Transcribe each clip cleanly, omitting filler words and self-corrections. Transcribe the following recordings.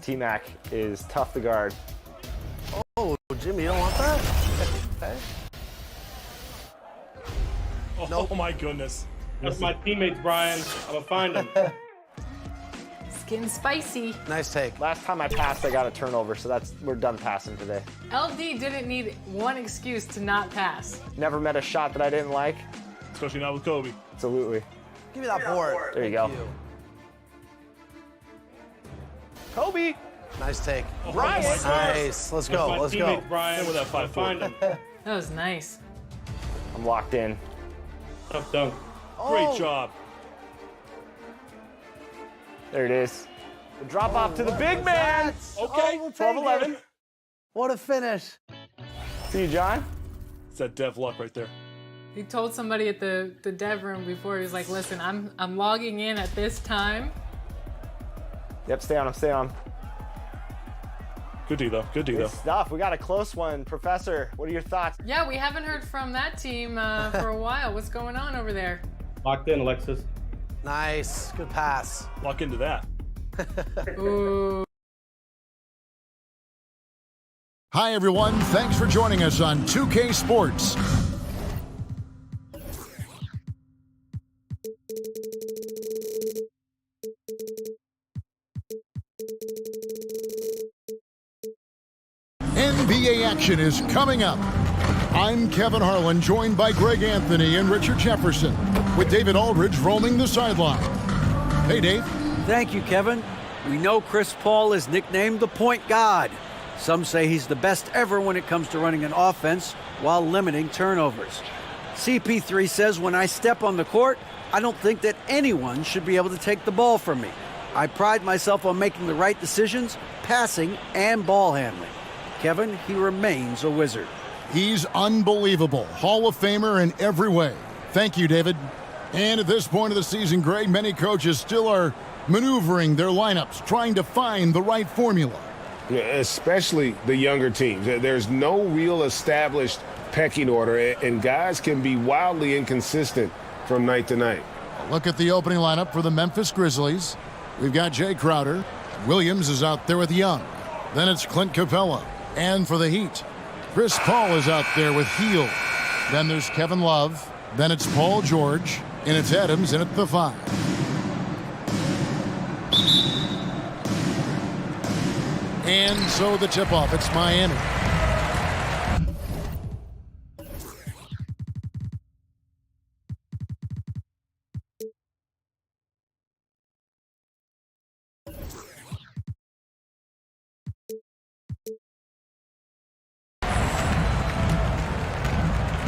T-Mac is tough to guard. Oh, Jimmy, you don't want that? Okay. Oh, Nope. oh my goodness. That's my teammates, Brian. I'm gonna find them. It's getting spicy. Nice take. Last time I passed, I got a turnover, so we're done passing today. LD didn't need one excuse to not pass. Never met a shot that I didn't like. Especially not with Kobe. Absolutely. Give me that board. There you go. Kobe. Nice take. Oh, Bryant. my goodness. Nice. Let's go. My Let's go. teammates, Brian. With that I'm gonna find 5-4. them. That was nice. I'm locked in. Tough dunk. Great Oh. job. There it is. The drop off to the big man. Okay. we'll take 12-11. it. What a finish. See you, John. It's that Dev luck right there. He told somebody at the dev room before, he was like, listen, I'm logging in at this time. Yep, stay on him, stay on him. Good D though. Good D though. Good stuff. We got a close one. Professor, what are your thoughts? Yeah, we haven't heard from that team for a while. What's going on over there? Locked in, Alexis. Nice. Good pass. Lock into that. Ooh. Hi, everyone. Thanks for joining us on 2K Sports. NBA action is coming up. I'm Kevin Harlan, joined by Greg Anthony and Richard Jefferson, with David Aldridge roaming the sideline. Hey, Dave. Thank you, Kevin. We know Chris Paul is nicknamed the point god. Some say he's the best ever when it comes to running an offense while limiting turnovers. CP3 says, when I step on the court, I don't think that anyone should be able to take the ball from me. I pride myself on making the right decisions, passing and ball handling. Kevin, he remains a wizard. He's unbelievable. Hall of Famer in every way. Thank you, David. And at this point of the season, Greg, many coaches still are maneuvering their lineups, trying to find the right formula. Yeah, especially the younger teams. There's no real established pecking order, and guys can be wildly inconsistent from night to night. Look at the opening lineup for the Memphis Grizzlies. We've got Jay Crowder. Williams is out there with Young. Then it's Clint Capella. And for the Heat, Chris Paul is out there with Hield. Then there's Kevin Love. Then it's Paul George. And it's Adams in at the 5. And so the tip-off, it's Miami.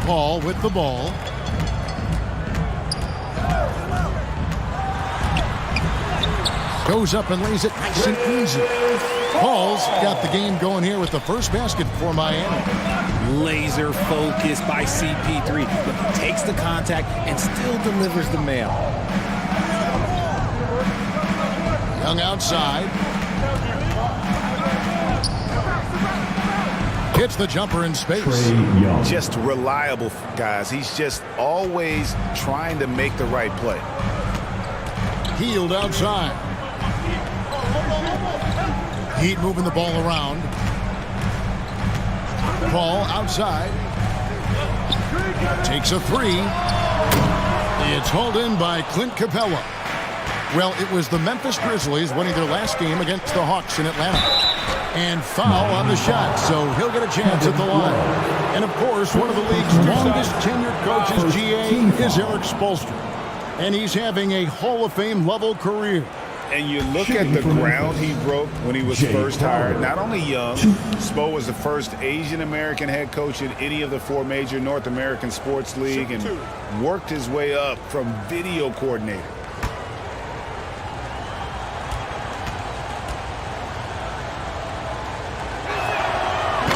Paul with the ball. Goes up and lays it nice and easy. Paul's got the game going here with the first basket for Miami. Laser focus by CP3. Takes the contact and still delivers the mail. Young outside. Hits the jumper in space. Just reliable, guys. He's just always trying to make the right play. Hield outside. Heat moving the ball around. Paul outside. Takes a 3. It's hauled in by Clint Capella. Well, it was the Memphis Grizzlies winning their last game against the Hawks in Atlanta. And foul on the shot, so he'll get a chance at the line. And, of course, one of the league's longest tenured coaches, GA, is Eric Spoelstra. And he's having a Hall of Fame level career. And you look at the ground he broke when he was first hired. Not only young, Spo was the first Asian-American head coach in any of the 4 major North American sports league and worked his way up from video coordinator.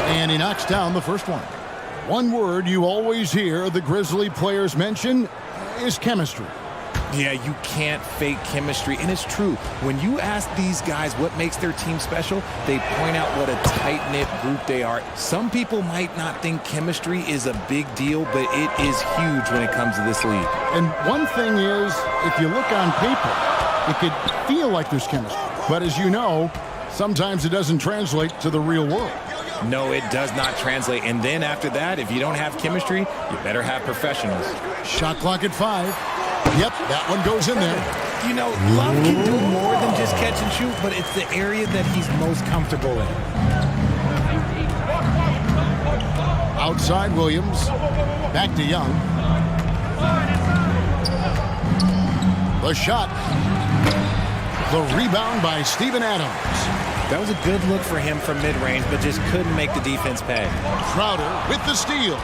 And he knocks down the first one. One word you always hear the Grizzly players mention is chemistry. Yeah, you can't fake chemistry, and it's true. When you ask these guys what makes their team special, they point out what a tight-knit group they are. Some people might not think chemistry is a big deal, but it is huge when it comes to this league. And one thing is, if you look on paper, it could feel like there's chemistry. But as you know, Sometimes it doesn't translate to the real world. No, it does not translate. And then after that, if you don't have chemistry, you better have professionals. Shot clock at 5. Yep, that one goes in there. You know, Love can do more than just catch and shoot, but it's the area that he's most comfortable in. Outside Williams. Back to Young. The shot. The rebound by Steven Adams. That was a good look for him from mid-range, but just couldn't make the defense pay. Crowder with the steal.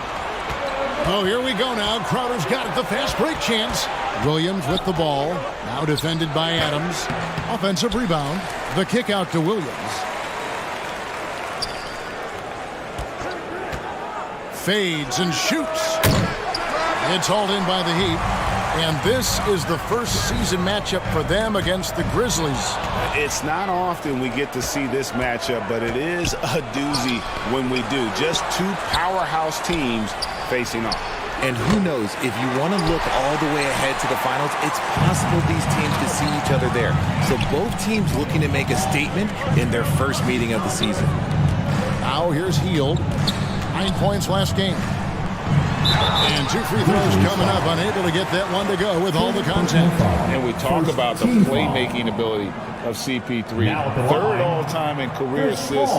Oh, here we go now. Crowder's got it, the fast break chance. Williams with the ball. Now defended by Adams. Offensive rebound. The kick out to Williams. Fades and shoots. It's hauled in by the Heat. And this is the first season matchup for them against the Grizzlies. It's not often we get to see this matchup, but it is a doozy when we do. Just two powerhouse teams facing off. And who knows, if you want to look all the way ahead to the finals, it's possible these teams could see each other there. So both teams looking to make a statement in their first meeting of the season. Now here's Hield. 9 points last game. And 2 free throws coming up, unable to get that one to go with all the content. And we talk about the playmaking ability of CP3. Third all-time in career assists,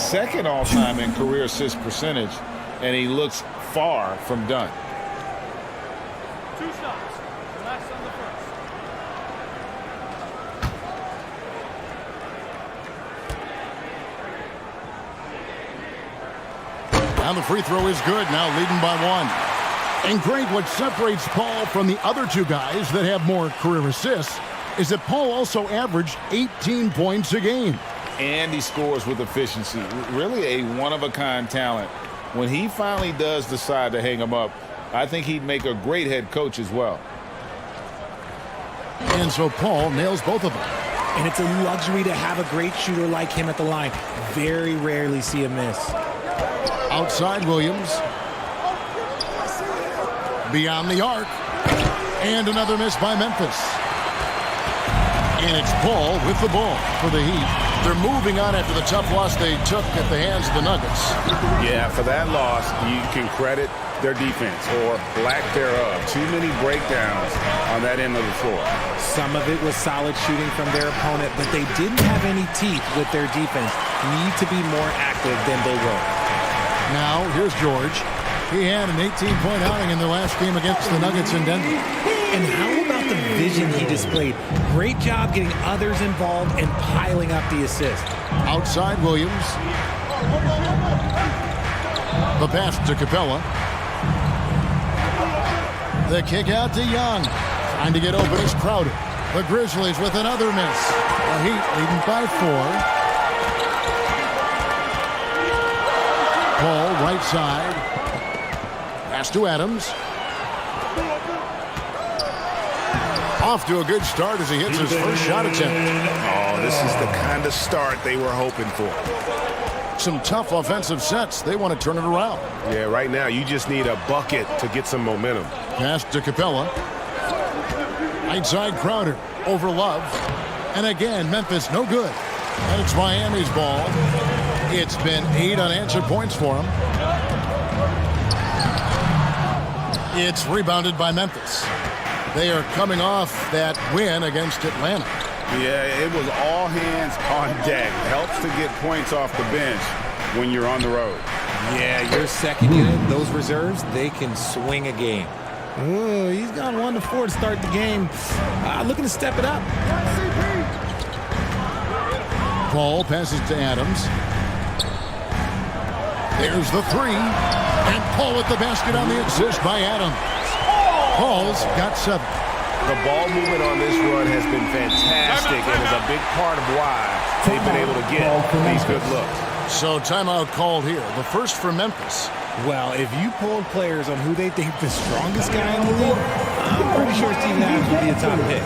second all-time in career assist percentage, and he looks far from done. 2 shots. Last on the first. Now the free throw is good, now leading by 1. And great, what separates Paul from the other 2 guys that have more career assists is that Paul also averaged 18 points a game. And he scores with efficiency. Really a one-of-a-kind talent. When he finally does decide to hang him up, I think he'd make a great head coach as well. And so Paul nails both of them. And it's a luxury to have a great shooter like him at the line. Very rarely see a miss. Outside Williams. Beyond the arc. And another miss by Memphis. And it's Paul with the ball for the Heat. They're moving on after the tough loss they took at the hands of the Nuggets. Yeah, for that loss, you can credit their defense or lack thereof. Too many breakdowns on that end of the floor. Some of it was solid shooting from their opponent, but they didn't have any teeth with their defense. Need to be more active than they were. Now, here's George. He had an 18-point outing in their last game against the Nuggets in Denver. And how about the vision he displayed? Great job getting others involved and piling up the assist. Outside Williams. The pass to Capella. The kick out to Young. Trying to get open is Crowder. The Grizzlies with another miss. The Heat leading by 4. Paul, right side. Pass to Adams. Off to a good start as he hits his first shot attempt. Oh, this is the kind of start they were hoping for. Some tough offensive sets. They want to turn it around. Yeah, right now you just need a bucket to get some momentum. Pass to Capella. Right side Crowder over Love. And again, Memphis no good. And it's Miami's ball. It's been 8 unanswered points for him. It's rebounded by Memphis. They are coming off that win against Atlanta. Yeah, it was all hands on deck. Helps to get points off the bench when you're on the road. Yeah, your second unit, those reserves, they can swing a game. Oh, he's gone 1-4 to start the game. Looking to step it up. Paul passes to Adams. There's the 3. And Paul with the basket on the assist by Adams. Paul's got 7. The ball movement on this run has been fantastic and is a big part of why they've been able to get these good looks. So timeout called here. The first for Memphis. Well, if you polled players on who they think the strongest guy in the league, I'm pretty sure Steven Adams would be a top pick.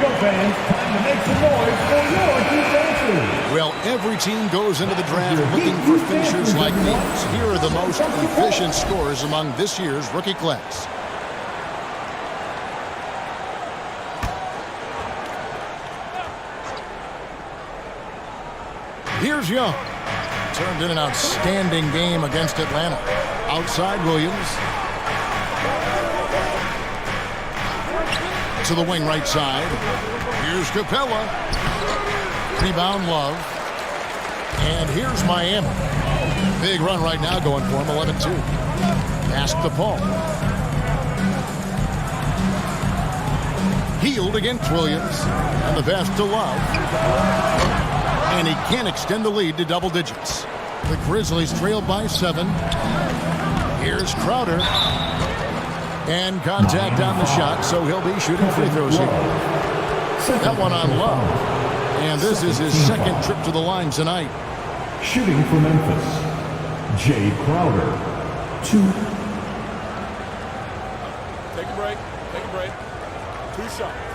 go, fans. Time to make some noise for your defenses. Well, every team goes into the draft looking for finishers like these. Here are the most efficient scorers among this year's rookie class. Here's Young. Turned in an outstanding game against Atlanta. Outside Williams. To the wing right side. Here's Capella. Rebound Love. And here's Miami. Big run right now going for him, 11-2. Pass to Paul. Healed against Williams. And the pass to Love. And he can't extend the lead to double digits. The Grizzlies trail by 7. Here's Crowder. And contact on the shot, so he'll be shooting free throws here. That one on Love. And this is his second trip to the line tonight. Shooting for Memphis, Jay Crowder, 2. Take a break. Take a break. 2 shots.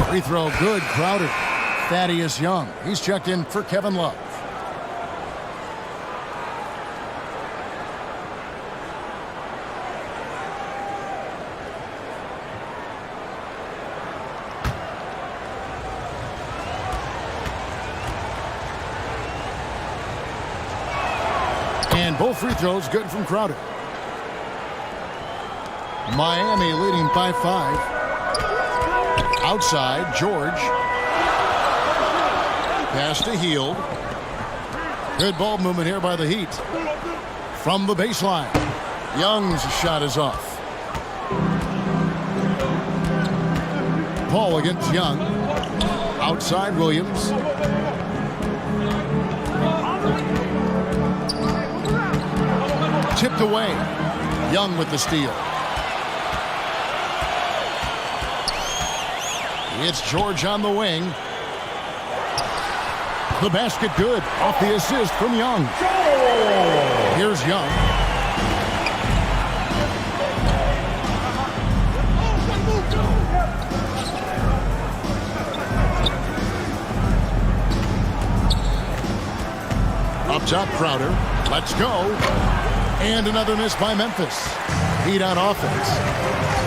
Free throw good, Crowder. Thaddeus Young. He's checked in for Kevin Love. And both free throws good from Crowder. Miami leading by 5. Outside, George. Pass to Hield. Good ball movement here by the Heat. From the baseline. Young's shot is off. Paul against Young. Outside, Williams. Tipped away. Young with the steal. It's George on the wing. The basket good. Off the assist from Young. Here's Young. Up top, Crowder. Let's go. And another miss by Memphis. Heat on offense.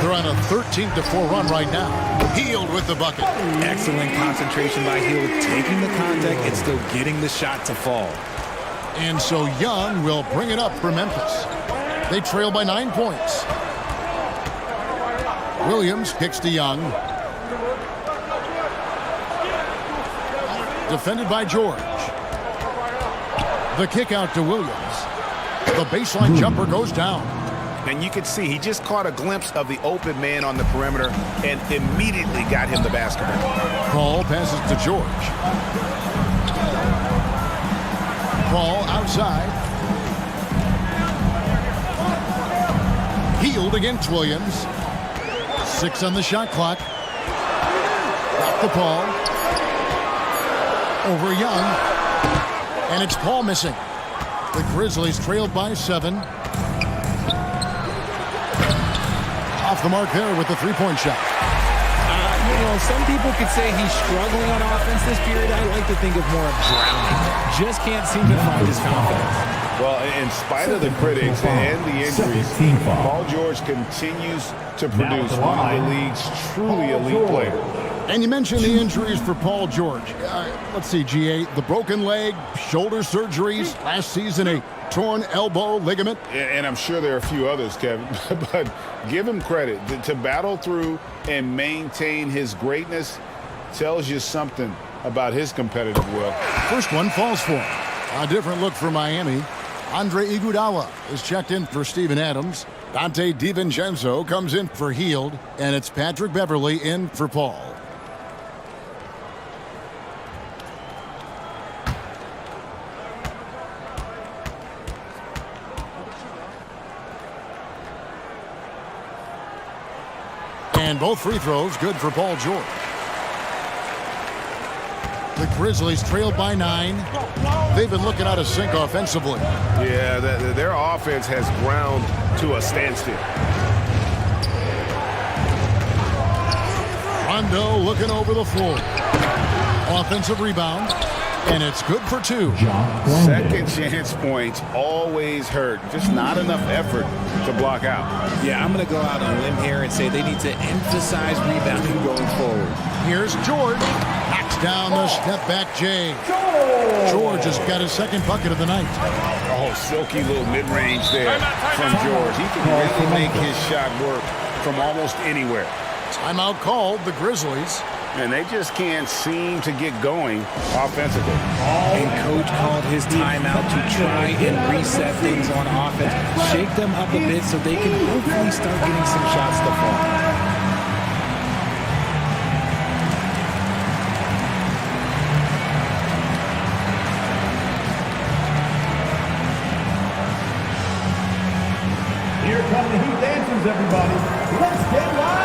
They're on a 13-4 run right now. Hield with the bucket. Excellent concentration by Hield, taking the contact and still getting the shot to fall. And so Young will bring it up for Memphis. They trail by 9 points. Williams kicks to Young. Defended by George. The kick out to Williams. The baseline jumper goes down. And you could see he just caught a glimpse of the open man on the perimeter and immediately got him the basketball. Paul passes to George. Paul outside. Hield against Williams. 6 on the shot clock. Back to Paul. Over Young. And it's Paul missing. The Grizzlies trailed by 7. Off the mark there with the three-point shot. Some people could say he's struggling on offense this period. I like to think of more of drowning. Just can't seem to find his confidence. Well, in spite of the critics and the injuries, Paul George continues to produce one of the league's truly elite players. And you mentioned the injuries for Paul George. Let's see, GA, the broken leg, shoulder surgeries, last season a torn elbow ligament. And I'm sure there are a few others, Kevin, but give him credit. To battle through and maintain his greatness tells you something about his competitive will. First one falls for him. A different look for Miami. Andre Iguodala is checked in for Steven Adams. Dante DiVincenzo comes in for Hield, and it's Patrick Beverly in for Paul. And both free throws good for Paul George. The Grizzlies trail by 9. They've been looking out of sync offensively. Yeah, their offense has ground to a standstill. Rondo looking over the floor. Offensive rebound, and it's good for 2. Second chance points always hurt. Just not enough effort to block out. Yeah, I'm going to go out on a limb here and say they need to emphasize rebounding going forward. Here's George. Knocks down the step-back J. George has got his second bucket of the night. Oh, silky little mid-range there from George. He can really make his shot work from almost anywhere. Timeout called, the Grizzlies. And they just can't seem to get going offensively. And coach called his timeout to try and reset things on offense. Shake them up a bit so they can hopefully start getting some shots to fall. Here come the Heat dancers, everybody. Let's get loud.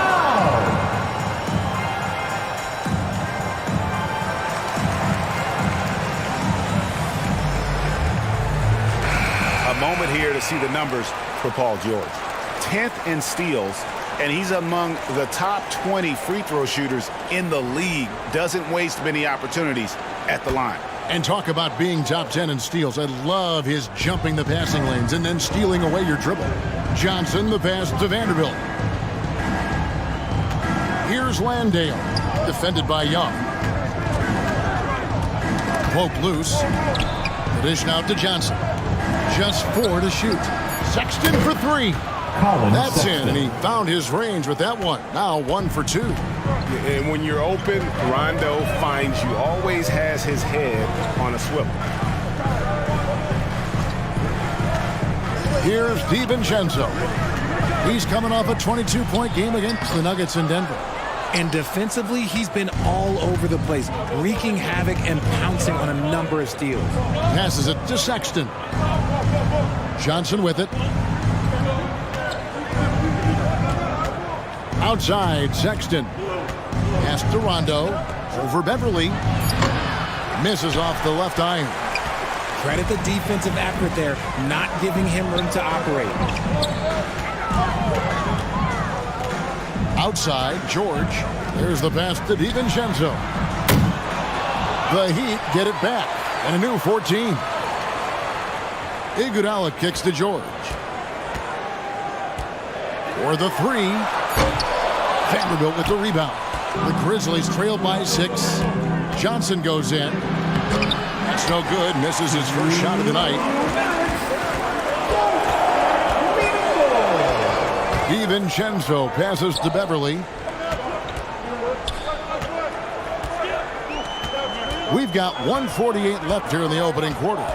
A moment here to see the numbers for Paul George. 10th in steals, and he's among the top 20 free throw shooters in the league. Doesn't waste many opportunities at the line. And talk about being top 10 in steals. I love his jumping the passing lanes and then stealing away your dribble. Johnson, the pass to Vanderbilt. Here's Landale, defended by Young. Poke loose. The dish out to Johnson. Just 4 to shoot. Sexton for 3. That's in, and he found his range with that one. Now 1 for 2. And when you're open, Rondo finds you. Always has his head on a swivel. Here's DiVincenzo. He's coming off a 22-point game against the Nuggets in Denver. And defensively, he's been all over the place, wreaking havoc and pouncing on a number of steals. Passes it to Sexton. Johnson with it. Outside, Sexton. Pass to Rondo. Over Beverly. Misses off the left iron. Credit the defensive effort there, not giving him room to operate. Outside, George. There's the pass to DiVincenzo. The Heat get it back. And a new 14. Iguodala kicks to George. For the 3. Vanderbilt with the rebound. The Grizzlies trail by 6. Johnson goes in. That's no good. Misses his first shot of the night. DiVincenzo passes to Beverly. We've got 1:48 left here in the opening quarter.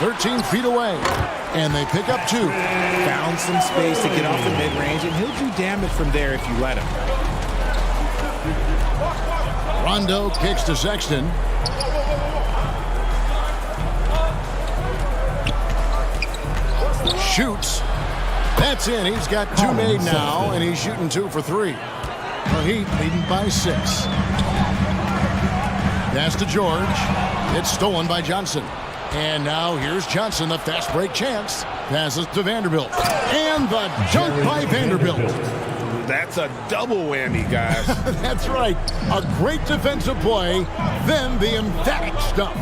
"13 feet away, and they pick up 2. Found some space to get off the mid-range, and he'll do damage from there if you let him. Rondo kicks to Sexton. Shoots. That's in. He's got 2 made now, and he's shooting 2 for 3. The Heat leading by 6. Pass to George. It's stolen by Johnson. And now here's Johnson, the fast break chance. Passes to Vanderbilt. And the dunk by Vanderbilt. That's a double whammy, guys. That's right. A great defensive play, then the emphatic stuff.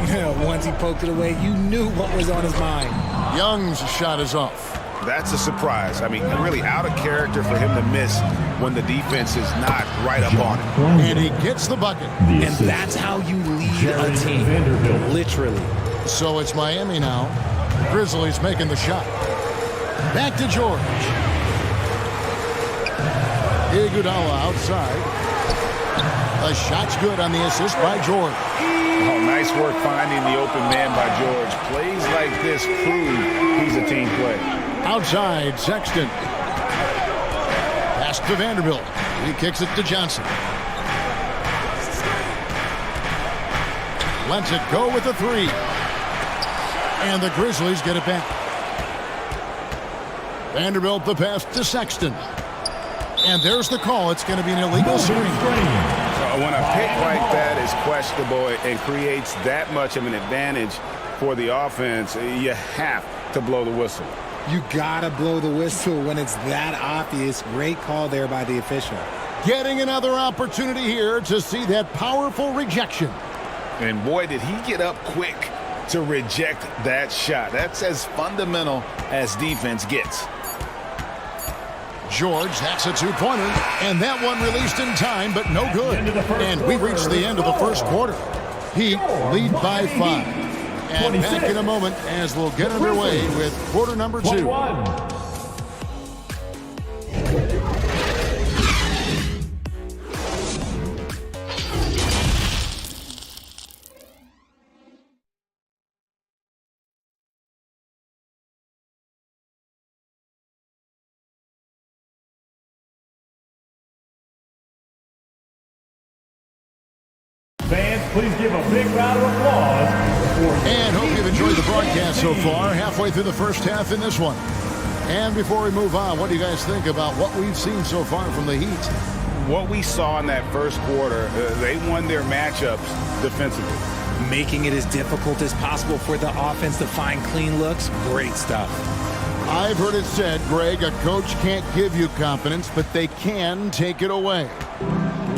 Yeah, once he poked it away, you knew what was on his mind. Young's shot is off. That's a surprise. I mean, really out of character for him to miss when the defense is not right up on him. And he gets the bucket. And that's how you lead a team. Literally. So it's Miami now. Grizzlies making the shot. Back to George. Iguodala outside. The shot's good on the assist by George. Oh, nice work finding the open man by George. Plays like this prove he's a team player. Outside, Sexton. Pass to Vanderbilt. He kicks it to Johnson. Lets it go with the 3. And the Grizzlies get it back. Vanderbilt the pass to Sexton. And there's the call. It's going to be an illegal screen. When a pick like that is questionable and creates that much of an advantage for the offense, you have to blow the whistle. You gotta blow the whistle when it's that obvious. Great call there by the official. Getting another opportunity here to see that powerful rejection. And boy, did he get up quick to reject that shot. That's as fundamental as defense gets. George, that's a two-pointer, and that one released in time, but no good. And we reached the end of the first quarter. Heat lead by 5. And back in a moment as we'll get underway with quarter number 2. Fans, please give a big round of applause. And hope you've enjoyed the broadcast so far. Halfway through the first half in this one. And before we move on, what do you guys think about what we've seen so far from the Heat? What we saw in that first quarter, they won their matchups defensively. Making it as difficult as possible for the offense to find clean looks. Great stuff. I've heard it said, Greg, a coach can't give you confidence, but they can take it away.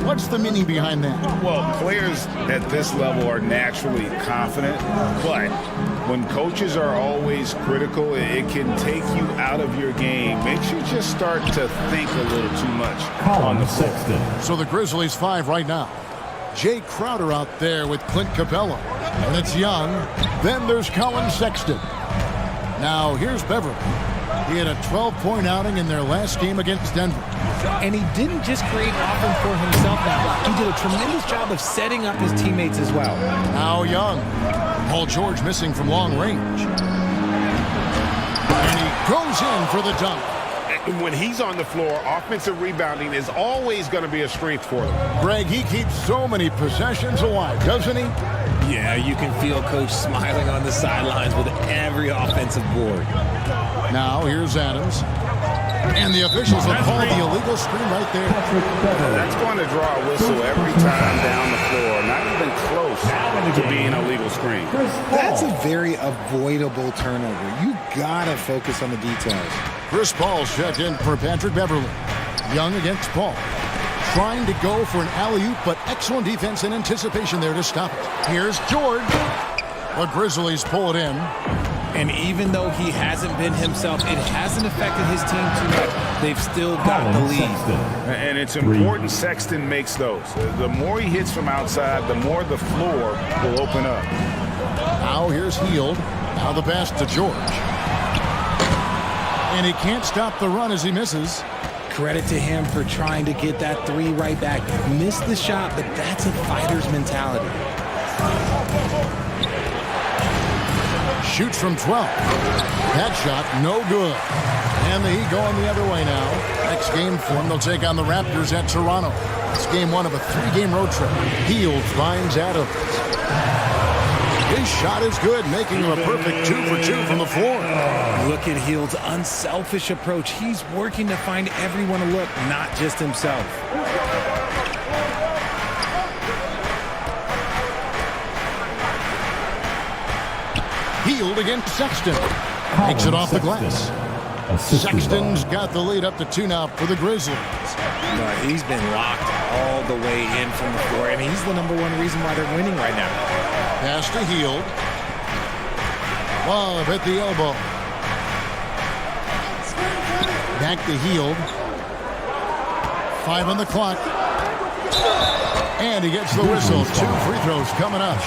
What's the meaning behind that? Well, players at this level are naturally confident, but when coaches are always critical, it can take you out of your game. Makes you just start to think a little too much on the floor. So the Grizzlies 5 right now. Jay Crowder out there with Clint Capella. And it's Young. Then there's Colin Sexton. Now here's Beverly. He had a 12-point outing in their last game against Denver. And he didn't just create offense for himself now. He did a tremendous job of setting up his teammates as well. Now Young. Paul George missing from long range. And he goes in for the dunk. When he's on the floor, offensive rebounding is always going to be a strength for them. Greg, he keeps so many possessions alive, doesn't he? Yeah, you can feel Coach smiling on the sidelines with every offensive board. Now here's Adams. And the officials have called the illegal screen right there. That's going to draw a whistle every time down the floor. Not even close to being a legal screen. That's a very avoidable turnover. You gotta focus on the details. Chris Paul checked in for Patrick Beverly. Young against Paul. Trying to go for an alley-oop, but excellent defense and anticipation there to stop it. Here's George. The Grizzlies pull it in. And even though he hasn't been himself, it hasn't affected his team too much. They've still got the lead. And it's important Sexton makes those. The more he hits from outside, the more the floor will open up. Now here's Hield. Now the pass to George. And he can't stop the run as he misses. Credit to him for trying to get that 3 right back. Missed the shot, but that's a fighter's mentality. Shoots from 12. That shot, no good. And the Heat going the other way now. Next game for them, they'll take on the Raptors at Toronto. It's game 1 of a 3-game road trip. Hield finds Adams. His shot is good, making him a perfect 2 for 2 from the floor. Look at Hield's unselfish approach. He's working to find everyone a look, not just himself. Hield against Sexton. Makes it off the glass. Sexton's got the lead up to 2 now for the Grizzlies. He's been locked all the way in from the floor, and he's the #1 reason why they're winning right now. Pass to Hield. Love at the elbow. Back to Hield. 5 on the clock. And he gets the whistle. 2 free throws coming up.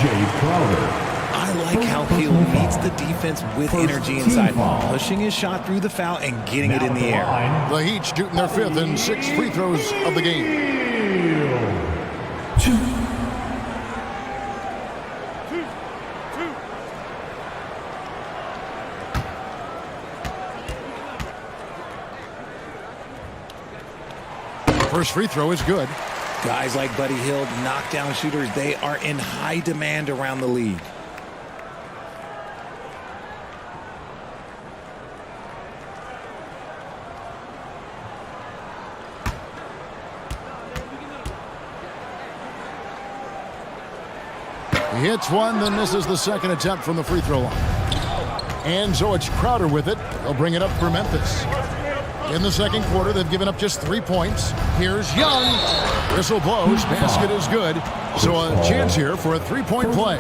I like how Hield meets the defense with energy inside, pushing his shot through the foul and getting it in the air. The Heat shooting their 5th and 6th free throws of the game. First free throw is good. Guys like Buddy Hield, knockdown shooters, they are in high demand around the league. He hits one, then misses the second attempt from the free throw line. And so it's Crowder with it. They'll bring it up for Memphis. In the second quarter, they've given up just 3 points. Here's Young. Whistle blows. Basket is good. So a chance here for a three-point play.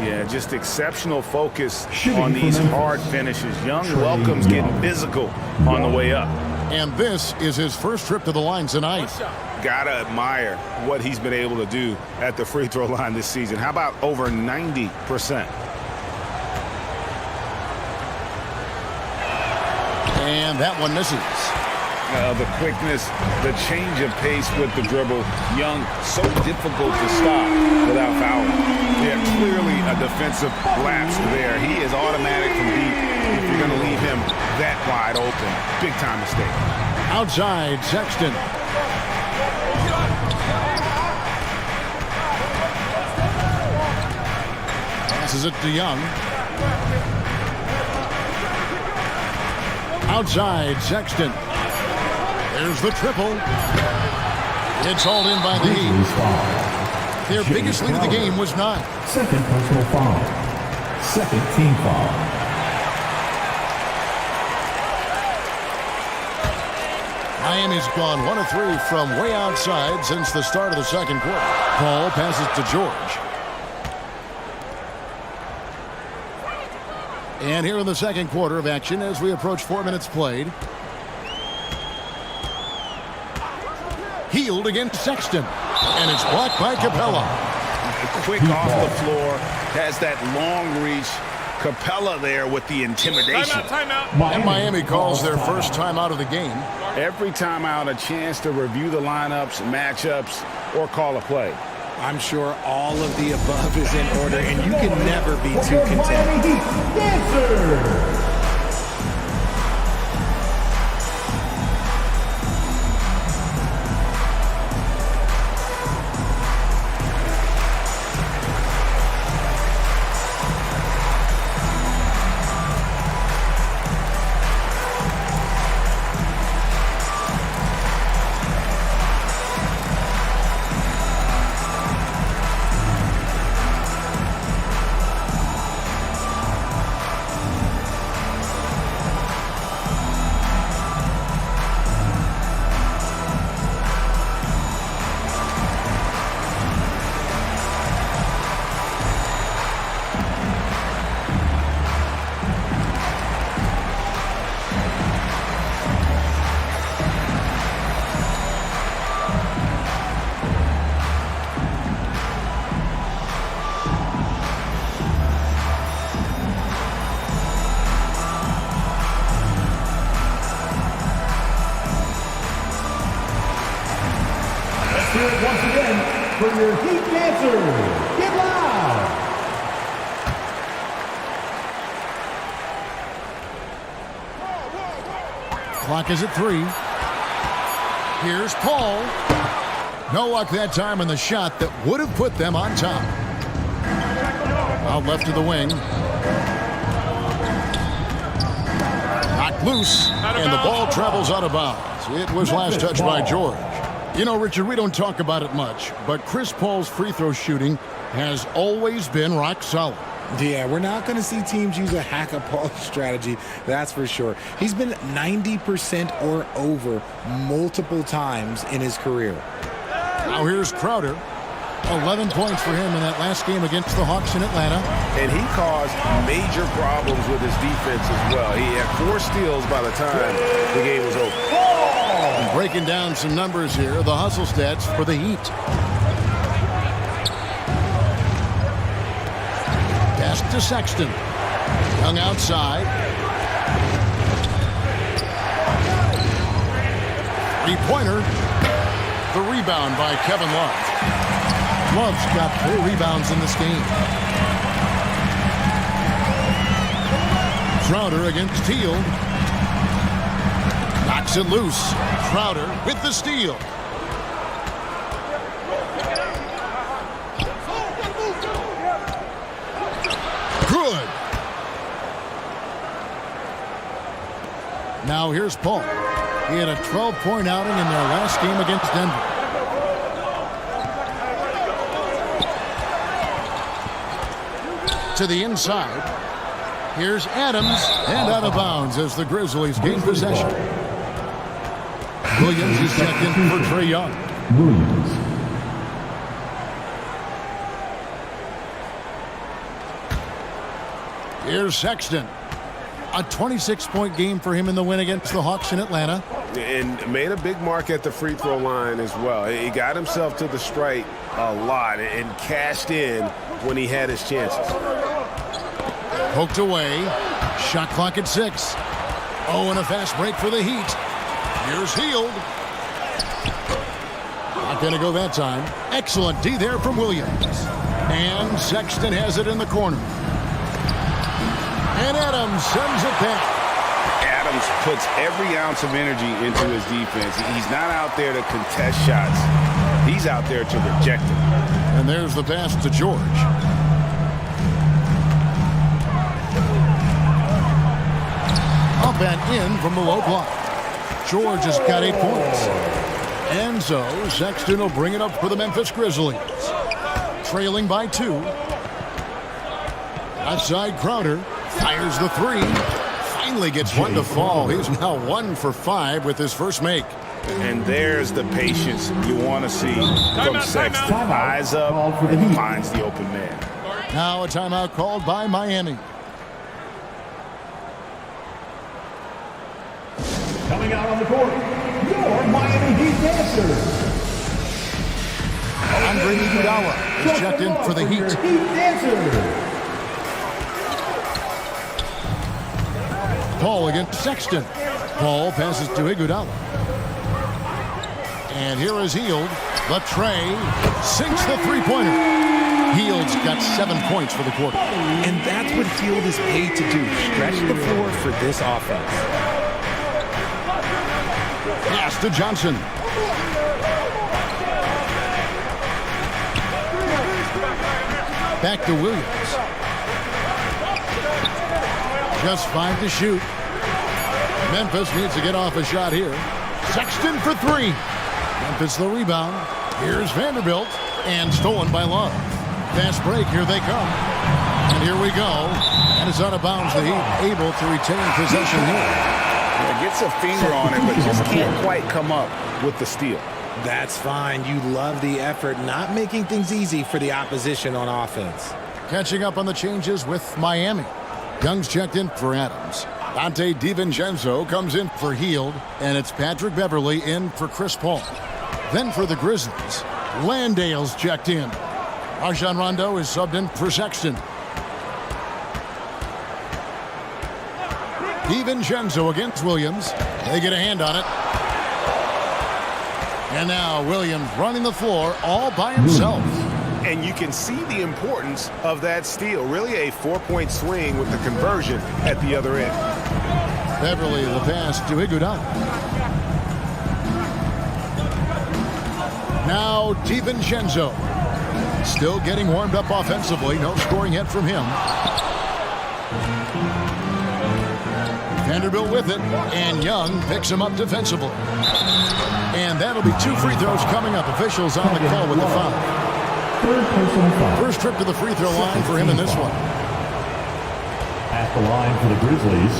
Yeah, just exceptional focus on these hard finishes. Young welcomes getting physical on the way up. And this is his first trip to the line tonight. Gotta admire what he's been able to do at the free throw line this season. How about over 90%? And that one misses. The quickness, the change of pace with the dribble. Young, so difficult to stop without fouling. Yeah, clearly a defensive lapse there. He is automatic from deep if you're going to leave him that wide open. Big time mistake. Outside, Sexton. Passes it to Young. Outside, Sexton. There's the triple. It's hauled in by the Heat. Their biggest lead of the game was 9. Second personal foul. Second team foul. Miami's gone 1 of 3 from way outside since the start of the second quarter. Paul passes to George. And here in the second quarter of action as we approach 4 minutes played. Healed against Sexton. And it's blocked by Capella. Quick off the floor. Has that long reach. Capella there with the intimidation. Timeout. And Miami calls their first timeout of the game. Every timeout, a chance to review the lineups, matchups, or call a play. I'm sure all of the above is in order, and you can never be too content. Dancer. Hear it once again for your Heat dancers. Get loud. Clock is at 3. Here's Paul. No luck that time on the shot that would have put them on top. Out left to the wing. Knocked loose, and the ball travels out of bounds. It was last touched by George. You know, Richard, we don't talk about it much, but Chris Paul's free throw shooting has always been rock solid. Yeah, we're not going to see teams use a hack-a-Paul strategy, that's for sure. He's been 90% or over multiple times in his career. Now here's Crowder. 11 points for him in that last game against the Hawks in Atlanta. And he caused major problems with his defense as well. He had 4 steals by the time the game was over. And breaking down some numbers here, the hustle stats for the Heat. Pass to Sexton. Young outside. 3-pointer. The rebound by Kevin Love. Love's got 4 rebounds in this game. Crowder against Teal. Knocks it loose. Crowder with the steal. Good. Now here's Paul. He had a 12-point outing in their last game against Denver. to the inside. Here's Adams, and out of bounds as the Grizzlies gain possession. Williams is checked in for Trae Young. Williams. Here's Sexton. A 26-point game for him in the win against the Hawks in Atlanta. And made a big mark at the free throw line as well. He got himself to the strike a lot and cashed in when he had his chances. Poked away. Shot clock at 6. Oh, and a fast break for the Heat. Here's Hield. Not going to go that time. Excellent D there from Williams. And Sexton has it in the corner. And Adams sends it back. Adams puts every ounce of energy into his defense. He's not out there to contest shots. He's out there to reject them. And there's the pass to George. Up and in from the low block. George has got 8 points. And so Sexton will bring it up for the Memphis Grizzlies. Trailing by 2. Outside Crowder. Fires the 3. Finally gets one to fall. He's now 1 for 5 with his first make. And there's the patience you want to see from Sexton. Eyes up and finds the open man. Now a timeout called by Miami. Coming out on the court, your Miami Heat dancers. Andre Iguodala is checked in for the Heat. Heat dancers. Paul against Sexton. Paul passes to Iguodala. And here is Hield. The tray sinks the three-pointer. Hield's got 7 points for the quarter. And that's what Hield is paid to do. Stretch the floor for this offense. Pass to Johnson. Back to Williams. Just 5 to shoot. Memphis needs to get off a shot here. Sexton for 3. Memphis the rebound. Here's Vanderbilt. And stolen by Love. Fast break. Here they come. And here we go. And it's out of bounds. The Heat able to retain possession here. Yeah, gets a finger on it, but just can't quite come up with the steal. That's fine. You love the effort, not making things easy for the opposition on offense. Catching up on the changes with Miami. Young's checked in for Adams. Dante DiVincenzo comes in for Hield, and it's Patrick Beverley in for Chris Paul. Then for the Grizzlies, Landale's checked in. Rajon Rondo is subbed in for Sexton. DiVincenzo against Williams. They get a hand on it. And now Williams running the floor all by himself. And you can see the importance of that steal. Really a 4-point swing with the conversion at the other end. Beverley the pass to Iguodala. Now DiVincenzo. Still getting warmed up offensively. No scoring yet from him. Vanderbilt with it. And Young picks him up defensively. And that'll be 2 free throws coming up. Officials on the call with the foul. First trip to the free throw line for him in this one. At the line for the Grizzlies,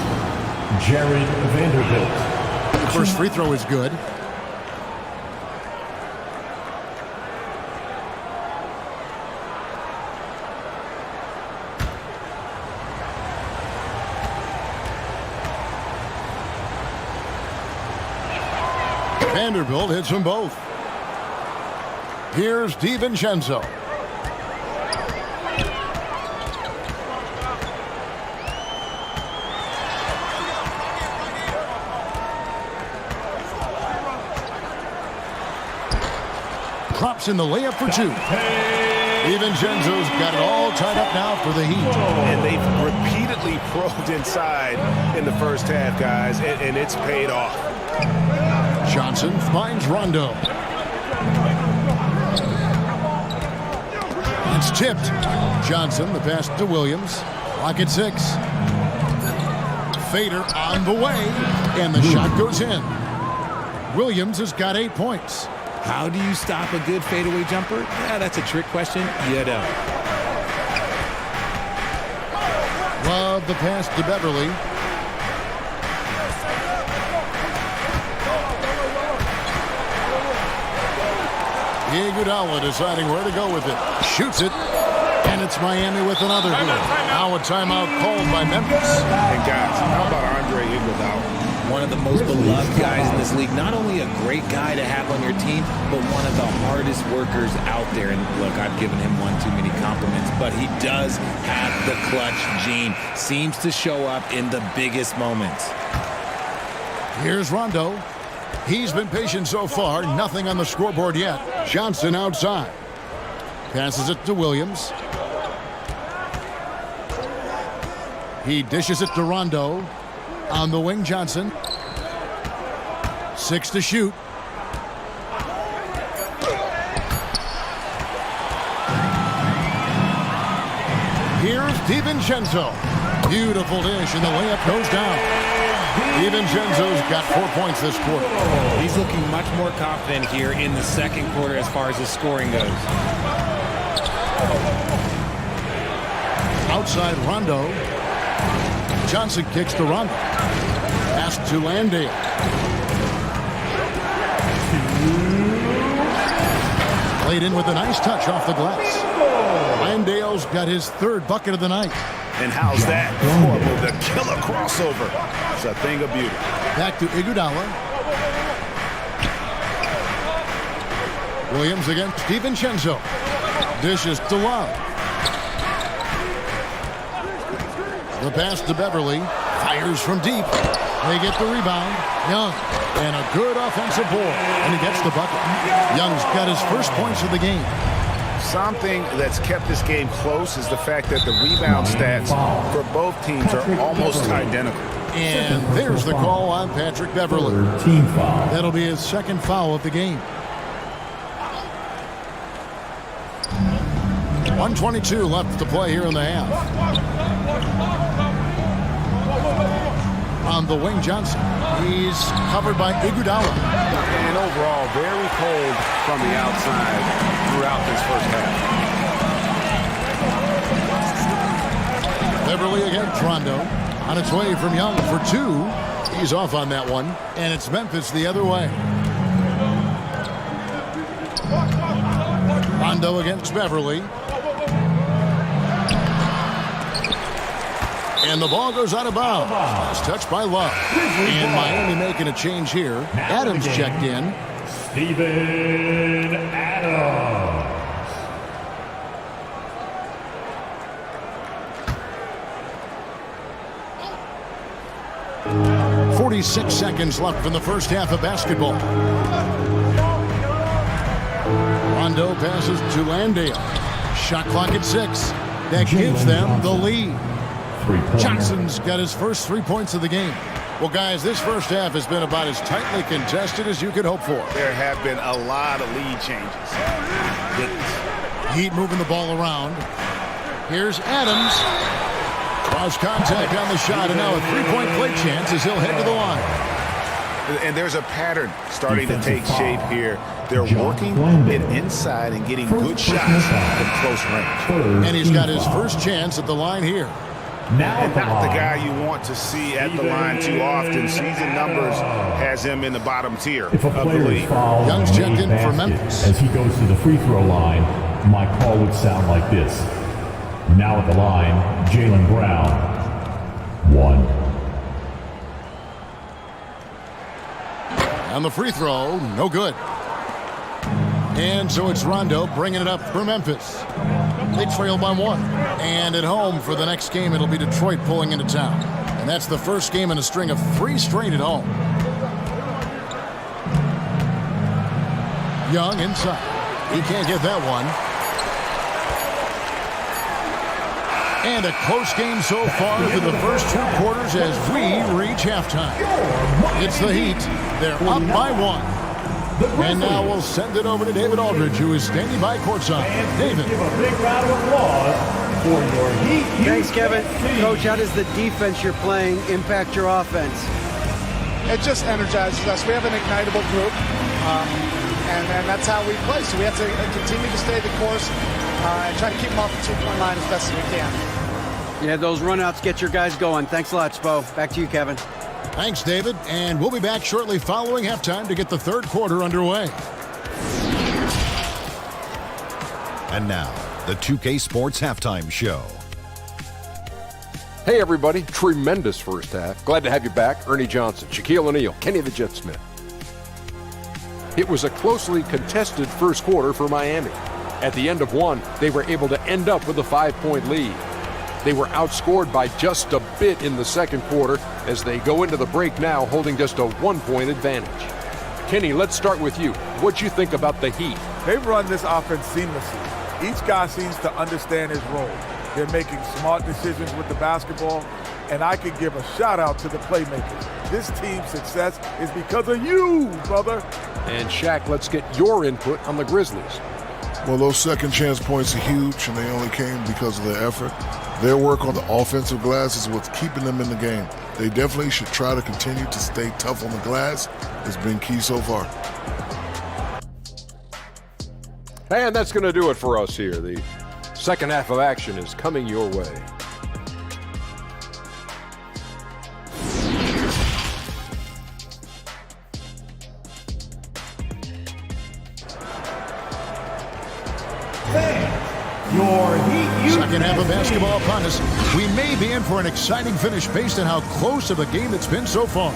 Jared Vanderbilt. First free throw is good. Vanderbilt hits them both. Here's DiVincenzo. Drops in the layup for 2. DiVincenzo's got it all tied up now for the Heat. And they've repeatedly probed inside in the first half, guys, and it's paid off. Johnson finds Rondo. It's tipped. Johnson, the pass to Williams. Clock at 6. Fader on the way. And the shot goes in. Williams has got 8 points. How do you stop a good fadeaway jumper? Yeah, that's a trick question. You don't. of the pass to Beverly. Iguodala deciding where to go with it. Shoots it. And it's Miami with another good. Now a timeout called by Memphis. And guys, how about Andre Iguodala? One of the most beloved guys in this league. Not only a great guy to have on your team, but one of the hardest workers out there. And look, I've given him one too many compliments, but he does have the clutch gene. Seems to show up in the biggest moments. Here's Rondo. He's been patient so far. Nothing on the scoreboard yet. Johnson outside. Passes it to Williams. He dishes it to Rondo. On the wing, Johnson. 6 to shoot. Here's DiVincenzo. Beautiful dish, and the layup goes down. DiVincenzo's got 4 points this quarter. He's looking much more confident here in the second quarter as far as his scoring goes. Outside Rondo. Johnson kicks to Rondo. Pass to Landale. Played in with a nice touch off the glass. Landale's got his 3rd bucket of the night. And how's that? For the killer crossover. It's a thing of beauty. Back to Iguodala. Williams against DiVincenzo. Dishes to Love. The pass to Beverly. Fires from deep. They get the rebound. Young. And a good offensive board. And he gets the bucket. Young's got his first points of the game. Something that's kept this game close is the fact that the rebound stats for both teams are almost identical. And there's the call on Patrick Beverly. Team foul. That'll be his 2nd foul of the game. 1:22 left to play here in the half. On the wing, Johnson. He's covered by Iguodala. And overall, very cold from the outside throughout this first half. Beverly against Rondo. On its way from Young for 2. He's off on that one. And it's Memphis the other way. Rondo against Beverly. And the ball goes out of bounds. It's touched by Love. And Miami making a change here. Adams checked in. Steven Adams. 46 seconds left in the first half of basketball. Rondo passes to Landale. Shot clock at 6. That gives them the lead. Johnson's got his first 3 points of the game. Well, guys, this first half has been about as tightly contested as you could hope for. There have been a lot of lead changes. Heat moving the ball around. Here's Adams. Cross contact on the shot, and now a three-point play chance as he'll head to the line. And there's a pattern starting to take shape here. They're working it inside and getting good shots from close range. And he's got his first chance at the line here. And not the guy you want to see at the line too often. Season numbers has him in the bottom tier of the league. Young's checked in for Memphis. As he goes to the free throw line, my call would sound like this. Now at the line, Jaylen Brown. 1. On the free throw, no good. And so it's Rondo bringing it up for Memphis. They trail by 1. And at home for the next game, it'll be Detroit pulling into town. And that's the first game in a string of 3 straight at home. Young inside. He can't get that one. And a close game so far through the first 2 quarters as we reach halftime. It's the Heat. They're up by 1. And now we'll send it over to David Aldridge, who is standing by courtside. David. Give a big round of applause for your Heat. Thanks, Kevin. Coach, how does the defense you're playing impact your offense? It just energizes us. We have an ignitable group, and that's how we play. So we have to continue to stay the course and try to keep them off the 2-point line as best as we can. Yeah, those runouts get your guys going. Thanks a lot, Spo. Back to you, Kevin. Thanks, David. And we'll be back shortly following halftime to get the third quarter underway. And now, the 2K Sports Halftime Show. Hey, everybody. Tremendous first half. Glad to have you back. Ernie Johnson, Shaquille O'Neal, Kenny the Jet Smith. It was a closely contested first quarter for Miami. At the end of one, they were able to end up with a 5-point lead. They were outscored by just a bit in the second quarter as they go into the break now holding just a 1-point advantage. Kenny, let's start with you. What'd you think about the Heat? They've run this offense seamlessly. Each guy seems to understand his role. They're making smart decisions with the basketball, and I could give a shout out to the playmakers. This team's success is because of you, brother. And Shaq, let's get your input on the Grizzlies. Well, those second chance points are huge, and they only came because of their effort. Their work on the offensive glass is what's keeping them in the game. They definitely should try to continue to stay tough on the glass. It's been key so far. And that's going to do it for us here. The second half of action is coming your way. Second half of basketball upon us. We may be in for an exciting finish based on how close of a game it's been so far.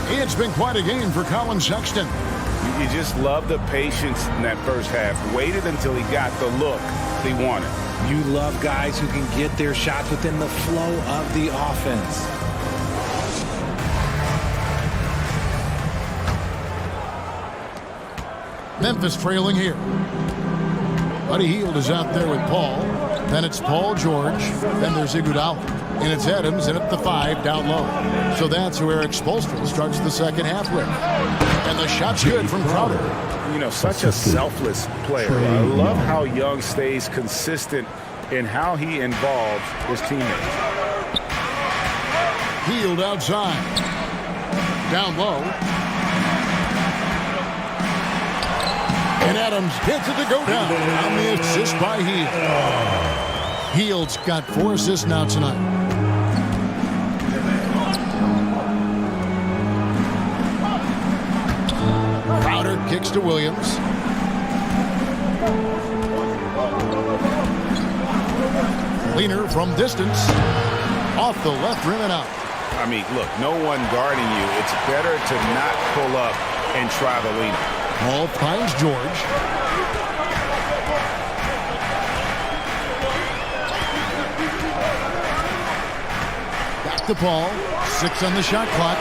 It's been quite a game for Colin Sexton. You just love the patience in that first half. Waited until he got the look he wanted. You love guys who can get their shots within the flow of the offense. Memphis trailing here. Buddy Hield is out there with Paul. Then it's Paul George. Then there's Iguodala. And it's Adams in at the 5 down low. So that's who Eric Spoelstra starts the second half with. And the shot's good from Crowder. You know, such a selfless player. I love how Young stays consistent in how he involves his teammates. Hield outside. Down low. And Adams gets it to go down on the assist by Hield. Hield's got 4 assists now tonight. Crowder kicks to Williams. Leaner from distance. Off the left rim and out. I mean, look, no one guarding you. It's better to not pull up and try the leaner. Paul finds George. Back to Paul. 6 on the shot clock.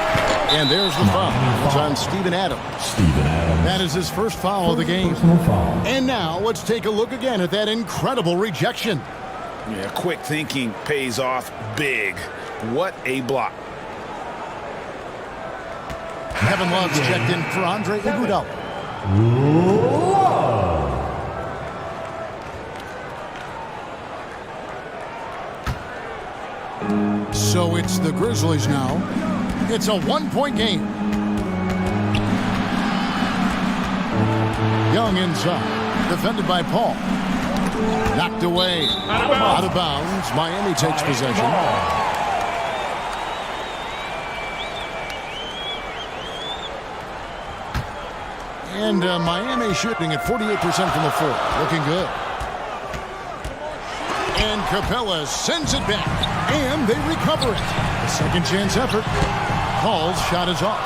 And there's the foul. It's on Steven Adams. That is his first foul of the game. And now let's take a look again at that incredible rejection. Yeah, quick thinking pays off big. What a block. Kevin Love's checked in for Andre Iguodala. So it's the Grizzlies now. It's a 1-point game. Young inside. Defended by Paul. Knocked away. Out of bounds. Miami takes possession. And Miami shooting at 48% from the floor. Looking good. And Capella sends it back. And they recover it. A second chance effort. Hall's shot is off.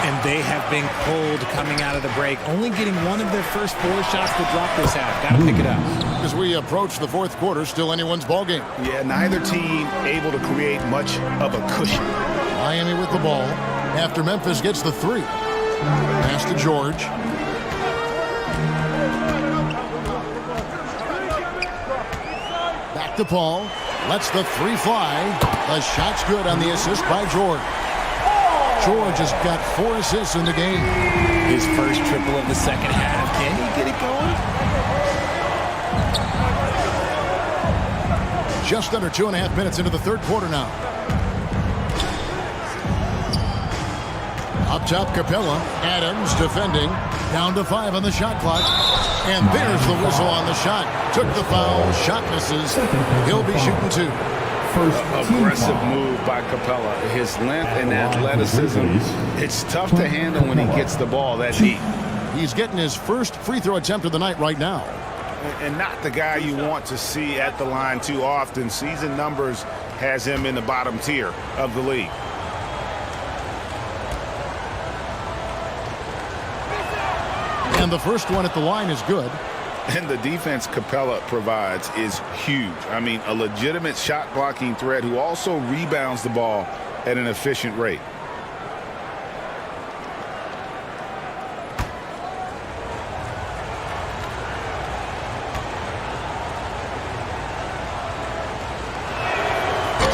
And they have been cold coming out of the break. Only getting one of their first 4 shots to drop this half. Got to pick it up. As we approach the fourth quarter, still anyone's ball game. Yeah, neither team able to create much of a cushion. Miami with the ball after Memphis gets the 3. Pass to George. Back to Paul. Lets the 3 fly. The shot's good on the assist by George. George has got 4 assists in the game. His first triple of the second half. Can he get it going? Just under 2.5 minutes into the third quarter now. Up top, Capella. Adams defending. Down to 5 on the shot clock. And there's the whistle on the shot. Took the foul. Shot misses. He'll be shooting 2. aggressive move by Capella. His length and athleticism, it's tough to handle when he gets the ball that deep. He's getting his first free throw attempt of the night right now. And not the guy you want to see at the line too often. Season numbers has him in the bottom tier of the league. And the first one at the line is good. And the defense Capella provides is huge. I mean, a legitimate shot blocking threat who also rebounds the ball at an efficient rate.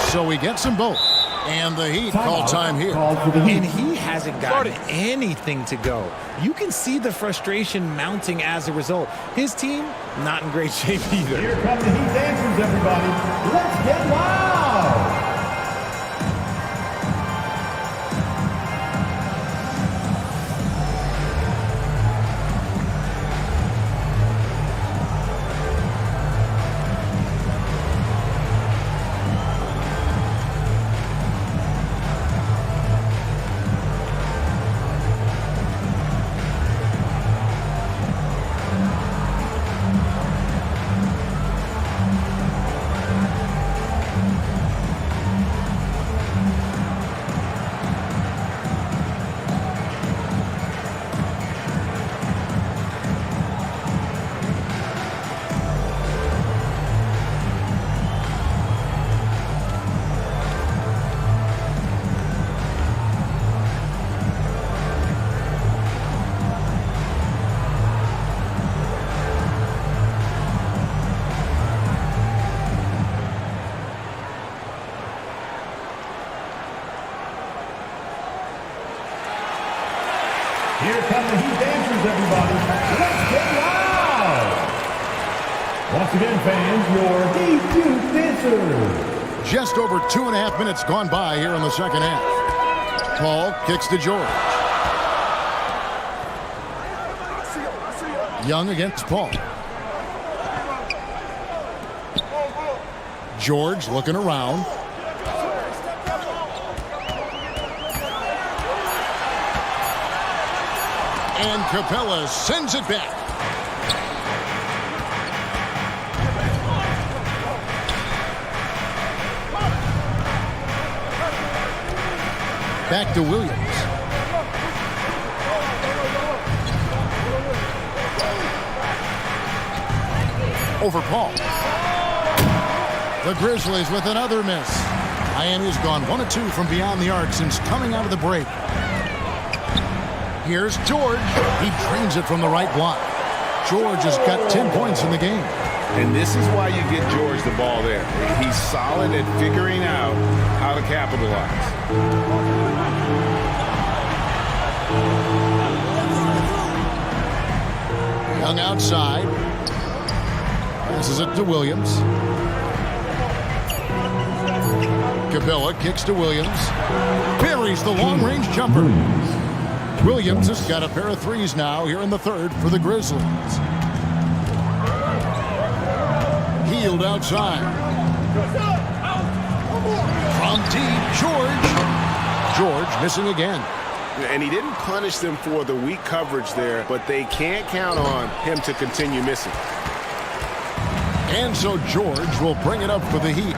So he gets them both. And the Heat call time here. And he hasn't gotten anything to go. You can see the frustration mounting as a result. His team, not in great shape either. Here come the Heat dancers, everybody. Let's get loud. Here come the Heat dancers, everybody. Let's get loud. Once again, fans, your Heat dancers. Just over 2.5 minutes gone by here in the second half. Paul kicks to George. Young against Paul. George looking around. And Capella sends it back. Back to Williams. Over Paul. The Grizzlies with another miss. Miami's gone 1 of 2 from beyond the arc since coming out of the break. Here's George. He drains it from the right block. George has got 10 points in the game. And this is why you get George the ball there. He's solid at figuring out how to capitalize. Young outside. Passes it to Williams. Capella kicks to Williams. Buries the long-range jumper. Williams has got a pair of threes now here in the third for the Grizzlies. Healed outside. From deep, George. George missing again. And he didn't punish them for the weak coverage there, but they can't count on him to continue missing. And so George will bring it up for the Heat.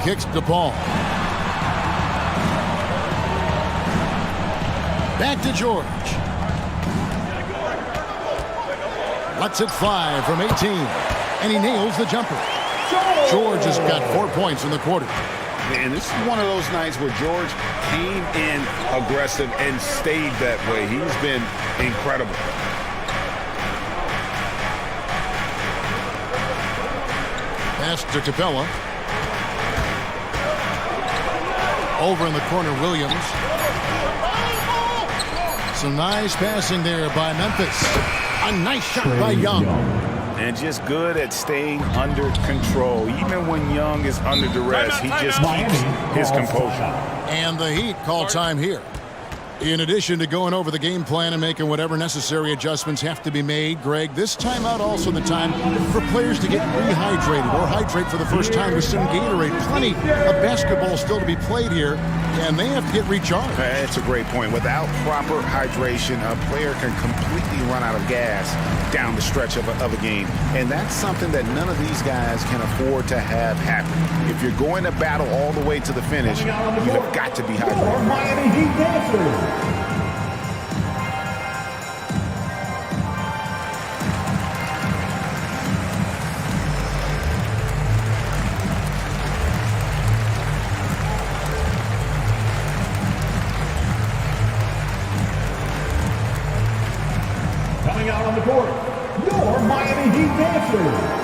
Kicks to Paul. Back to George. Lets it fly from 18. And he nails the jumper. George has got 4 points in the quarter. And this is one of those nights where George came in aggressive and stayed that way. He's been incredible. Pass to Capella. Over in the corner, Williams. Some nice passing there by Memphis. A nice shot by Young. And just good at staying under control. Even when Young is under duress, he just keeps his composure. And the Heat call time here. In addition to going over the game plan and making whatever necessary adjustments have to be made, Greg, this timeout also the time for players to get rehydrated or hydrate for the first time with some Gatorade. Plenty of basketball still to be played here, and they have to get recharged. That's a great point. Without proper hydration, a player can completely run out of gas down the stretch of a game, and that's something that none of these guys can afford to have happen. If you're going to battle all the way to the finish, you have got to be hydrated. Miami Heat dancers. Coming out on the court, your Miami Heat dancers.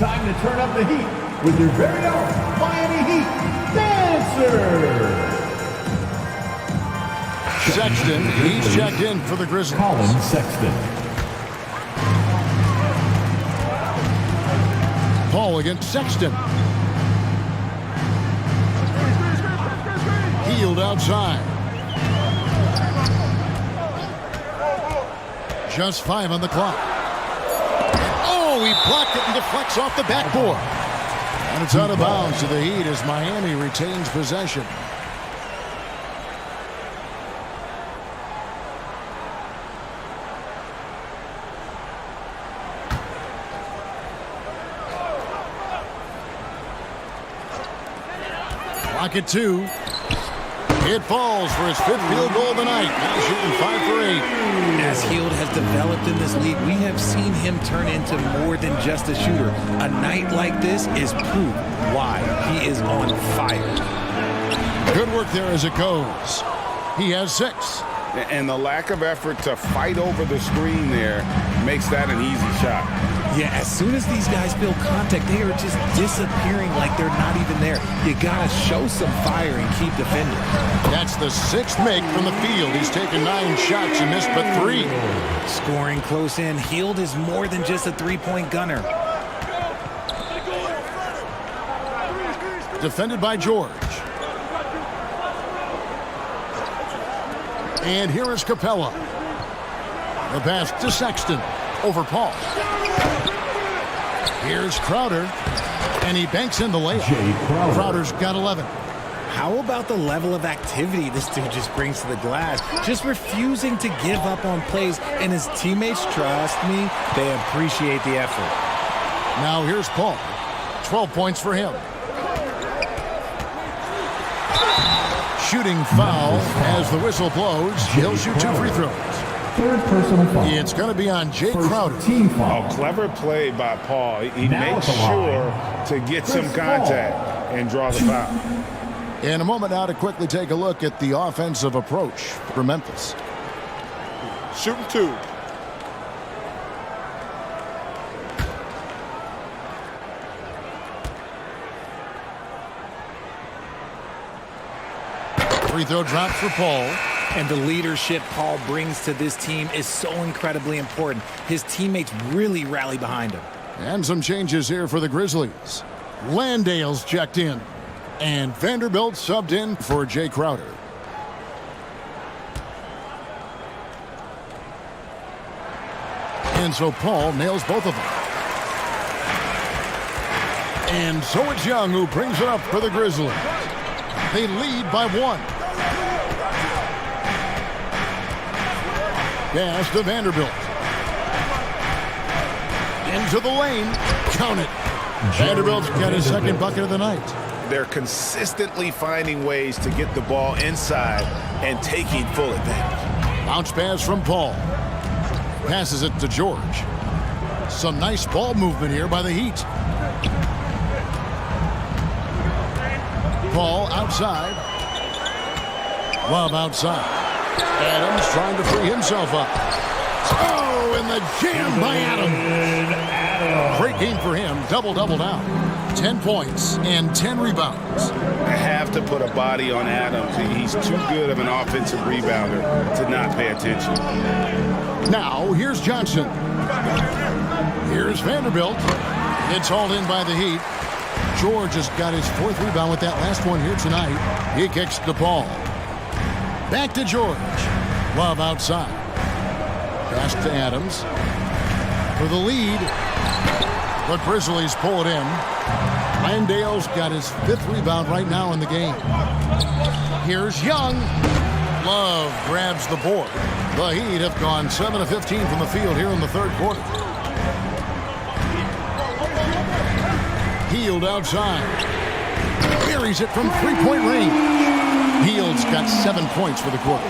Time to turn up the heat with your very own Miami Heat dancers. Sexton, he's checked in for the Grizzlies. Colin Sexton. Paul against Sexton. Healed outside. Just 5 on the clock. Oh, he blocked it and deflects off the backboard. And it's out of bounds to the Heat as Miami retains possession. Clock at 2. It falls for his 5th field goal of the night. Now shooting 5 for 8. As Hield has developed in this league, we have seen him turn into more than just a shooter. A night like this is proof why he is on fire. Good work there as it goes. He has 6. And the lack of effort to fight over the screen there makes that an easy shot. Yeah, as soon as these guys feel contact, they are just disappearing like they're not even there. You gotta show some fire and keep defending. That's the 6th make from the field. He's taken 9 shots and missed but 3. Scoring close in. Hield is more than just a three-point gunner. Defended by George. And here is Capella. The pass to Sexton. Over Paul. Here's Crowder. And he banks in the layup. Crowder's got 11. How about the level of activity this dude just brings to the glass? Just refusing to give up on plays. And his teammates, trust me, they appreciate the effort. Now here's Paul. 12 points for him. Shooting foul as the whistle blows. He'll shoot 2 free throws. Third personal foul. It's going to be on Jay Crowder. Team foul. Oh, clever play by Paul. He makes sure to get some contact and draw the foul. In a moment now to quickly take a look at the offensive approach for Memphis. Shooting 2. Free throw drops for Paul. And the leadership Paul brings to this team is so incredibly important. His teammates really rally behind him. And some changes here for the Grizzlies. Landale's checked in. And Vanderbilt subbed in for Jay Crowder. And so Paul nails both of them. And so it's Young who brings it up for the Grizzlies. They lead by 1. Pass to Vanderbilt. Into the lane. Count it. Vanderbilt's got his 2nd bucket of the night. They're consistently finding ways to get the ball inside and taking full advantage. Bounce pass from Paul. Passes it to George. Some nice ball movement here by the Heat. Paul outside. Lob outside. Adams trying to free himself up. Oh, and the jam by Adams. Great game for him. Double-double down. 10 points and 10 rebounds. I have to put a body on Adams. He's too good of an offensive rebounder to not pay attention. Now, here's Johnson. Here's Vanderbilt. It's hauled in by the Heat. George has got his 4th rebound with that last one here tonight. He kicks the ball. Back to George. Love outside. Pass to Adams. For the lead. The Grizzlies pull it in. Landale's got his 5th rebound right now in the game. Here's Young. Love grabs the board. The Heat have gone 7 of 15 from the field here in the 3rd quarter. Hield outside. Buries it from 3-point range. Hield's got 7 points for the quarter.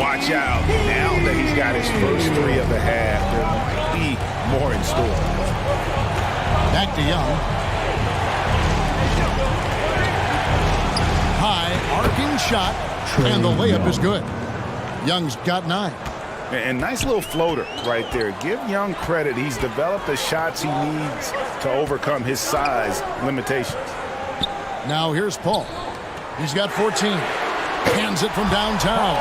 Watch out. Now that he's got his first 3 of the half, there might be more in store. Back to Young. High arcing shot, and the layup is good. Young's got 9. And nice little floater right there. Give Young credit. He's developed the shots he needs to overcome his size limitations. Now here's Paul. He's got 14. Hands it from downtown.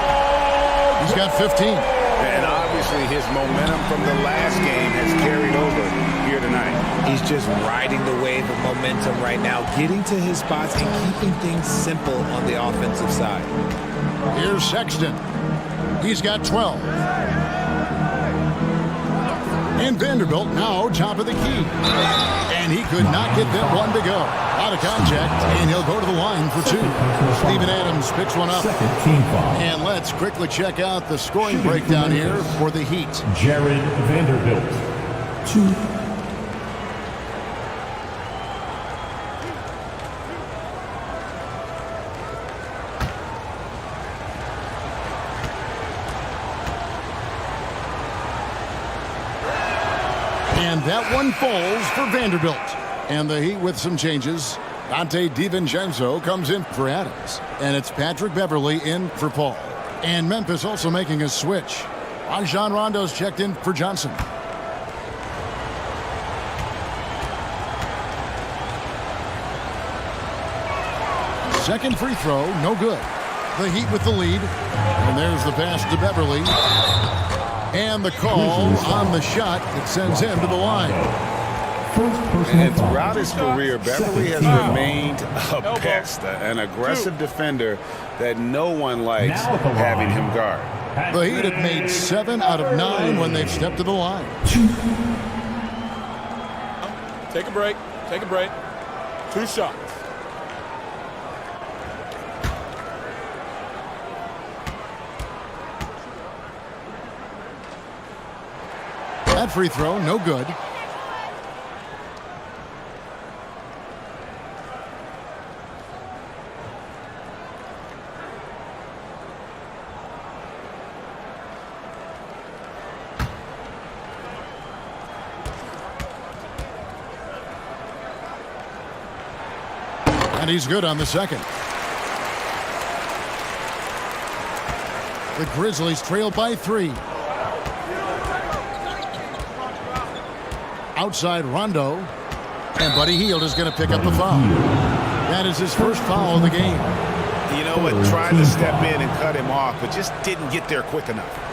He's got 15. And obviously his momentum from the last game has carried over here tonight. He's just riding the wave of momentum right now, getting to his spots and keeping things simple on the offensive side. Here's Sexton. He's got 12. And Vanderbilt now top of the key. And he could not get that one to go. Out of contact, and he'll go to the line for 2. Steven Adams picks one up. And let's quickly check out the scoring breakdown here for the Heat. Jared Vanderbilt, 2. And that one falls for Vanderbilt. And the Heat with some changes. Dante DiVincenzo comes in for Adams. And it's Patrick Beverly in for Paul. And Memphis also making a switch. Rajon Rondo's checked in for Johnson. Second free throw, no good. The Heat with the lead. And there's the pass to Beverly. And the call on the shot that sends him to the line. And throughout his career, Beverly has remained a pest, an aggressive defender that no one likes having him guard. The Heat have made 7 out of 9 when they've stepped to the line. Take a break. Take a break. 2 shots. That free throw, no good. And he's good on the second. The Grizzlies trail by 3. Outside Rondo. And Buddy Hield is going to pick up the foul. That is his first foul of the game. You know what? Tried to step in and cut him off, but just didn't get there quick enough.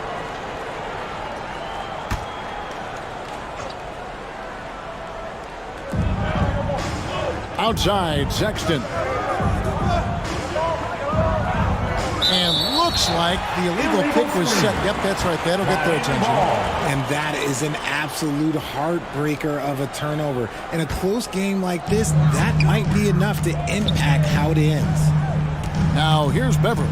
Outside, Sexton. And looks like the illegal kick was set. Yep, that's right. That'll get their attention. And that is an absolute heartbreaker of a turnover. In a close game like this, that might be enough to impact how it ends. Now, here's Beverly.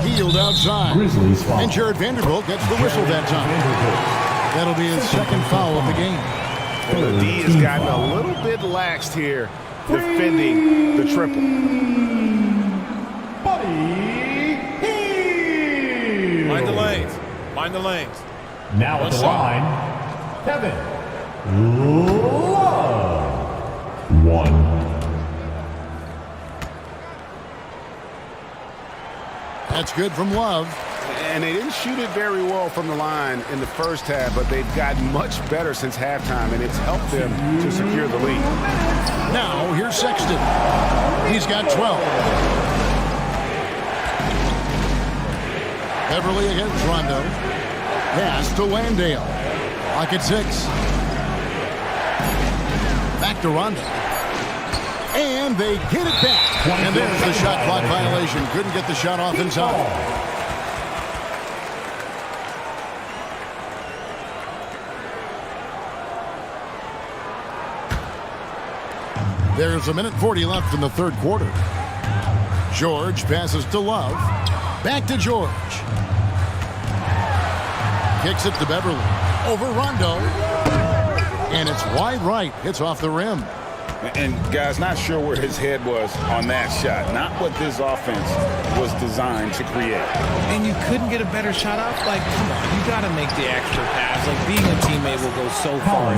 Hield outside. And Jared Vanderbilt gets the whistle that time. That'll be his second foul of the game. And the D has gotten a little bit laxed here defending the triple. Mind the lanes. Mind the lanes. Now at the line, Kevin Love. 1. That's good from Love. And they didn't shoot it very well from the line in the first half, but they've gotten much better since halftime, and it's helped them to secure the lead. Now, here's Sexton. He's got 12. Beverly against Rondo. Pass to Landale. Clock at 6. Back to Rondo. And they get it back. And there's the shot clock violation. Couldn't get the shot off in time. There's 1:40 left in the third quarter. George passes to Love. Back to George. Kicks it to Beverly. Over Rondo. And it's wide right. Hits off the rim. And, guys, not sure where his head was on that shot. Not what this offense was designed to create. And you couldn't get a better shot off? Like, come on, you got to make the extra pass. Like, being a teammate will go so far.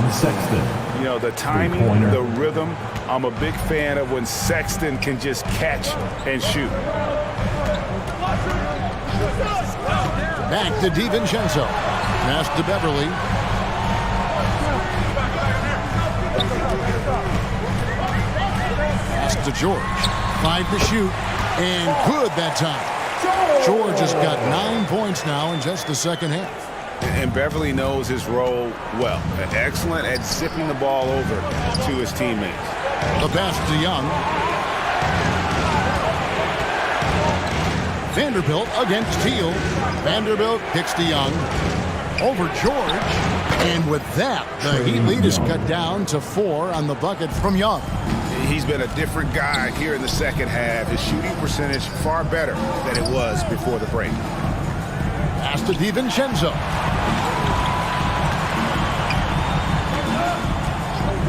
You know, the timing, the rhythm. I'm a big fan of when Sexton can just catch and shoot. Back to DiVincenzo. Pass to Beverly. Pass to George. 5 to shoot. And good that time. George has got 9 points now in just the second half. And Beverly knows his role well. Excellent at zipping the ball over to his teammates. The pass to Young. Vanderbilt against Teal. Vanderbilt kicks to Young. Over George. And with that, the Heat lead is cut down to 4 on the bucket from Young. He's been a different guy here in the second half. His shooting percentage far better than it was before the break. Pass to DiVincenzo.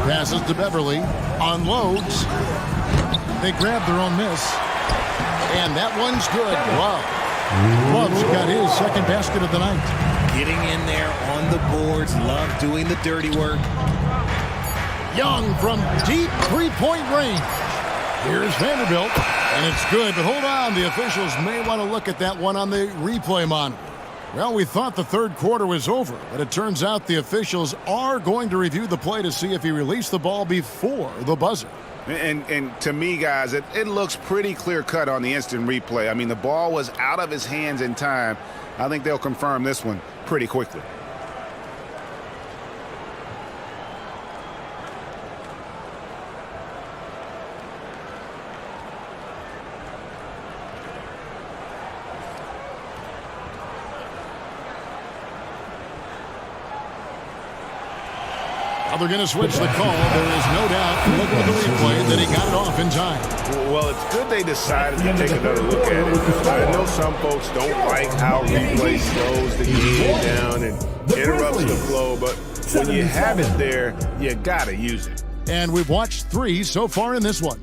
Passes to Beverly. Unloads. They grab their own miss. And that one's good. Love. Love's got his second basket of the night. Getting in there on the boards. Love doing the dirty work. Young from deep three-point range. Here's Vanderbilt. And it's good, but hold on. The officials may want to look at that one on the replay monitor. Well, we thought the third quarter was over, but it turns out the officials are going to review the play to see if he released the ball before the buzzer. And to me, guys, it looks pretty clear-cut on the instant replay. I mean, the ball was out of his hands in time. I think they'll confirm this one pretty quickly. Now they're going to switch the call. There is no doubt, looking at the replay, that he got it off in time. Well, it's good they decided to take another look at it. I know some folks don't like how replay slows the game down and interrupts the flow, but when you have it there, you got to use it. And we've watched 3 so far in this one.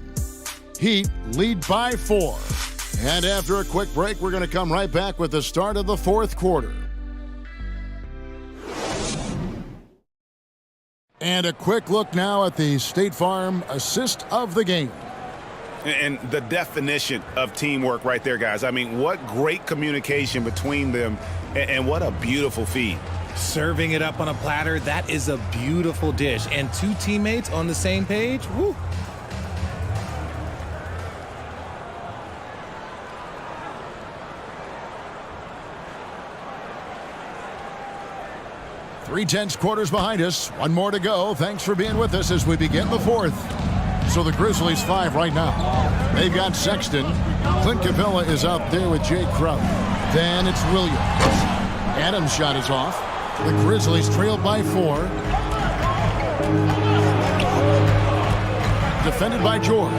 Heat lead by 4. And after a quick break, we're going to come right back with the start of the fourth quarter. And a quick look now at the State Farm assist of the game. And the definition of teamwork right there, guys. I mean, what great communication between them, and what a beautiful feed. Serving it up on a platter, that is a beautiful dish. And 2 teammates on the same page, woo. Three tenths quarters behind us. One more to go. Thanks for being with us as we begin the fourth. So the Grizzlies 5 right now. They've got Sexton. Clint Capella is out there with Jay Crow. Then it's Williams. Adams' shot is off. The Grizzlies trailed by 4. Defended by George.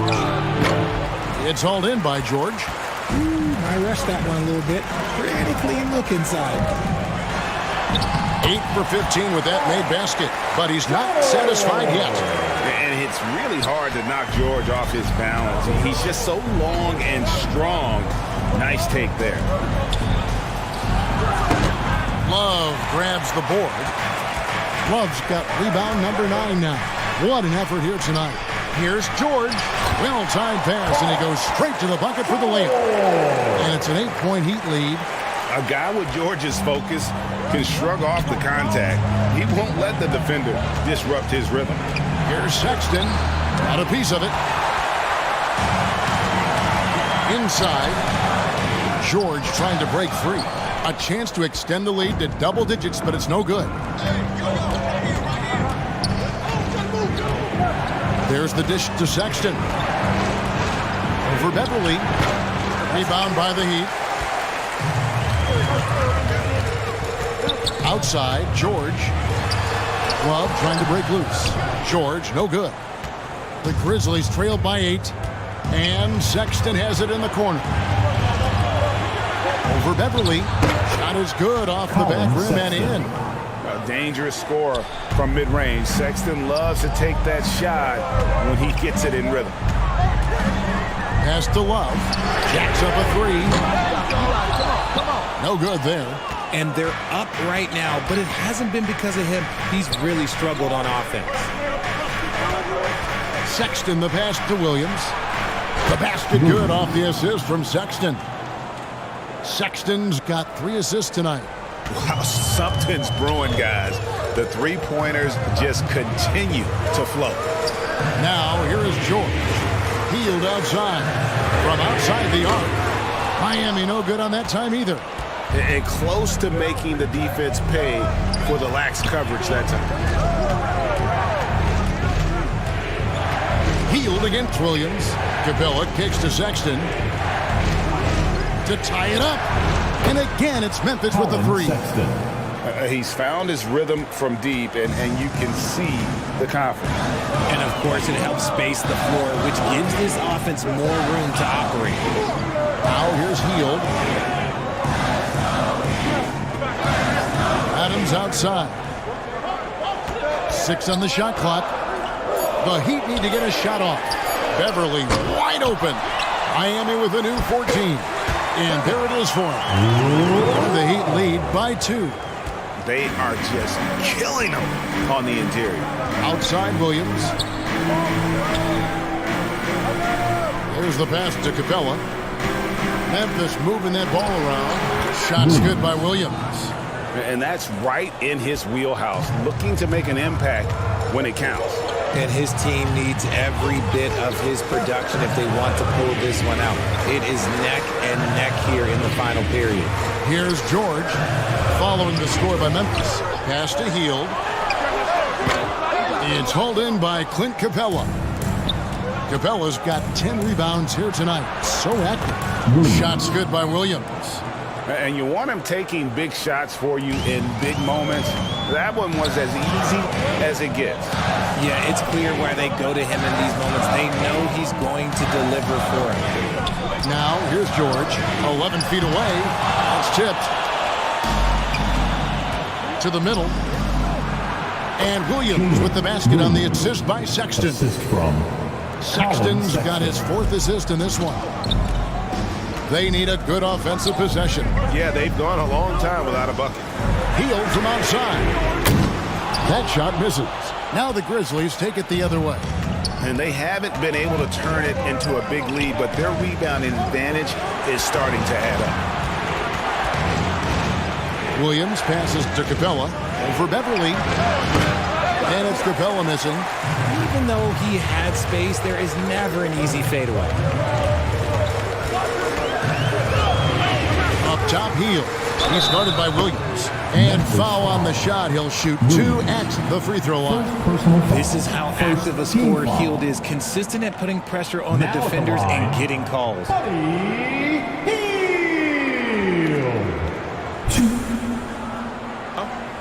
It's hauled in by George. I rushed that one a little bit. Pretty clean look inside. 8 for 15 with that made basket, but he's not satisfied yet. And it's really hard to knock George off his balance. He's just so long and strong. Nice take there. Love grabs the board. Love's got rebound number 9 now. What an effort here tonight. Here's George. Well-timed pass, and he goes straight to the bucket for the layup. And it's an 8-point Heat lead. A guy with George's focus can shrug off the contact. He won't let the defender disrupt his rhythm. Here's Sexton. Got a piece of it. Inside. George trying to break free. A chance to extend the lead to double digits, but it's no good. There's the dish to Sexton. Over Beverly. Rebound by the Heat. Outside, George. Glove trying to break loose. George, no good. The Grizzlies trail by 8. And Sexton has it in the corner. Over Beverly. Shot is good off the back rim and in. A dangerous scorer from mid-range. Sexton loves to take that shot when he gets it in rhythm. Pass to Love. Jacks up a 3. No good there. And they're up right now, but it hasn't been because of him. He's really struggled on offense. Sexton the pass to Williams. The basket good off the assist from Sexton. Sexton's got 3 assists tonight. Wow, something's brewing, guys. The three-pointers just continue to flow. Now, here is George. Healed outside. From outside the arc. Miami no good on that time either. And close to making the defense pay for the lax coverage that time. Healed against Williams. Capella kicks to Sexton. To tie it up. And again, it's Memphis with the 3. He's found his rhythm from deep, and you can see the confidence. And, of course, it helps space the floor, which gives this offense more room to operate. Now here's Healed. Adams outside. 6 on the shot clock. The Heat need to get a shot off. Beverly wide open. Miami with a new 14. And there it is for him. The Heat lead by 2. They are just killing them on the interior. Outside Williams. Here's the pass to Capella. Memphis moving that ball around. Shots good by Williams. And that's right in his wheelhouse, looking to make an impact when it counts. And his team needs every bit of his production if they want to pull this one out. It is neck and neck here in the final period. Here's George following the score by Memphis. Pass to Healed. It's hauled in by Clint Capella. Capella's got 10 rebounds here tonight. So active. Shots good by Williams. And you want him taking big shots for you in big moments. That one was as easy as it gets. Yeah, it's clear why they go to him in these moments. They know he's going to deliver for him. Now, here's George. 11 feet away. It's tipped. To the middle. And Williams with the basket on the assist by Sexton. Sexton's got his 4th assist in this one. They need a good offensive possession. Yeah, they've gone a long time without a bucket. Healed from outside. That shot misses. Now the Grizzlies take it the other way. And they haven't been able to turn it into a big lead, but their rebounding advantage is starting to add up. Williams passes to Capella. Over Beverly. And it's Capella missing. Even though he had space, there is never an easy fadeaway. Up top, Healed. He's guarded by Williams. And foul on the shot. He'll shoot 2 at the free throw line. This is how active a scorer Healed is. Consistent at putting pressure on the defenders and getting calls.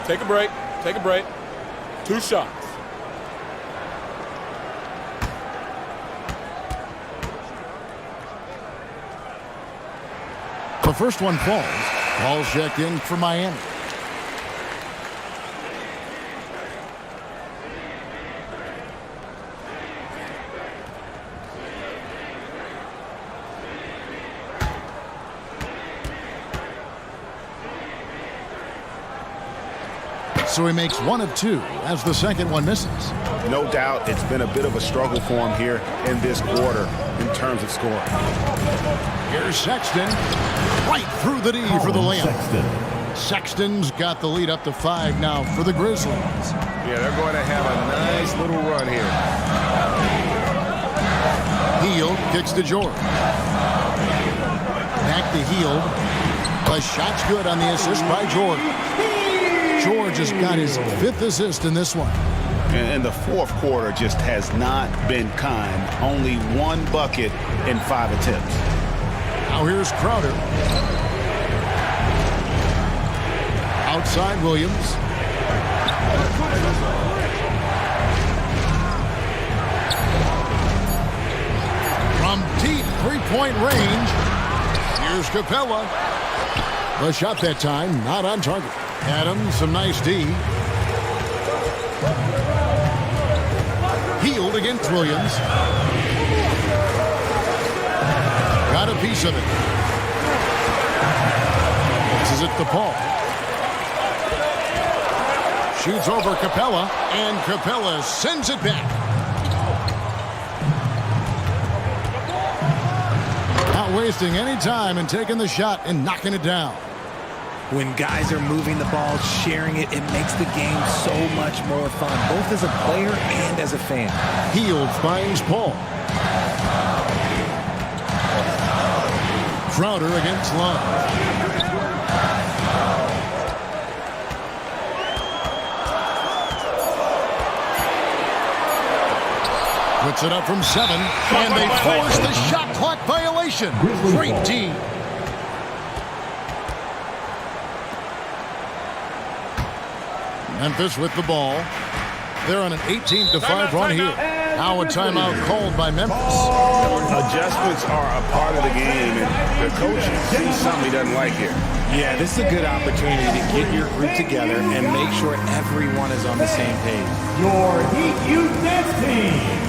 Take a break. Take a break. 2 shots. The first one falls. Ball's checked in for Miami. So he makes 1 of 2 as the second one misses. No doubt it's been a bit of a struggle for him here in this quarter in terms of scoring. Here's Sexton. Right through the D for the layup. Sexton's got the lead up to 5 now for the Grizzlies. Yeah, they're going to have a nice little run here. Hield kicks to George. Back to Hield. The shot's good on the assist by George. George has got his 5th assist in this one. And the fourth quarter just has not been kind. Only 1 bucket in 5 attempts. Now here's Crowder. Outside Williams. From deep 3-point range, here's Capella. The shot that time, not on target. Adams, some nice D. Hield against Williams. Got a piece of it. This is it to Paul. Shoots over Capella, and Capella sends it back. Not wasting any time and taking the shot and knocking it down. When guys are moving the ball, sharing it, it makes the game so much more fun, both as a player and as a fan. Hield finds Paul. Crowder against Love. Puts it up from 7, and they force the shot clock violation. Great team. Memphis with the ball. They're on an 18-5 run here. Now a timeout called by Memphis. Adjustments are a part of the game, and the coach sees something he doesn't like here. Yeah, this is a good opportunity to get your group together and make sure everyone is on the same page. Your Heat Youth Dance Team.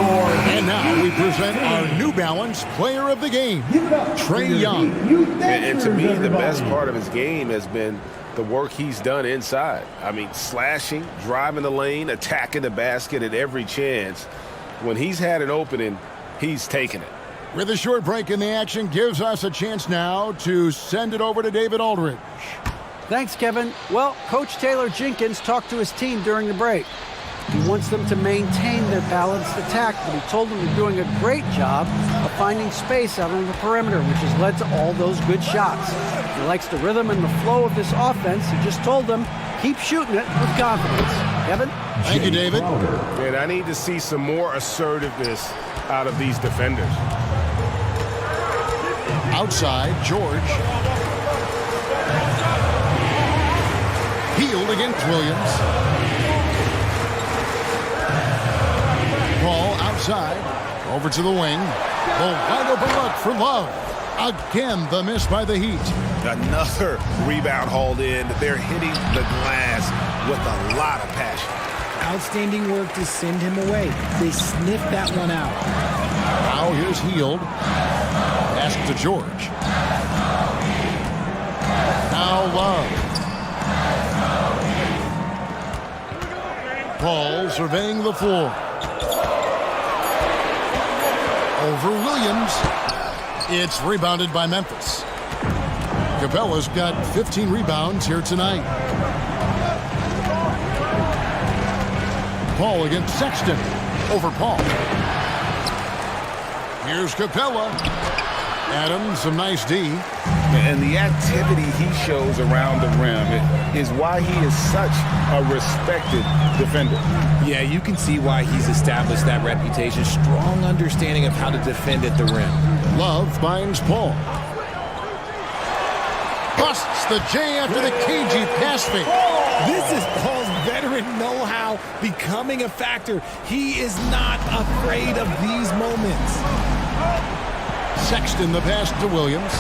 And now we present our New Balance Player of the Game, Trae Young. And to me, the best part of his game has been the work he's done inside. I mean, slashing, driving the lane, attacking the basket at every chance. When he's had an opening, he's taken it. With a short break in the action, gives us a chance now to send it over to David Aldridge. Thanks, Kevin. Well, Coach Taylor Jenkins talked to his team during the break. He wants them to maintain their balanced attack, but he told them they're doing a great job of finding space out on the perimeter, which has led to all those good shots. He likes the rhythm and the flow of this offense. He just told them, keep shooting it with confidence. Kevin? Thank you, David. And I need to see some more assertiveness out of these defenders. Outside, George. Hield against Williams. Ball outside, over to the wing. The wide open look for Love. Again, the miss by the Heat. Another rebound hauled in. They're hitting the glass with a lot of passion. Outstanding work to send him away. They sniffed that one out. Now here's Hield. Pass to George. Now Love. Paul surveying the floor. Over Williams. It's rebounded by Memphis. Capella's got 15 rebounds here tonight. Paul against Sexton. Over Paul. Here's Capella. Adams, some nice D. And the activity he shows around the rim is why he is such a respected defender. Yeah, you can see why he's established that reputation. Strong understanding of how to defend at the rim. Love finds Paul. Busts the J after the cagey pass fake. This is Paul's veteran know-how becoming a factor. He is not afraid of these moments. Sexton the pass to Williams.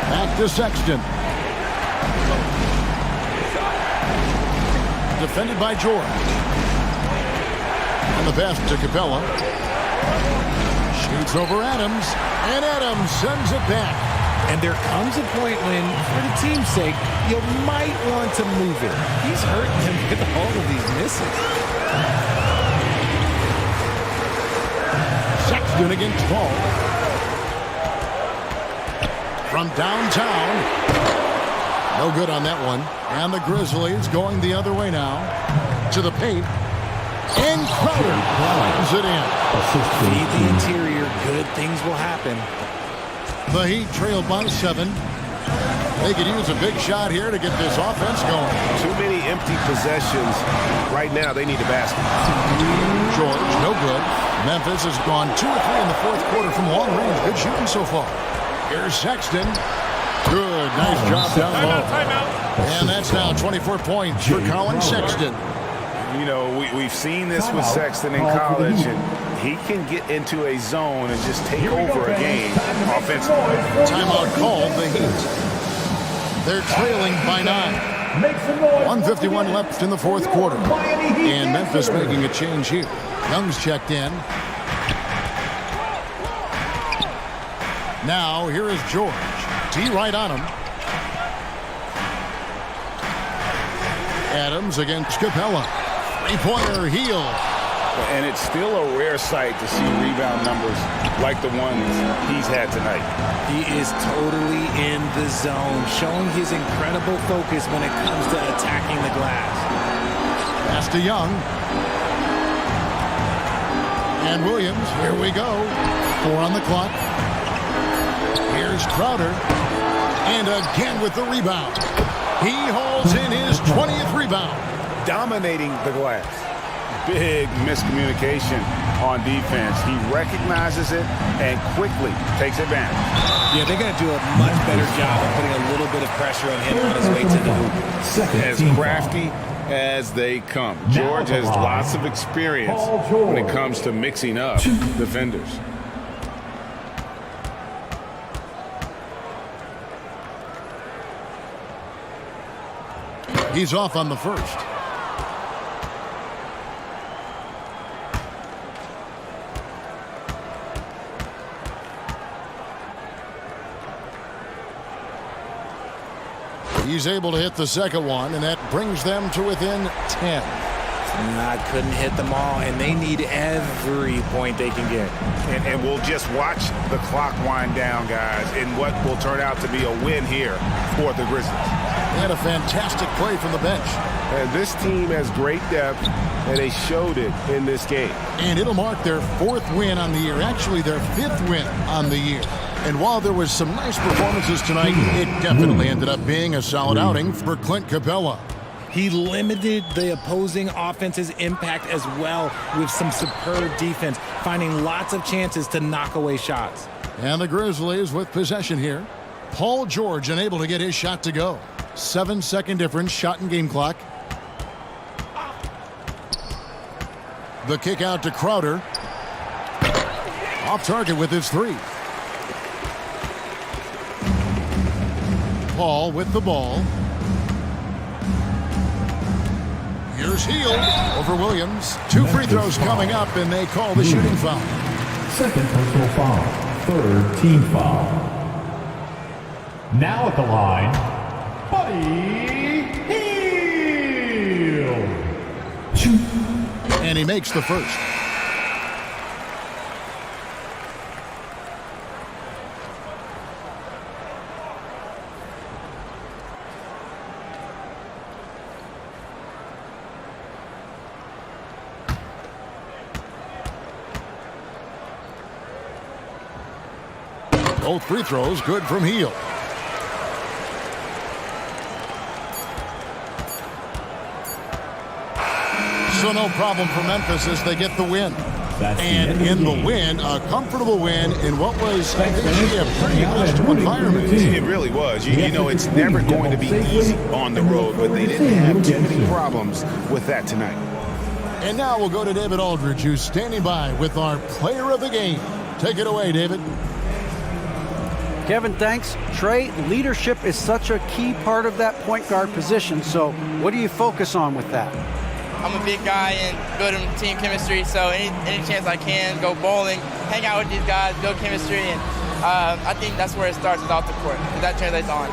Back to Sexton. Defended by George. And the pass to Capella. Shoots over Adams. And Adams sends it back. And there comes a point when, for the team's sake, you might want to move it. He's hurting him with all of these misses. Sexton against Paul. From downtown. No good on that one. And the Grizzlies going the other way now. To the paint. And Crowder lines it in. Feed the interior. Good things will happen. The Heat trailed by 7. They could use a big shot here to get this offense going. Too many empty possessions. Right now, they need a basket. George, no good. Memphis has gone 2 or 3 in the fourth quarter from long range. Good shooting so far. Here's Sexton. Good, nice job down low. And that's now 24 points for Colin Sexton. You know, we've seen this with Sexton in college, and he can get into a zone and just take over a game offensively. Timeout called the Heat. They're trailing by 9. 1:51 left in the fourth quarter. And Memphis making a change here. Young's checked in. Now, here is George. T right on him. Adams against Capella. Three-pointer heel. And it's still a rare sight to see rebound numbers like the ones he's had tonight. He is totally in the zone, showing his incredible focus when it comes to attacking the glass. Pass to Young. And Williams, here we go. 4 on the clock. Here's Crowder. And again with the rebound. He hauls in his 20th rebound. Dominating the glass. Big miscommunication on defense. He recognizes it and quickly takes advantage. Yeah, they're going to do a much better job of putting a little bit of pressure on him on his way to the hoop. As crafty as they come. George has lots of experience when it comes to mixing up defenders. He's off on the first. He's able to hit the second one, and that brings them to within 10. Couldn't hit them all, and they need every point they can get. And we'll just watch the clock wind down, guys, in what will turn out to be a win here for the Grizzlies. They had a fantastic play from the bench. And this team has great depth, and they showed it in this game. And it'll mark their 4th win on the year, actually their 5th win on the year. And while there was some nice performances tonight, it definitely ended up being a solid outing for Clint Capella. He limited the opposing offense's impact as well with some superb defense, finding lots of chances to knock away shots. And the Grizzlies with possession here. Paul George unable to get his shot to go. 7-second difference, shot and game clock. The kick out to Crowder. Off target with his 3. Paul with the ball. Here's Hield over Williams. 2 free throws coming up, and they call the shooting foul. Second personal foul. 3rd team foul. Now at the line, Buddy Hield. And he makes the first. Both free throws good from Heel. So no problem for Memphis as they get the win. And in the win, a comfortable win in what was, I think, a pretty hostile environment. It really was. You know, it's never going to be easy on the road, but they didn't have too many problems with that tonight. And now we'll go to David Aldridge, who's standing by with our player of the game. Take it away, David. Kevin, thanks. Trey, leadership is such a key part of that point guard position, so what do you focus on with that? I'm a big guy and building team chemistry, so any chance I can, go bowling, hang out with these guys, build chemistry, and I think that's where it starts, is off the court, because that translates on.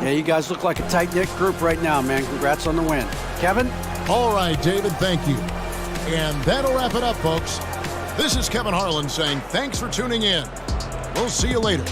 Yeah, you guys look like a tight-knit group right now, man. Congrats on the win. Kevin? All right, David, thank you. And that'll wrap it up, folks. This is Kevin Harlan saying thanks for tuning in. We'll see you later.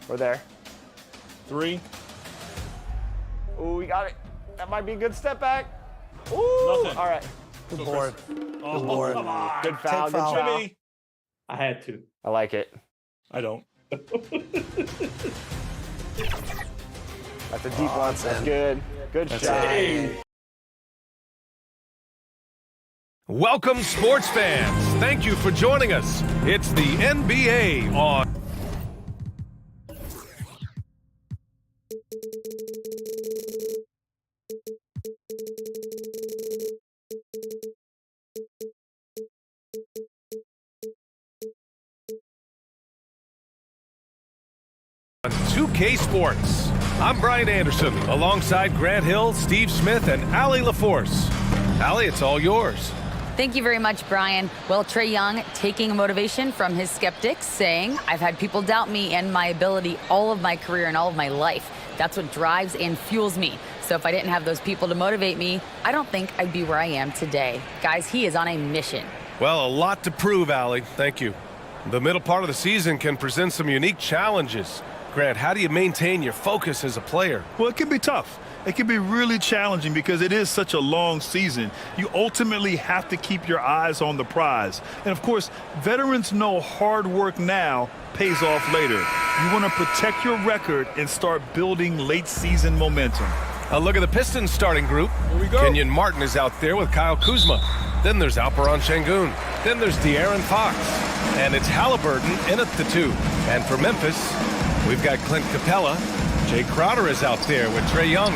We're there. 3. Ooh, we got it. That might be a good step back. Ooh, Nothing. all right. Good board. Oh, Good board. come on. Good foul. Take Good foul. foul. Jimmy. I had to. I like it. I don't. That's a deep one. That's good. Good shot. Welcome, sports fans. Thank you for joining us. It's the NBA on. On 2K Sports. I'm Brian Anderson, alongside Grant Hill, Steve Smith, and Allie LaForce. Allie, it's all yours. Thank you very much, Brian. Well, Trae Young taking motivation from his skeptics, saying, I've had people doubt me and my ability all of my career and all of my life. That's what drives and fuels me. So if I didn't have those people to motivate me, I don't think I'd be where I am today. Guys, he is on a mission. Well, a lot to prove, Allie. Thank you. The middle part of the season can present some unique challenges. Grant, how do you maintain your focus as a player? Well, it can be tough. It can be really challenging because it is such a long season. You ultimately have to keep your eyes on the prize. And, of course, veterans know hard work now pays off later. You want to protect your record and start building late-season momentum. A look at the Pistons starting group. Here we go. Kenyon Martin is out there with Kyle Kuzma. Then there's Alperon Şengün. Then there's De'Aaron Fox. And it's Halliburton in at the 2. And for Memphis, we've got Clint Capella. Jay Crowder is out there with Trae Young.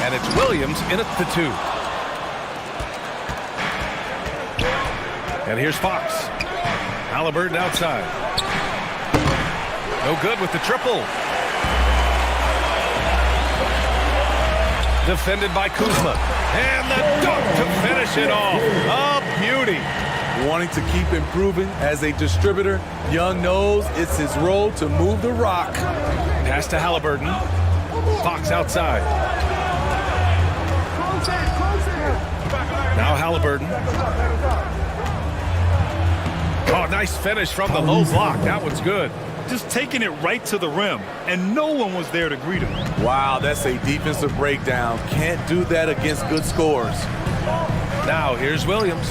And it's Williams in at the 2. And here's Fox. Halliburton outside. No good with the triple. Defended by Kuzma. And the dunk to finish it off. A beauty. Wanting to keep improving as a distributor, Young knows it's his role to move the rock. Pass to Halliburton. Fox outside. Now Halliburton. Oh, nice finish from the low block. That one's good. Just taking it right to the rim, and no one was there to greet him. Wow, that's a defensive breakdown. Can't do that against good scores. Now here's Williams.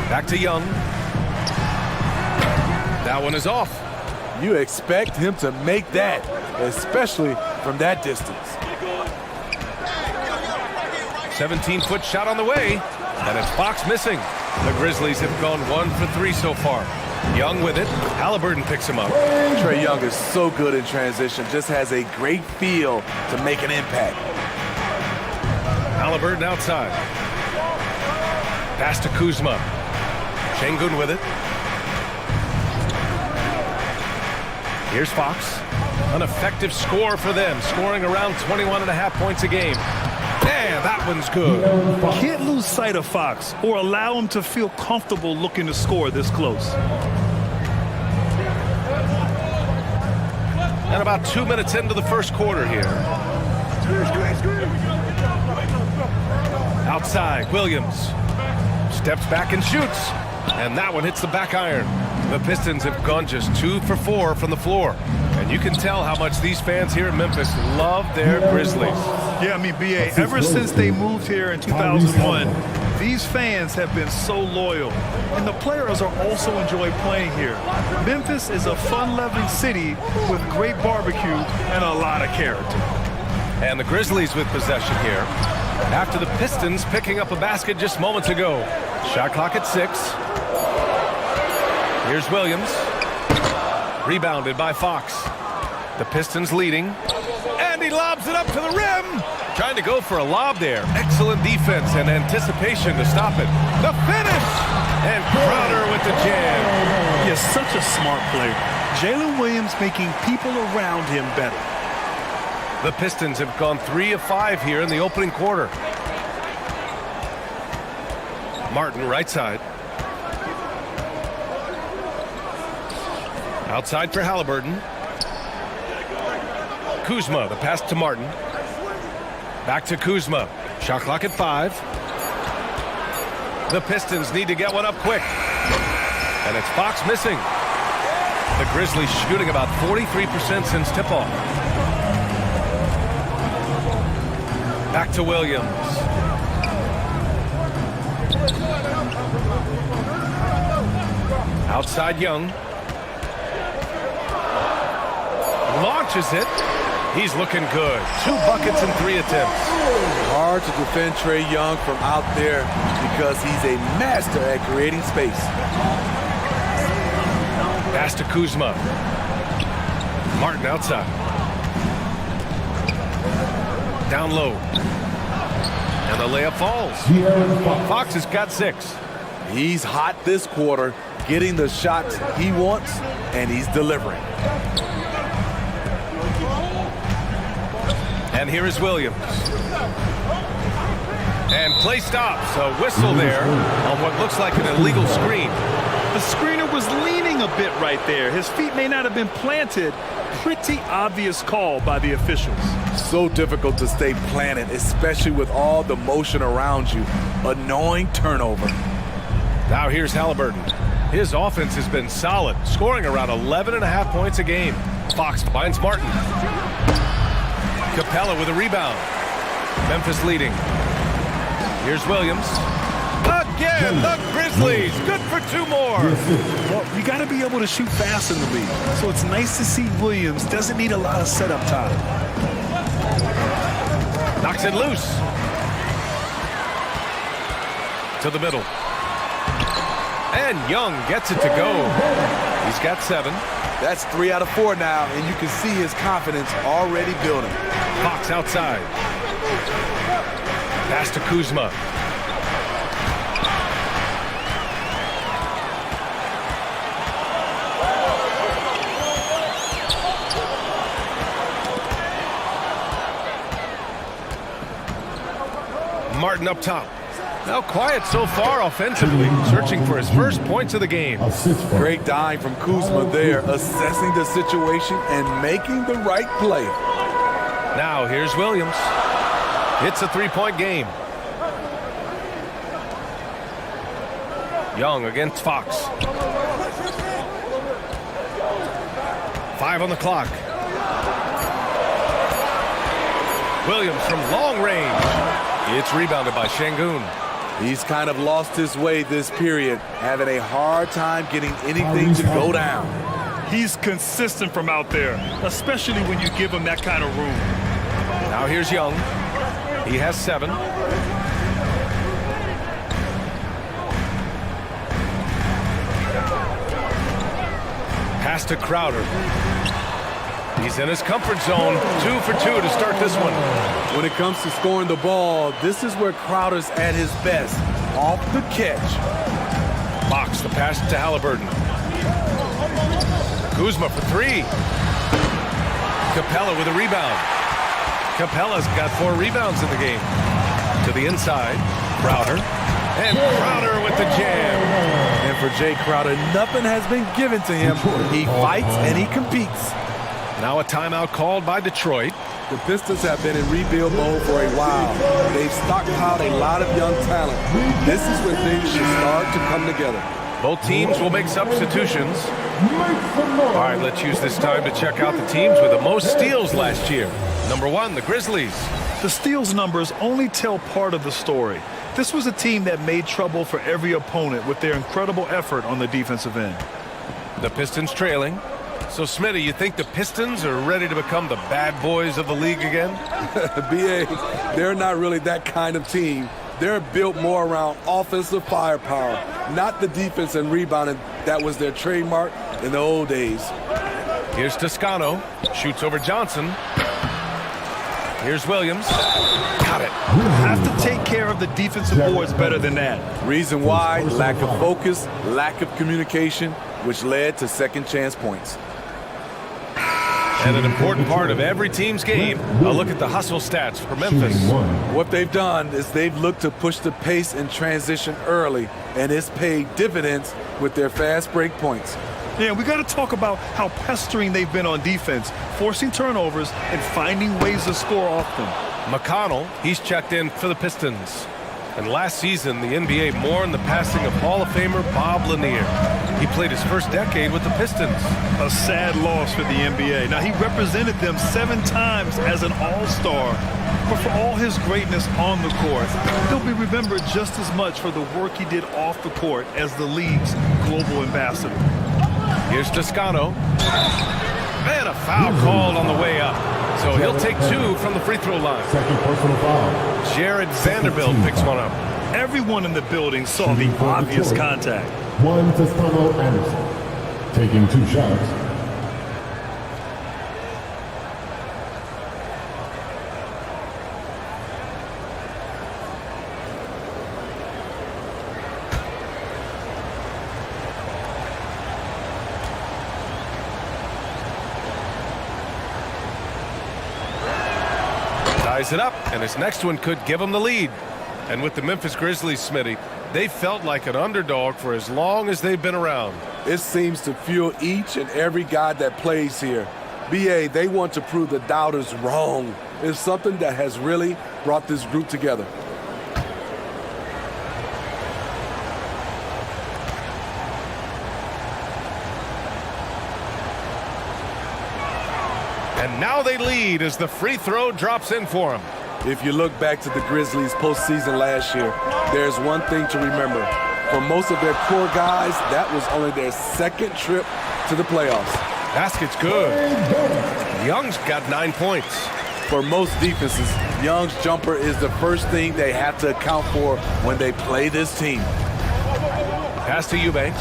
Back to Young. That one is off. You expect him to make that, especially from that distance. 17-foot shot on the way, and it's Fox missing. The Grizzlies have gone 1 for 3 so far. Young with it. Halliburton picks him up. Trae Young is so good in transition, just has a great feel to make an impact. Halliburton outside. Pass to Kuzma. Şengün with it. Here's Fox. An effective score for them, scoring around 21.5 points a game. And that one's good. Can't lose sight of Fox or allow him to feel comfortable looking to score this close. And about 2 minutes into the first quarter here. Outside, Williams. Steps back and shoots. And that one hits the back iron. The Pistons have gone just 2 for 4 from the floor. And you can tell how much these fans here in Memphis love their Grizzlies. Yeah, I mean, B.A., ever since they moved here in 2001, these fans have been so loyal. And the players are also enjoy playing here. Memphis is a fun-loving city with great barbecue and a lot of character. And the Grizzlies with possession here. After the Pistons picking up a basket just moments ago. Shot clock at 6. Here's Williams. Rebounded by Fox. The Pistons leading. And he lobs it up to the rim. Trying to go for a lob there. Excellent defense and anticipation to stop it. The finish! And Crowder with the jam. He's such a smart player. Jalen Williams making people around him better. The Pistons have gone 3 of 5 here in the opening quarter. Martin right side. Outside for Halliburton. Kuzma, the pass to Martin. Back to Kuzma. Shot clock at 5. The Pistons need to get one up quick. And it's Fox missing. The Grizzlies shooting about 43% since tip-off. Back to Williams. Outside Young. Launches it. He's looking good. 2 buckets in 3 attempts. Hard to defend Trae Young from out there because he's a master at creating space. Pass to Kuzma. Martin outside. Down low. And the layup falls. Fox has got 6. He's hot this quarter, getting the shots he wants, and he's delivering. And here is Williams. And play stops. A whistle there on what looks like an illegal screen. The screener was leaning a bit right there. His feet may not have been planted. Pretty obvious call by the officials. So difficult to stay planted, especially with all the motion around you. Annoying turnover. Now here's Halliburton. His offense has been solid, scoring around 11.5 points a game. Fox finds Martin. Capella with a rebound. Memphis leading. Here's Williams. Again, the Grizzlies. Good for 2 more. Well, you got to be able to shoot fast in the league. So it's nice to see Williams doesn't need a lot of setup time. Knocks it loose. To the middle. And Young gets it to go. He's got 7. That's 3 out of 4 now, and you can see his confidence already building. Fox outside. Pass to Kuzma. Martin up top. Now quiet so far offensively, searching for his first points of the game. Great dime from Kuzma there, assessing the situation and making the right play. Now here's Williams. It's a 3-point game. Young against Fox. 5 on the clock. Williams from long range. It's rebounded by Şengün. He's kind of lost his way this period, having a hard time getting anything to go down. He's consistent from out there, especially when you give him that kind of room. Now here's Young. He has 7. Pass to Crowder. He's in his comfort zone. 2 for 2 to start this one. When it comes to scoring the ball, this is where Crowder's at his best. Off the catch. Fox, the pass to Halliburton. Kuzma for 3. Capella with a rebound. Capella's got 4 rebounds in the game. To the inside. Crowder. And Crowder with the jam. And for Jay Crowder, nothing has been given to him. He fights and he competes. Now a timeout called by Detroit. The Pistons have been in rebuild mode for a while. They've stockpiled a lot of young talent. This is where things should start to come together. Both teams will make substitutions. All right, let's use this time to check out the teams with the most steals last year. Number 1, the Grizzlies. The steals numbers only tell part of the story. This was a team that made trouble for every opponent with their incredible effort on the defensive end. The Pistons trailing. So, Smitty, you think the Pistons are ready to become the bad boys of the league again? B.A., they're not really that kind of team. They're built more around offensive firepower, not the defense and rebounding that was their trademark in the old days. Here's Toscano. Shoots over Johnson. Here's Williams. Got it. Have to take care of the defensive boards better than that. Reason why? Lack of focus, lack of communication, which led to second chance points. And an important part of every team's game, a look at the hustle stats for Memphis. What they've done is they've looked to push the pace and transition early, and it's paid dividends with their fast break points. Yeah, we got to talk about how pestering they've been on defense, forcing turnovers and finding ways to score off them. McConnell, he's checked in for the Pistons. And last season, the NBA mourned the passing of Hall of Famer Bob Lanier. He played his first decade with the Pistons. A sad loss for the NBA. Now, he represented them 7 times as an all-star. But for all his greatness on the court, he'll be remembered just as much for the work he did off the court as the league's global ambassador. Here's Toscano. And a foul called on the way up. So he'll take 2 from the free throw line. Second personal foul. Jared Vanderbilt picks one up. Everyone in the building saw the obvious contact. 1 Toscano Anderson. Taking 2 shots. Ties it up, and his next one could give him the lead. And with the Memphis Grizzlies, Smitty, they felt like an underdog for as long as they've been around. It seems to fuel each and every guy that plays here. B.A., they want to prove the doubters wrong. It's something that has really brought this group together. And now they lead as the free throw drops in for them. If you look back to the Grizzlies postseason last year, there's one thing to remember. For most of their core guys, that was only their second trip to the playoffs. Basket's good. Young's got 9 points. For most defenses, Young's jumper is the first thing they have to account for when they play this team. Pass to Eubanks.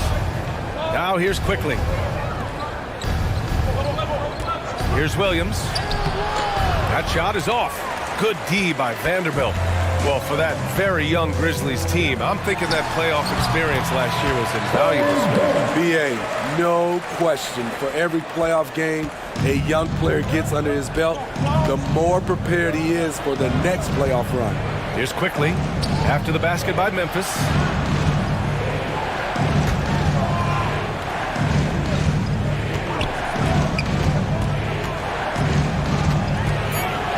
Now here's Quickly. Here's Williams. That shot is off. Good D by Vanderbilt. Well, for that very young Grizzlies team, I'm thinking that playoff experience last year was invaluable. BA, no question. For every playoff game a young player gets under his belt, the more prepared he is for the next playoff run. Here's Quickly. After the basket by Memphis.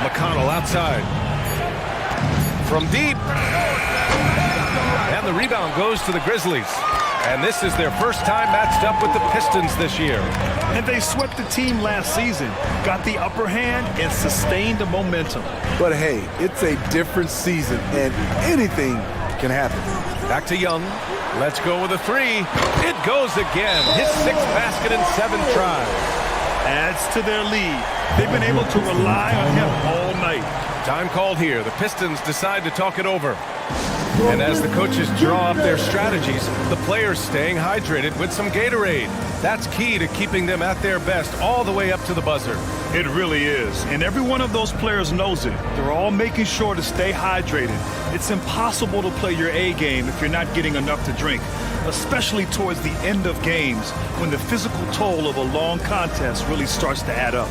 McConnell outside. From deep. And the rebound goes to the Grizzlies. And this is their first time matched up with the Pistons this year. And they swept the team last season, got the upper hand, and sustained the momentum. But hey, it's a different season, and anything can happen. Back to Young. Let's go with a three. It goes again. His sixth basket in 7 tries. Adds to their lead. They've been able to rely on him all night. Time called here. The Pistons decide to talk it over. And as the coaches draw up their strategies, the players staying hydrated with some Gatorade. That's key to keeping them at their best all the way up to the buzzer. It really is. And every one of those players knows it. They're all making sure to stay hydrated. It's impossible to play your A game if you're not getting enough to drink, especially towards the end of games when the physical toll of a long contest really starts to add up.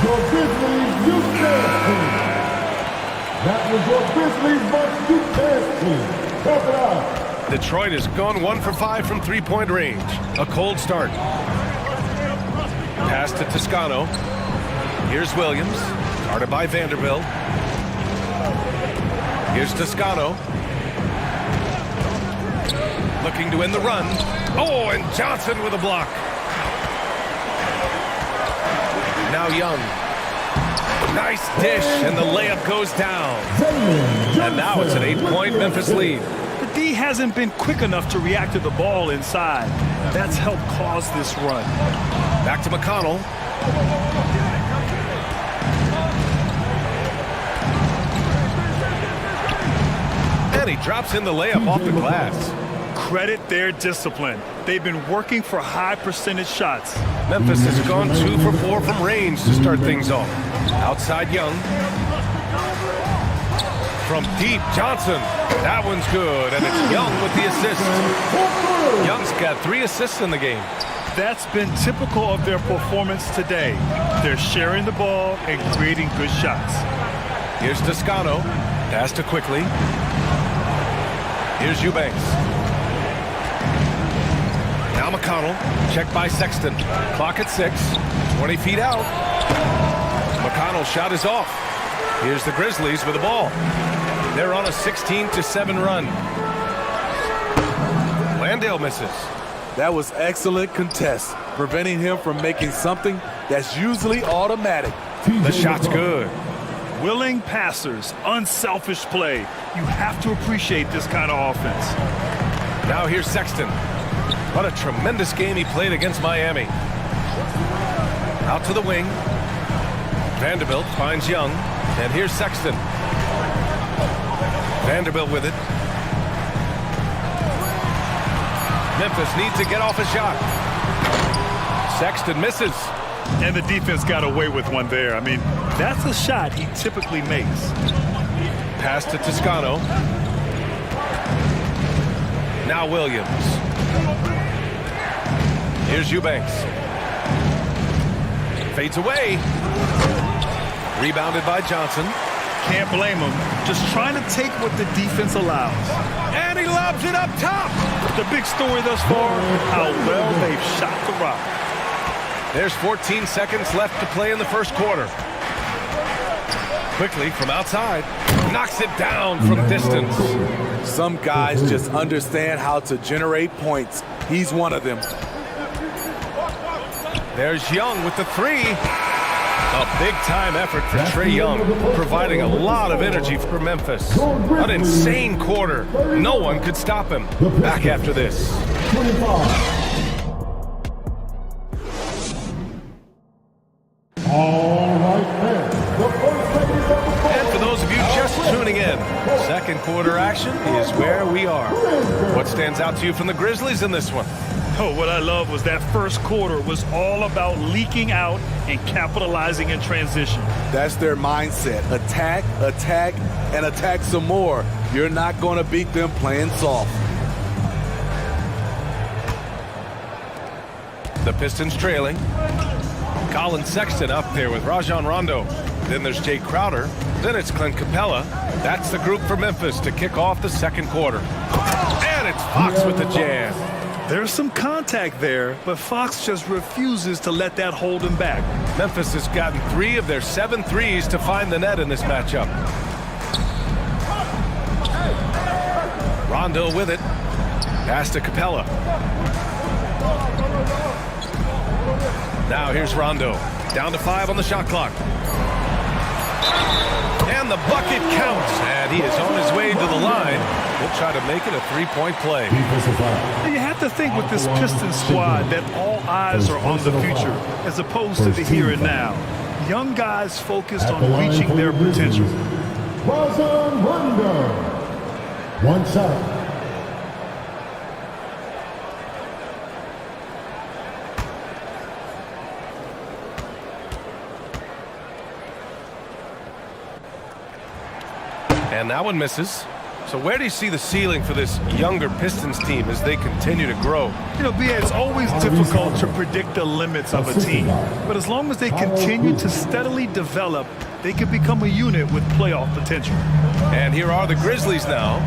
Your Grizzlies Youth Dance Team. That was your Grizzlies Bucks Youth Dance Team. Help it out. Detroit has gone 1 for 5 from three-point range. A cold start. Pass to Toscano. Here's Williams. Guarded by Vanderbilt. Here's Toscano. Looking to end the run. Oh, and Johnson with a block. Now Young. Nice dish, and the layup goes down. And now it's an 8-point Memphis lead. The D hasn't been quick enough to react to the ball inside. That's helped cause this run. Back to McConnell. And he drops in the layup off the glass. Credit their discipline. They've been working for high percentage shots. Memphis has gone 2 for 4 from range to start things off. Outside Young. From deep, Johnson. That one's good, and it's Young with the assist. Young's got 3 assists in the game. That's been typical of their performance today. They're sharing the ball and creating good shots. Here's Toscano. Pass to Quickly. Here's Eubanks. Now McConnell, checked by Sexton. Clock at 6, 20 feet out. McConnell's shot is off. Here's the Grizzlies with the ball. They're on a 16-7 run. Landale misses. That was excellent contest, preventing him from making something that's usually automatic. The shot's good. Willing passers, unselfish play. You have to appreciate this kind of offense. Now here's Sexton. What a tremendous game he played against Miami. Out to the wing. Vanderbilt finds Young. And here's Sexton. Vanderbilt with it. Memphis needs to get off a shot. Sexton misses. And the defense got away with one there. I mean, that's a shot he typically makes. Pass to Toscano. Now Williams. Here's Eubanks. Fades away. Rebounded by Johnson. Can't blame him. Just trying to take what the defense allows. And he lobs it up top. The big story thus far, how well they've shot the rock. There's 14 seconds left to play in the first quarter. Quickly from outside. Knocks it down from distance. Some guys just understand how to generate points. He's one of them. There's Young with the three. A big-time effort for Trae Young, providing a lot of energy for Memphis. An insane quarter. No one could stop him. Back after this. And for those of you just tuning in, second quarter action is where we are. What stands out to you from the Grizzlies in this one? Oh, what I love was that first quarter was all about leaking out and capitalizing in transition. That's their mindset. Attack, attack, and attack some more. You're not going to beat them playing soft. The Pistons trailing. Colin Sexton up there with Rajon Rondo. Then there's Jay Crowder. Then it's Clint Capella. That's the group for Memphis to kick off the second quarter. And it's Fox with the jam. There's some contact there, but Fox just refuses to let that hold him back. Memphis has gotten 3 of their 7 threes to find the net in this matchup. Rondo with it. Pass to Capella. Now here's Rondo. Down to 5 on the shot clock. And the bucket counts. And he is on his way to the line. He'll try to make it a 3-point play. You have to think with this Pistons squad that all eyes are on the future as opposed to the here and now. Young guys focused on reaching their potential. Rajon Rondo. One shot. And that one misses. So where do you see the ceiling for this younger Pistons team as they continue to grow? You know, B.A., it's always difficult to predict the limits of a team. But as long as they continue to steadily develop, they can become a unit with playoff potential. And here are the Grizzlies now.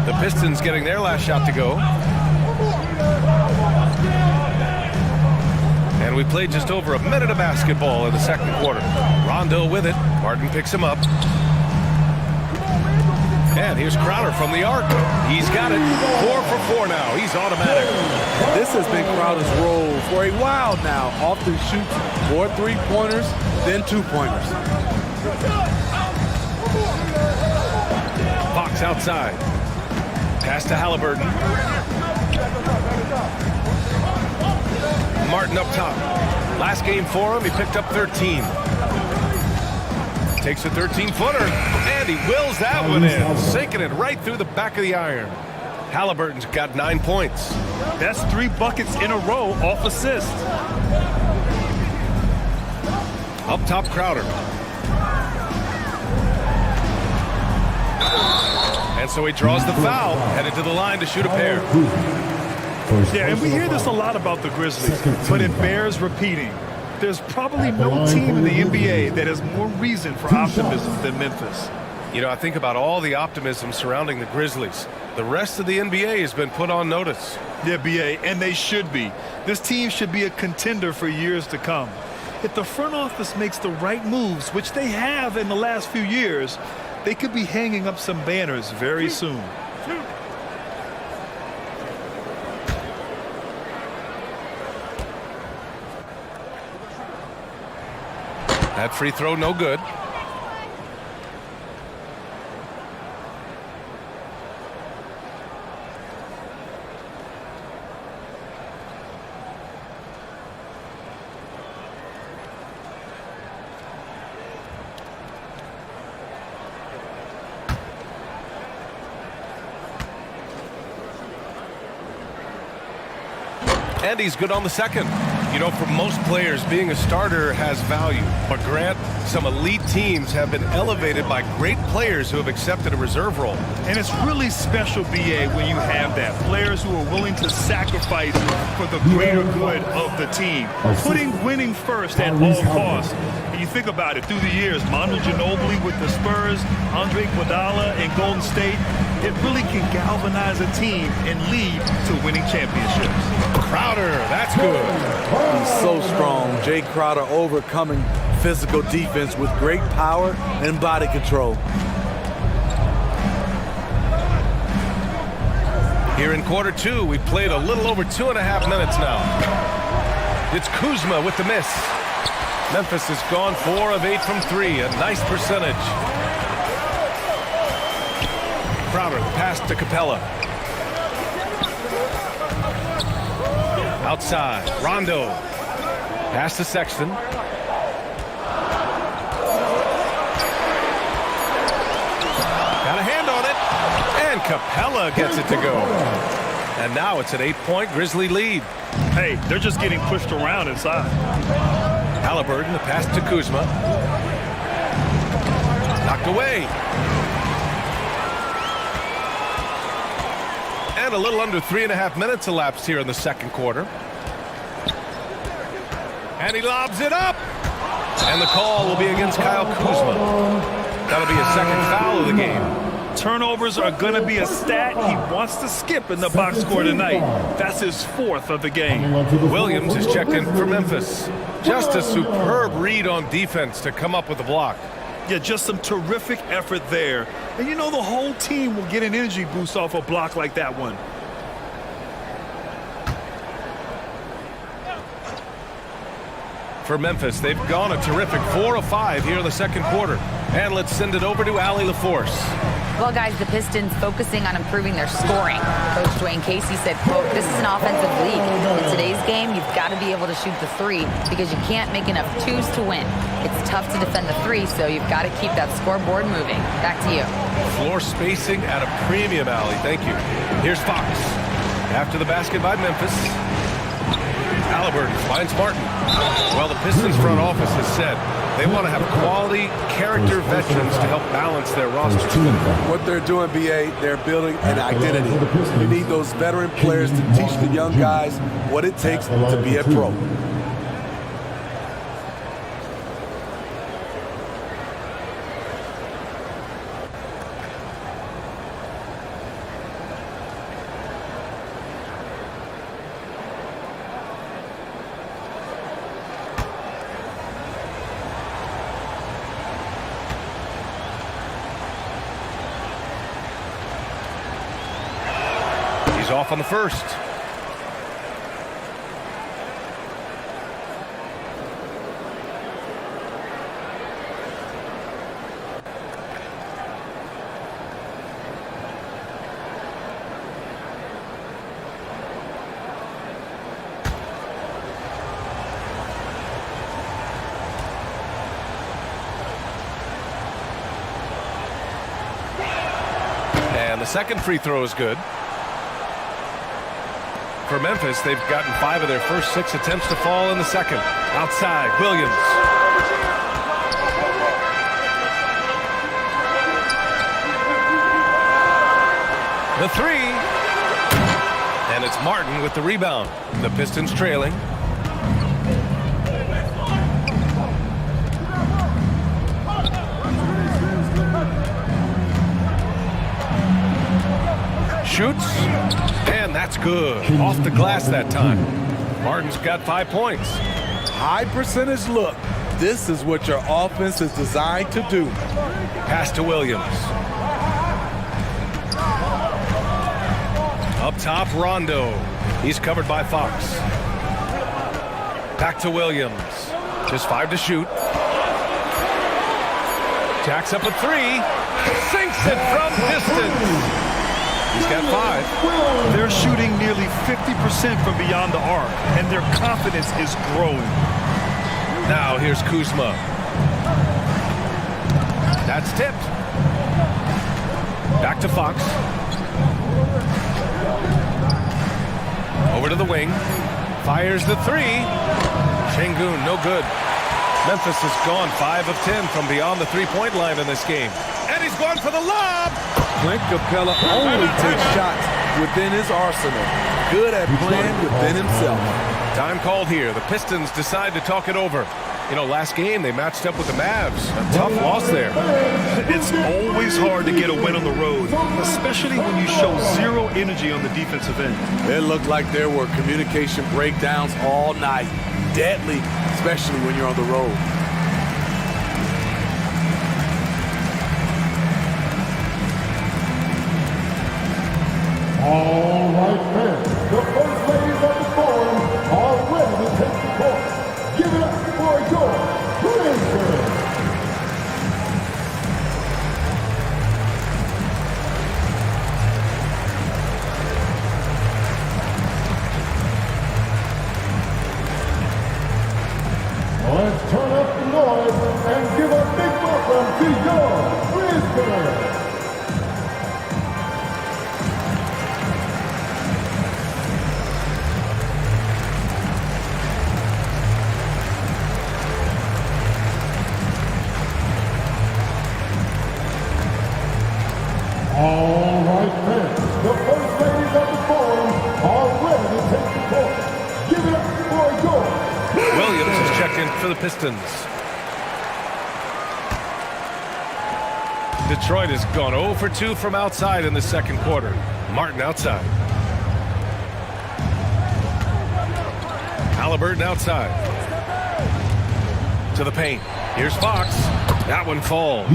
The Pistons getting their last shot to go. And we played just over a minute of basketball in the second quarter. Rondo with it. Martin picks him up. And here's Crowder from the arc. He's got it. 4 for 4 now. He's automatic. This has been Crowder's role for a while now. Often shoots 4 3-pointers, then 2-pointers. Fox outside. Pass to Halliburton. Martin up top. Last game for him, he picked up 13. Takes a 13-footer, and he wills that one in, sinking it right through the back of the iron. Halliburton's got 9 points. That's 3 buckets in a row off assist. Up top, Crowder. And so he draws the foul, headed to the line to shoot a pair. Yeah, and we hear this a lot about the Grizzlies, but it bears repeating. There's probably no team in the NBA that has more reason for optimism than Memphis. You know, I think about all the optimism surrounding the Grizzlies. The rest of the NBA has been put on notice. Yeah, B.A., and they should be. This team should be a contender for years to come. If the front office makes the right moves, which they have in the last few years, they could be hanging up some banners very soon. That free throw, no good. And he's good on the second. You know, for most players, being a starter has value. But Grant, some elite teams have been elevated by great players who have accepted a reserve role. And it's really special, B.A., when you have that. Players who are willing to sacrifice for the greater good of the team. Putting winning first at all costs. And you think about it, through the years, Manu Ginobili with the Spurs, Andre Iguodala in Golden State, it really can galvanize a team and lead to winning championships. Crowder, that's good. He's so strong. Jay Crowder overcoming physical defense with great power and body control. Here in quarter two, we've played a little over 2.5 minutes now. It's Kuzma with the miss. Memphis has gone 4 of 8 from 3, a nice percentage. Crowder, pass to Capella. Outside, Rondo. Pass to Sexton. Got a hand on it. And Capella gets it to go. And now it's an 8-point Grizzly lead. Hey, they're just getting pushed around inside. Halliburton, the pass to Kuzma. Knocked away. And a little under 3.5 minutes elapsed here in the second quarter. And he lobs it up. And the call will be against Kyle Kuzma. That'll be his second foul of the game. Turnovers are going to be a stat he wants to skip in the box score tonight. That's his 4th of the game. Williams is checked in for Memphis. Just a superb read on defense to come up with the block. Yeah, just some terrific effort there. And you know the whole team will get an energy boost off a block like that one. For Memphis, they've gone a terrific 4 of 5 here in the second quarter. And let's send it over to Allie LaForce. Well, guys, the Pistons focusing on improving their scoring. Coach Dwayne Casey said, quote, "This is an offensive league. In today's game, you've got to be able to shoot the 3 because you can't make enough 2s to win. It's tough to defend the 3, so you've got to keep that scoreboard moving." Back to you. Floor spacing at a premium, Allie. Thank you. Here's Fox. After the basket by Memphis. Halliburton finds Martin. Well, the Pistons front office has said they want to have quality character veterans to help balance their roster. What they're doing, BA, they're building an identity. You need those veteran players to teach the young guys what it takes to be a pro. He's off on the first. And the second free throw is good. For Memphis, they've gotten 5 of their first 6 attempts to fall in the second. Outside, Williams. The 3. And it's Martin with the rebound. The Pistons trailing. Shoots. And that's good. Off the glass that time. Martin's got 5 points. High percentage look. This is what your offense is designed to do. Pass to Williams. Up top, Rondo. He's covered by Fox. Back to Williams. Just 5 to shoot. Jacks up a 3. Sinks it from distance. He's got 5. They're shooting nearly 50% from beyond the arc, and their confidence is growing. Now here's Kuzma. That's tipped. Back to Fox. Over to the wing. Fires the 3. Şengün, no good. Memphis has gone 5 of 10 from beyond the 3-point line in this game. And he's gone for the lob. Clint Capella only takes shots within his arsenal. Good at playing within himself. Time called here. The Pistons decide to talk it over. You know, last game they matched up with the Mavs. A tough loss there. It's always hard to get a win on the road, especially when you show zero energy on the defensive end. It looked like there were communication breakdowns all night. Deadly, especially when you're on the road. All right, fans. The first ladies of the forum are ready to take the court. Give it up for your Grizzlies. Let's turn up the noise and give a big welcome to your Grizzlies. All right, fans. The first ladies of the forum are ready to take the court. Give it up for your Williams is checked in for the Pistons. Detroit has gone 0 for 2 from outside in the second quarter. Martin outside. Halliburton outside. To the paint. Here's Fox. That one falls.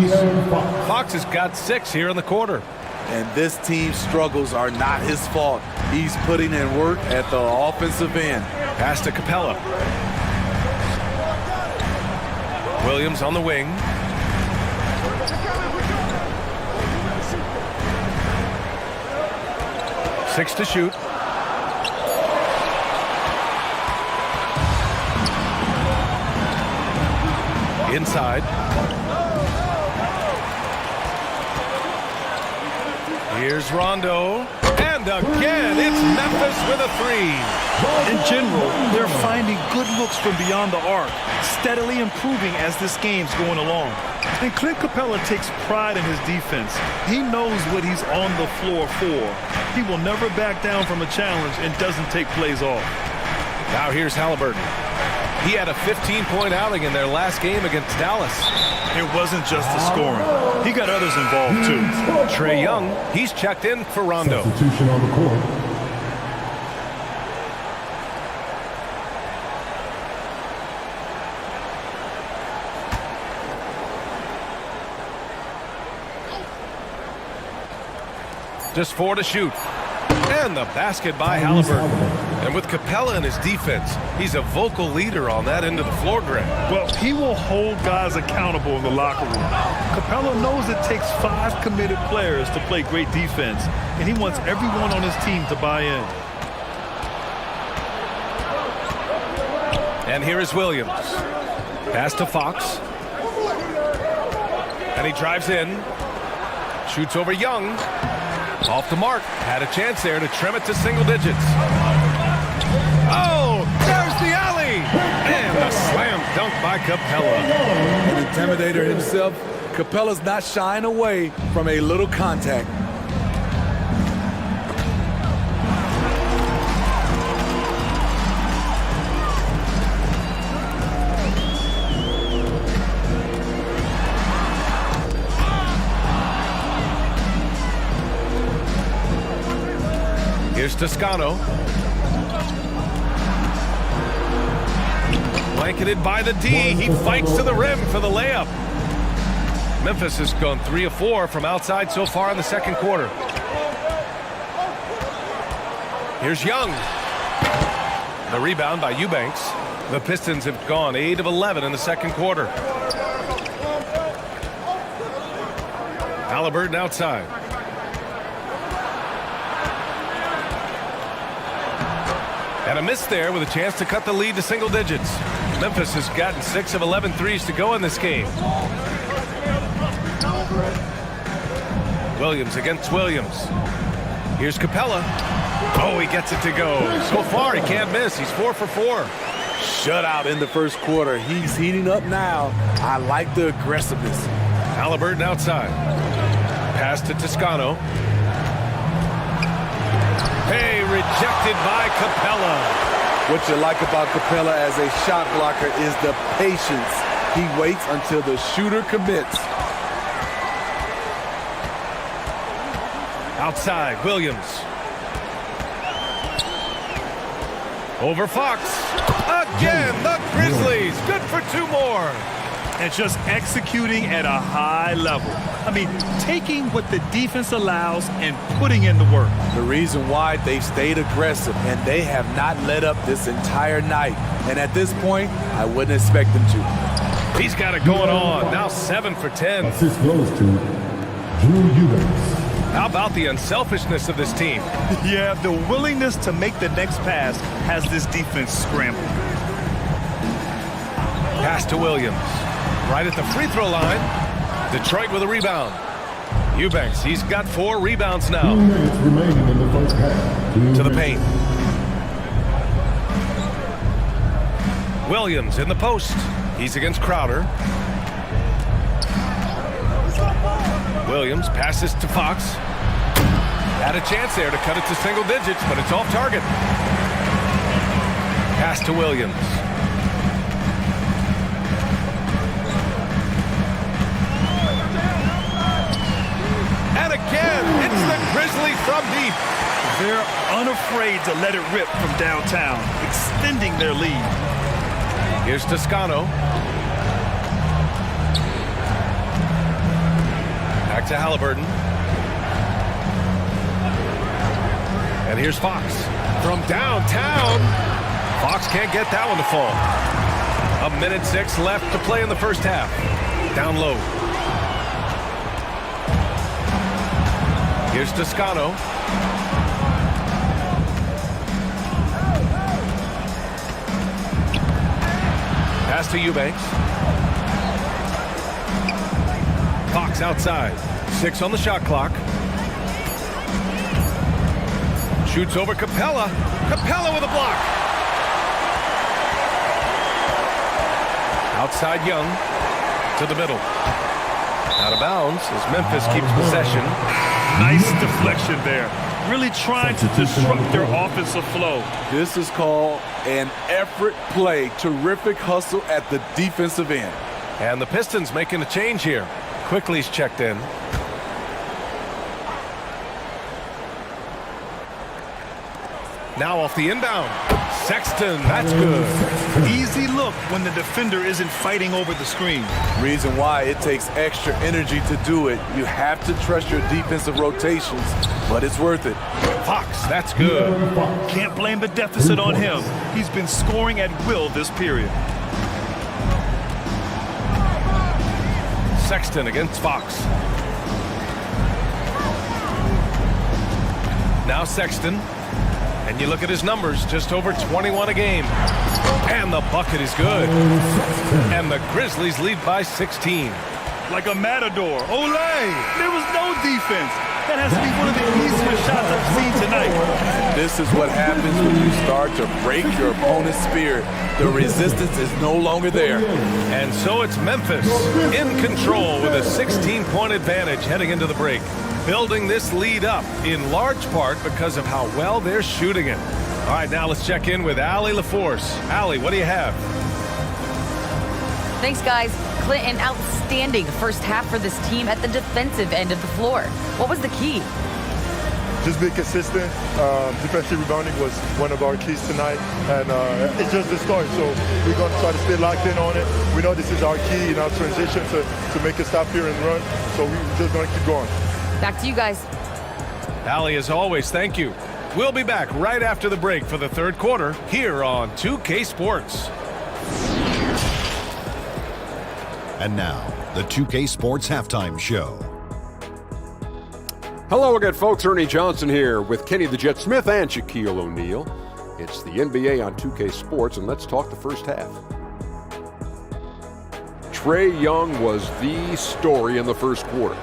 Fox has got 6 here in the quarter. And this team's struggles are not his fault. He's putting in work at the offensive end. Pass to Capella. Williams on the wing. Six to shoot. Inside. Here's Rondo. And again, it's Memphis with a 3. In general, they're finding good looks from beyond the arc, steadily improving as this game's going along. And Clint Capella takes pride in his defense. He knows what he's on the floor for. He will never back down from a challenge and doesn't take plays off. Now here's Halliburton. He had a 15-point outing in their last game against Dallas. It wasn't just the scoring. He got others involved, too. Trae Young, he's checked in for Rondo. Substitution on the court. Just 4 to shoot. And the basket by Halliburton. And with Capella in his defense, he's a vocal leader on that end of the floor, Greg. Well, he will hold guys accountable in the locker room. Capella knows it takes 5 committed players to play great defense, and he wants everyone on his team to buy in. And here is Williams. Pass to Fox. And he drives in. Shoots over Young. Off the mark. Had a chance there to trim it to single digits. Oh, there's the alley. And a slam dunk by Capella. An intimidator himself, Capella's not shying away from a little contact. Here's Toscano. Blanketed by the D. He fights to the rim for the layup. Memphis has gone 3 of 4 from outside so far in the second quarter. Here's Young. The rebound by Eubanks. The Pistons have gone 8 of 11 in the second quarter. Halliburton outside. And a miss there with a chance to cut the lead to single digits. Memphis has gotten 6 of 11 threes to go in this game. Williams against Williams. Here's Capella. Oh, he gets it to go. So far, he can't miss. He's 4 for 4. Shutout in the first quarter. He's heating up now. I like the aggressiveness. Halliburton outside. Pass to Toscano. Hey, rejected by Capella. What you like about Capella as a shot blocker is the patience. He waits until the shooter commits. Outside, Williams. Over Fox. Again, the Grizzlies. Good for 2 more. And just executing at a high level. I mean, taking what the defense allows and putting in the work. The reason why they've stayed aggressive and they have not let up this entire night. And at this point, I wouldn't expect them to. He's got it going on. Now 7 for 10. Assist goes to Drew Eubanks. How about the unselfishness of this team? Yeah, the willingness to make the next pass has this defense scrambling. Pass to Williams. Right at the free throw line. Detroit with a rebound. Eubanks, he's got 4 rebounds now. 2 minutes remaining in the first half. To the paint. Williams in the post. He's against Crowder. Williams passes to Fox. Had a chance there to cut it to single digits, but it's off target. Pass to Williams. And again, it's the Grizzlies from deep. They're unafraid to let it rip from downtown, extending their lead. Here's Toscano. Back to Halliburton. And here's Fox. From downtown. Fox can't get that one to fall. 1:06 left to play in the first half. Down low. Here's Toscano. Pass to Eubanks. Fox outside. 6 on the shot clock. Shoots over Capella. Capella with a block. Outside Young. To the middle. Out of bounds as Memphis keeps possession. Nice deflection there. Really trying to disrupt their offensive flow. This is called an effort play. Terrific hustle at the defensive end. And the Pistons making a change here. Quickly's checked in. Now off the inbound. Sexton, that's good. Easy look when the defender isn't fighting over the screen. Reason why it takes extra energy to do it. You have to trust your defensive rotations, but it's worth it. Fox, that's good. Can't blame the deficit on him. He's been scoring at will this period. Sexton against Fox. Now Sexton. And you look at his numbers, just over 21 a game. And the bucket is good. And the Grizzlies lead by 16. Like a matador. Olay! There was no defense. That has to be one of the easiest shots I've seen tonight. This is what happens when you start to break your opponent's spirit. The resistance is no longer there. And so it's Memphis in control with a 16-point advantage heading into the break. Building this lead up in large part because of how well they're shooting it. All right, now let's check in with Allie LaForce. Allie, what do you have? Thanks, guys. Clint, an outstanding first half for this team at the defensive end of the floor. What was the key? Just be consistent. Defensive rebounding was one of our keys tonight, and it's just the start. So we're going to try to stay locked in on it. We know this is our key in our transition to make a stop here and run. So we're just going to keep going. Back to you guys. Allie, as always, thank you. We'll be back right after the break for the third quarter here on 2K Sports. And now, the 2K Sports Halftime Show. Hello again, folks. Ernie Johnson here with Kenny the Jet Smith and Shaquille O'Neal. It's the NBA on 2K Sports, and let's talk the first half. Trae Young was the story in the first quarter.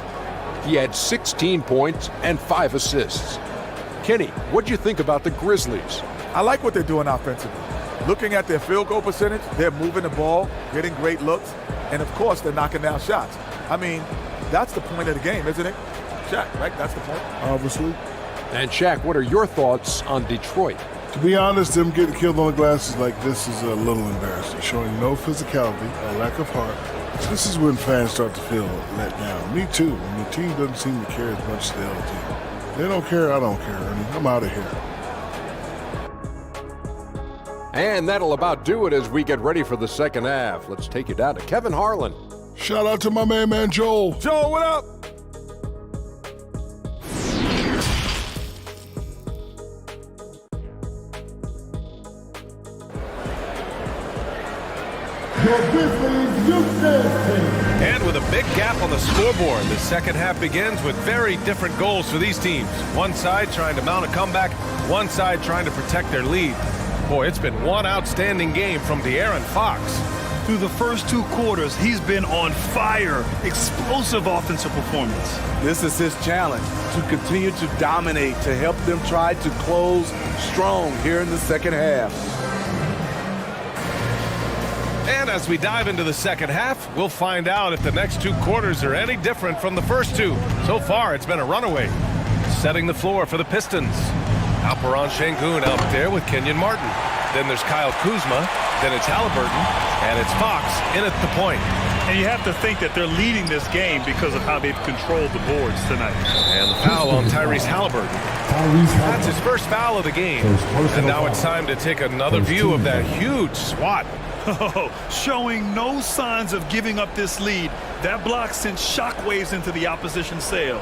He had 16 points and 5 assists. Kenny, what do you think about the Grizzlies? I like what they're doing offensively. Looking at their field goal percentage, they're moving the ball, getting great looks, and of course, they're knocking down shots. I mean, that's the point of the game, isn't it? Shaq, right? That's the point. Obviously. And Shaq, what are your thoughts on Detroit? To be honest, them getting killed on the glass is like this is a little embarrassing, showing no physicality, a lack of heart. This is when fans start to feel let down. Me too, when the team doesn't seem to care as much as the other team. They don't care, I don't care, Ernie. I'm out of here. And that'll about do it as we get ready for the second half. Let's take you down to Kevin Harlan. Shout out to my main man, Joel. Joel, what up? And with a big gap on the scoreboard, the second half begins with very different goals for these teams. One side trying to mount a comeback, one side trying to protect their lead. Boy, it's been one outstanding game from De'Aaron Fox. Through the first 2 quarters, he's been on fire. Explosive offensive performance. This is his challenge, to continue to dominate, to help them try to close strong here in the second half. And as we dive into the second half, we'll find out if the next 2 quarters are any different from the first 2. So far, it's been a runaway. Setting the floor for the Pistons. Alperon Şengün out there with Kenyon Martin. Then there's Kyle Kuzma. Then it's Halliburton. And it's Fox in at the point. And you have to think that they're leading this game because of how they've controlled the boards tonight. And the foul on Tyrese Halliburton. That's his first foul of the game. And now it's time to take another view of that huge swat. Showing no signs of giving up this lead. That block sent shockwaves into the opposition sails.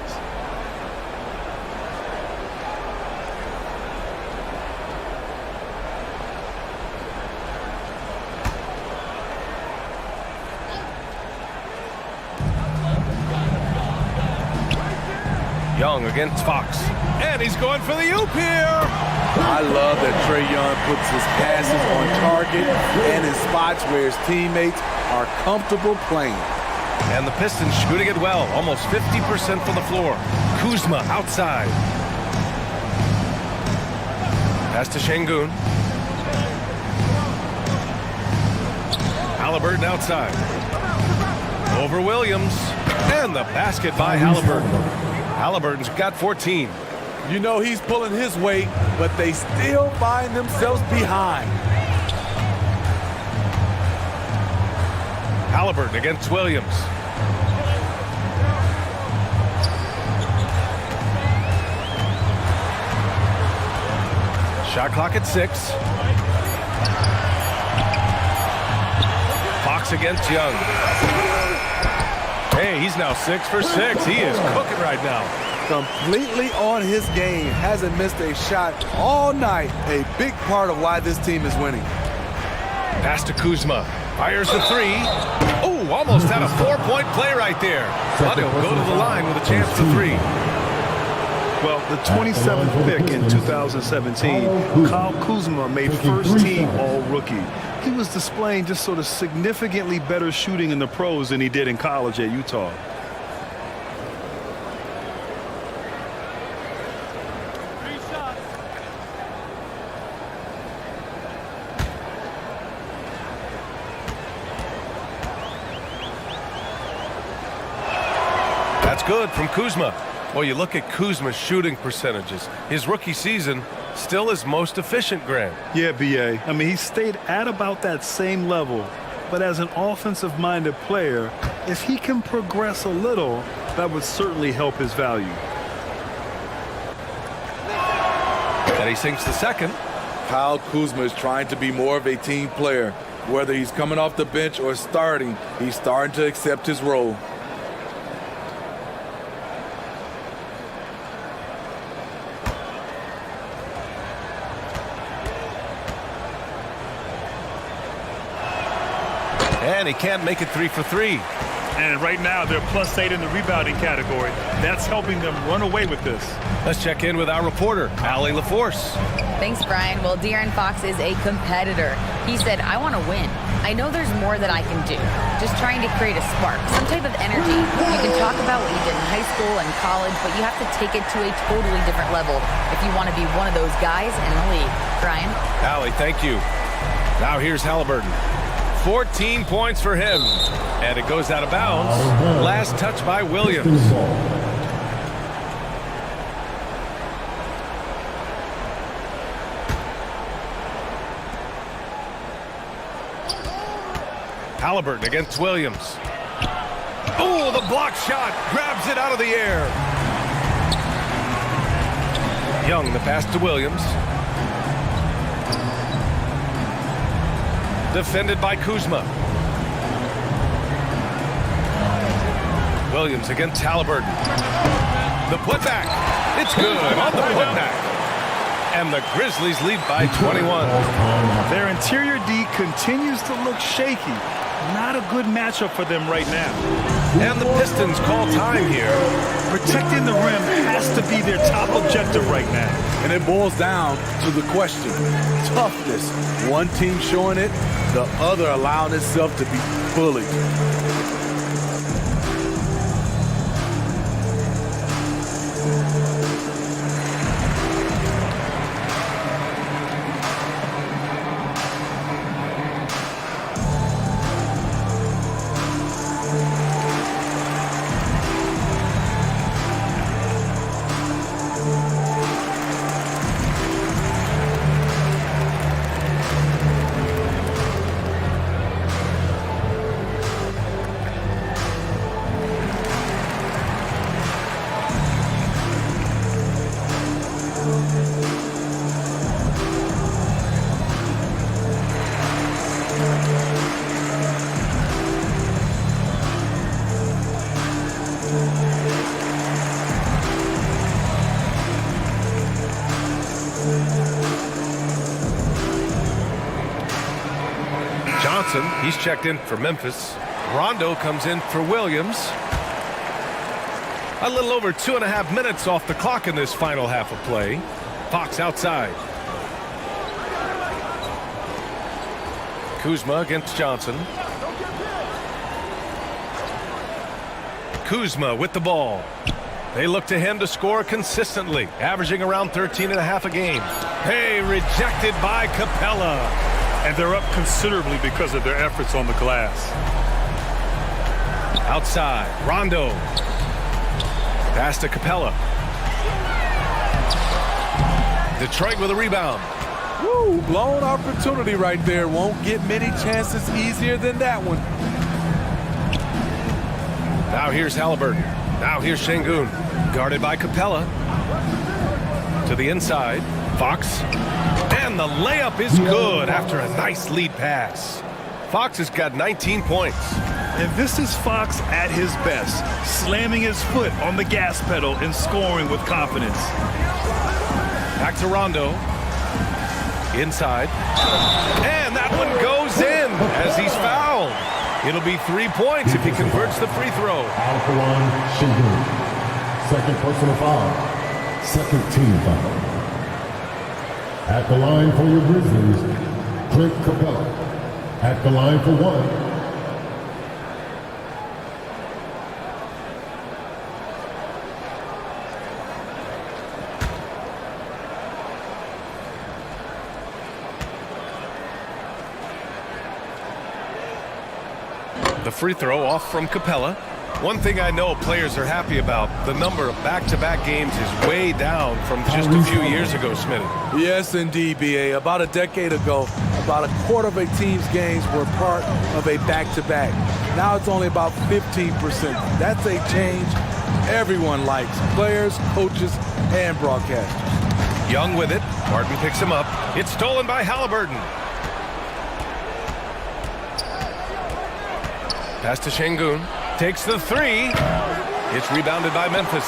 Young against Fox. And he's going for the oop here. I love that Trae Young puts his passes on target and in spots where his teammates are comfortable playing. And the Pistons shooting it well, almost 50% from the floor. Kuzma outside. Pass to Şengün. Halliburton outside. Over Williams. And the basket by Halliburton. Halliburton's got 14. You know he's pulling his weight, but they still find themselves behind. Halliburton against Williams. Shot clock at 6. Fox against Young. Hey, he's now 6 for 6. He is cooking right now. Completely on his game. Hasn't missed a shot all night. A big part of why this team is winning. Pass to Kuzma. Fires the 3. Oh, almost had a 4-point play right there. But he'll go to the line with a chance for 3. Well, the 27th pick in 2017, Kyle Kuzma made first team all-rookie. He was displaying just sort of significantly better shooting in the pros than he did in college at Utah. That's good from Kuzma. Well, you look at Kuzma's shooting percentages. His rookie season still his most efficient, Grant. Yeah, B.A. I mean, he stayed at about that same level. But as an offensive-minded player, if he can progress a little, that would certainly help his value. And he sinks the second. Kyle Kuzma is trying to be more of a team player. Whether he's coming off the bench or starting, he's starting to accept his role. And he can't make it 3 for 3. And right now, they're +8 in the rebounding category. That's helping them run away with this. Let's check in with our reporter, Allie LaForce. Thanks, Brian. Well, De'Aaron Fox is a competitor. He said, I want to win. I know there's more that I can do. Just trying to create a spark, some type of energy. You can talk about what you did in high school and college, but you have to take it to a totally different level if you want to be one of those guys in the league. Brian? Allie, thank you. Now here's Halliburton. 14 points for him. And it goes out of bounds. Last touch by Williams. Halliburton against Williams. Oh, the block shot. Grabs it out of the air. Young, the pass to Williams. Defended by Kuzma. Williams against Halliburton. The putback. It's good on the putback. And the Grizzlies lead by 21. Their interior D continues to look shaky. Not a good matchup for them right now. And the Pistons call time here. Protecting the rim has to be their top objective right now. And it boils down to the question, toughness. One team showing it, the other allowing itself to be bullied. Johnson, he's checked in for Memphis. Rondo comes in for Williams. A little over 2.5 minutes off the clock in this final half of play. Fox outside. Kuzma against Johnson. Kuzma with the ball. They look to him to score consistently, averaging around 13.5 a game. Hey, rejected by Capella. And they're up considerably because of their efforts on the glass. Outside, Rondo. Pass to Capella. Detroit with a rebound. Woo, blown opportunity right there. Won't get many chances easier than that one. Now here's Halliburton. Now here's Şengün. Guarded by Capella. To the inside, Fox. And the layup is good after a nice lead pass. Fox has got 19 points. And this is Fox at his best, slamming his foot on the gas pedal and scoring with confidence. Back to Rondo. Inside. And that one goes in as he's fouled. It'll be 3 points if he converts the free throw. Out of the line, Şengün. Second personal foul. Second team foul. At the line for your Grizzlies, Clint Capella. At the line for one. The free throw off from Capella. One thing I know players are happy about, the number of back-to-back games is way down from just a few years ago, Smitty. Yes, indeed, B.A. About a decade ago, about a quarter of a team's games were part of a back-to-back. Now it's only about 15%. That's a change everyone likes, players, coaches, and broadcasters. Young with it. Martin picks him up. It's stolen by Halliburton. Pass to Şengün. Takes the three. It's rebounded by Memphis.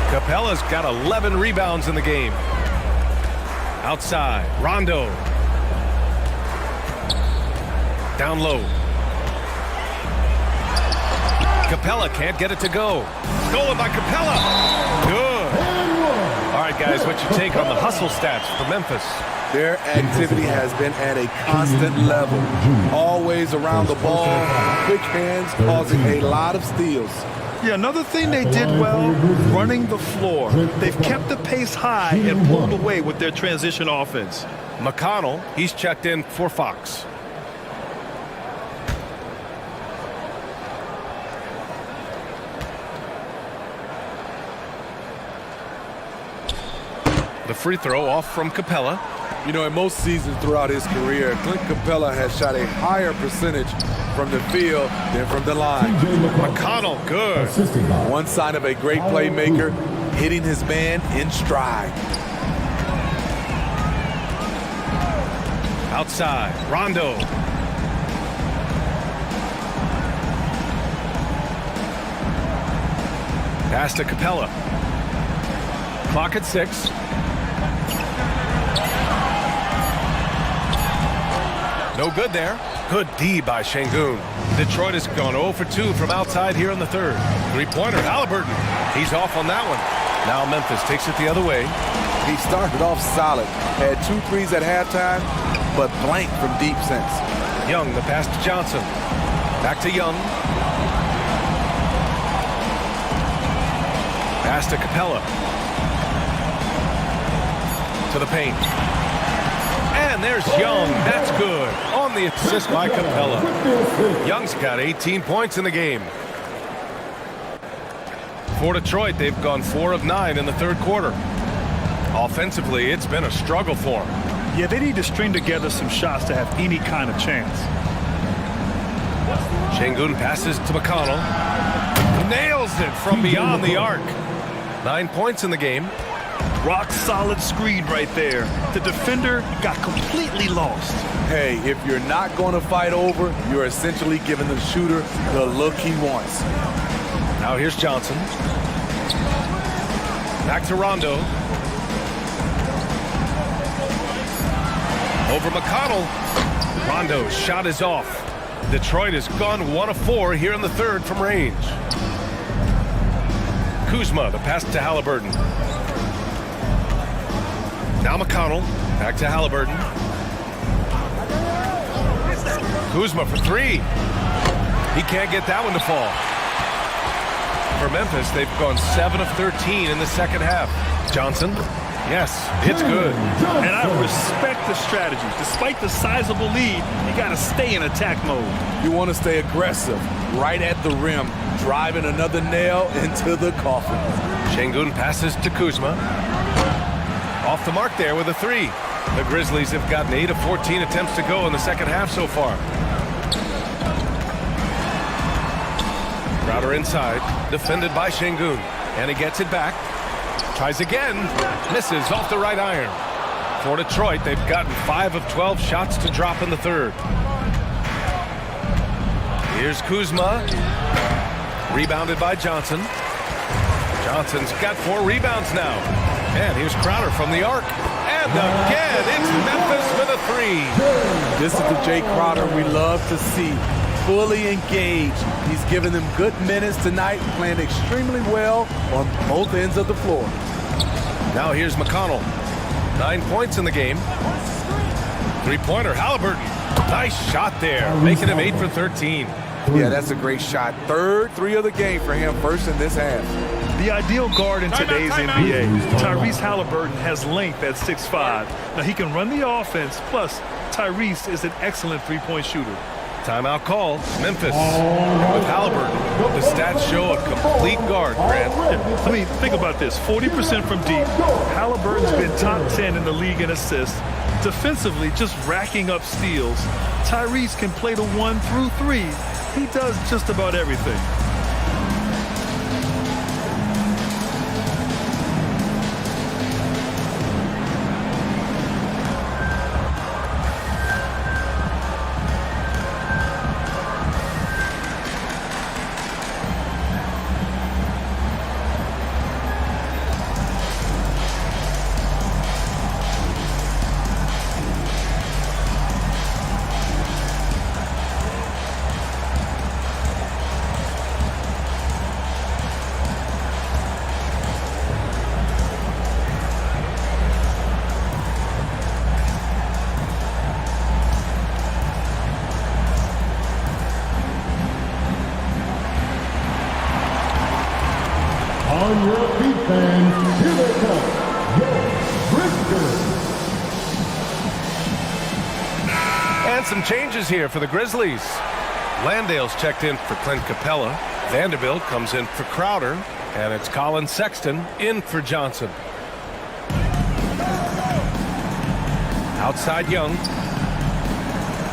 Capella's got 11 rebounds in the game. Outside, Rondo. Down low. Capella can't get it to go. Stolen by Capella. Good. All right, guys, what's your take on the hustle stats for Memphis? Their activity has been at a constant level. Always around the ball, quick hands, causing a lot of steals. Yeah, another thing they did well, running the floor. They've kept the pace high and pulled away with their transition offense. McConnell, he's checked in for Fox. The free throw off from Capella. You know, in most seasons throughout his career, Clint Capella has shot a higher percentage from the field than from the line. McConnell, good. One sign of a great playmaker, hitting his man in stride. Outside, Rondo. Pass to Capella. Clock at 6. No good there. Good D by Şengün. Detroit has gone 0 for 2 from outside here in the third. Three-pointer, Halliburton. He's off on that one. Now Memphis takes it the other way. He started off solid. Had 2 threes at halftime, but blank from deep since. Young, the pass to Johnson. Back to Young. Pass to Capella. To the paint. And there's Young. That's good. On the assist by Capella. Young's got 18 points in the game. For Detroit, they've gone 4 of 9 in the third quarter. Offensively, it's been a struggle for them. Yeah, they need to string together some shots to have any kind of chance. Şengün passes to McConnell. Nails it from beyond the arc. 9 points in the game. Rock solid screen right there. The defender got completely lost. Hey, if you're not going to fight over, you're essentially giving the shooter the look he wants. Now here's Johnson. Back to Rondo. Over McConnell. Rondo's shot is off. Detroit has gone 1 of 4 here in the third from range. Kuzma, the pass to Halliburton. Now McConnell, back to Halliburton. Kuzma for 3. He can't get that one to fall. For Memphis, they've gone 7 of 13 in the second half. Johnson, yes, it's good. And I respect the strategy. Despite the sizable lead, you got to stay in attack mode. You want to stay aggressive, right at the rim, driving another nail into the coffin. Şengün passes to Kuzma. Off the mark there with a 3. The Grizzlies have gotten 8 of 14 attempts to go in the second half so far. Crowder inside, defended by Şengün. And he gets it back. Tries again, misses off the right iron. For Detroit, they've gotten 5 of 12 shots to drop in the third. Here's Kuzma. Rebounded by Johnson. Johnson's got 4 rebounds now. And here's Crowder from the arc. And again, it's Memphis with a 3. This is the Jay Crowder we love to see. Fully engaged. He's given them good minutes tonight, playing extremely well on both ends of the floor. Now here's McConnell. 9 points in the game. Three-pointer, Halliburton. Nice shot there, making him 8 for 13. Yeah, that's a great shot. Third 3 of the game for him, first in this half. The ideal guard in today's NBA, Tyrese Halliburton, has length at 6'5". Now he can run the offense, plus Tyrese is an excellent three-point shooter. Timeout call, Memphis. And with Halliburton, the stats show a complete guard, Grant. I mean, think about this, 40% from deep. Halliburton's been top 10 in the league in assists. Defensively, just racking up steals. Tyrese can play the 1 through 3. He does just about everything. On your feet, fans, here they come, your Grizzlies. And some changes here for the Grizzlies. Landale's checked in for Clint Capella. Vanderbilt comes in for Crowder. And it's Colin Sexton in for Johnson. Outside Young.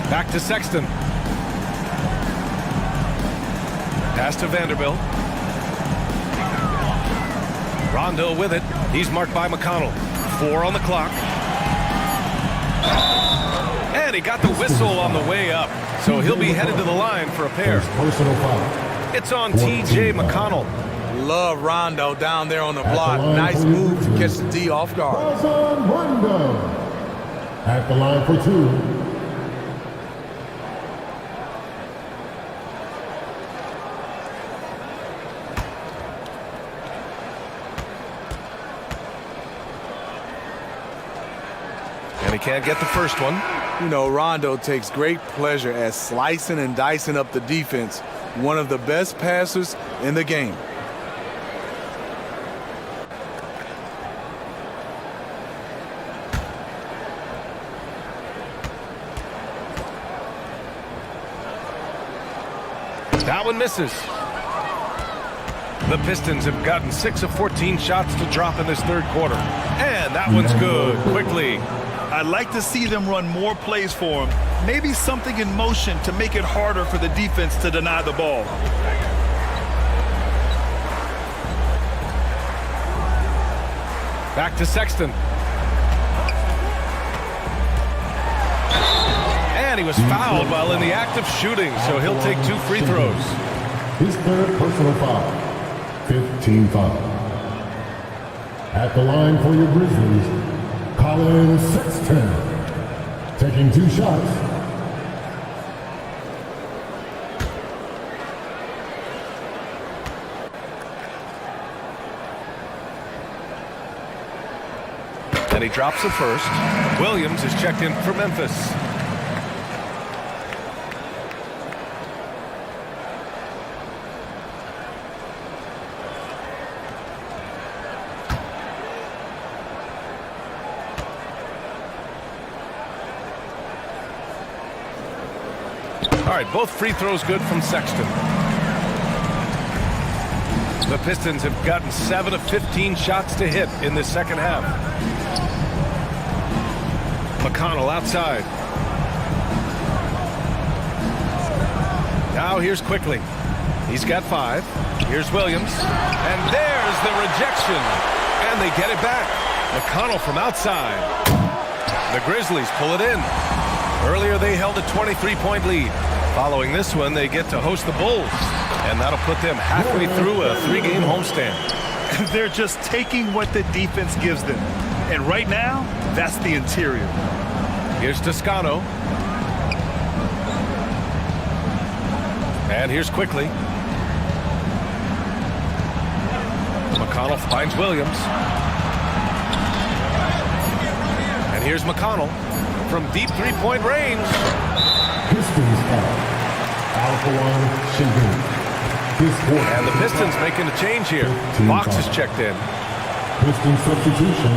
Back to Sexton. Pass to Vanderbilt. Rondo with it. He's marked by McConnell. 4 on the clock. And he got the whistle on the way up. So he'll be headed to the line for a pair. It's on T.J. McConnell. Love Rondo down there on the block. Nice move to catch the D off guard. Rondo at the line for 2. And he can't get the first one. You know, Rondo takes great pleasure at slicing and dicing up the defense. One of the best passers in the game. That one misses. The Pistons have gotten 6 of 14 shots to drop in this third quarter. And that one's good, quickly. I'd like to see them run more plays for him. Maybe something in motion to make it harder for the defense to deny the ball. Back to Sexton. And he was fouled while in the act of shooting, so he'll take 2 free throws. His third personal foul. 15 foul. At the line for your Grizzlies, Colin Sexton, taking 2 shots. And he drops the first. Williams is checked in for Memphis. All right, both free throws good from Sexton. The Pistons have gotten 7 of 15 shots to hit in the second half. McConnell outside. Now here's Quickly. He's got 5. Here's Williams. And there's the rejection. And they get it back. McConnell from outside. The Grizzlies pull it in. Earlier they held a 23-point lead. Following this one, they get to host the Bulls. And that'll put them halfway through a 3-game homestand. They're just taking what the defense gives them. And right now, that's the interior. Here's Toscano. And here's Quickly. McConnell finds Williams. And here's McConnell from deep 3-point range. Pistons foul. And the Pistons making a change here. Fox is checked in. Pistons substitution.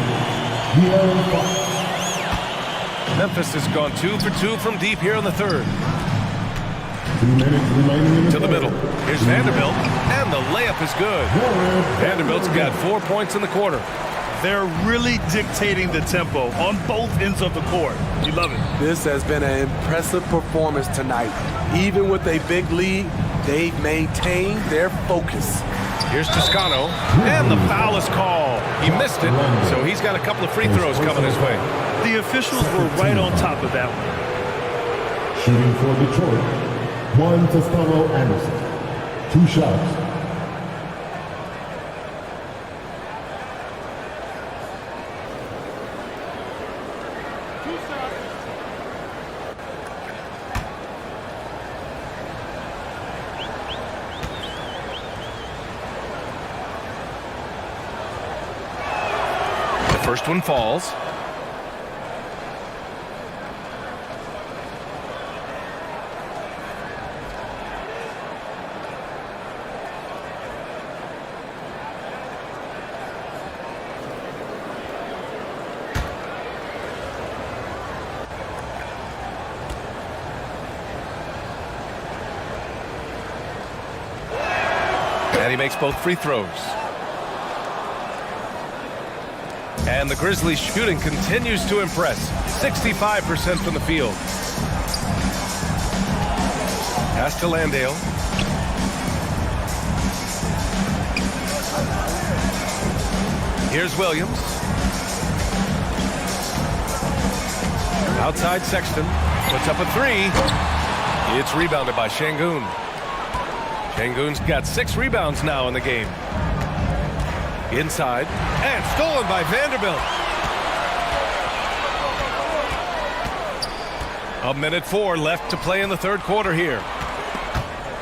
Memphis has gone 2 for 2 from deep here in the third. 2 minutes remaining to the middle. Here's Vanderbilt, and the layup is good. Vanderbilt's got 4 points in the quarter. They're really dictating the tempo on both ends of the court. You love it. This has been an impressive performance tonight. Even with a big lead, they've maintained their focus. Here's Toscano, and the foul is called. He missed it, so he's got a couple of free throws coming his way. The officials were right on top of that one. Shooting for Detroit, 1 Toscano Anderson. 2 shots. First one falls. And he makes both free throws. And And the Grizzlies shooting continues to impress. 65% from the field. Pass to Landale. Here's Williams. Outside Sexton. Puts up a three. It's rebounded by Şengün. Şengün's got 6 rebounds now in the game. Inside. And stolen by Vanderbilt. 1:04 left to play in the third quarter here.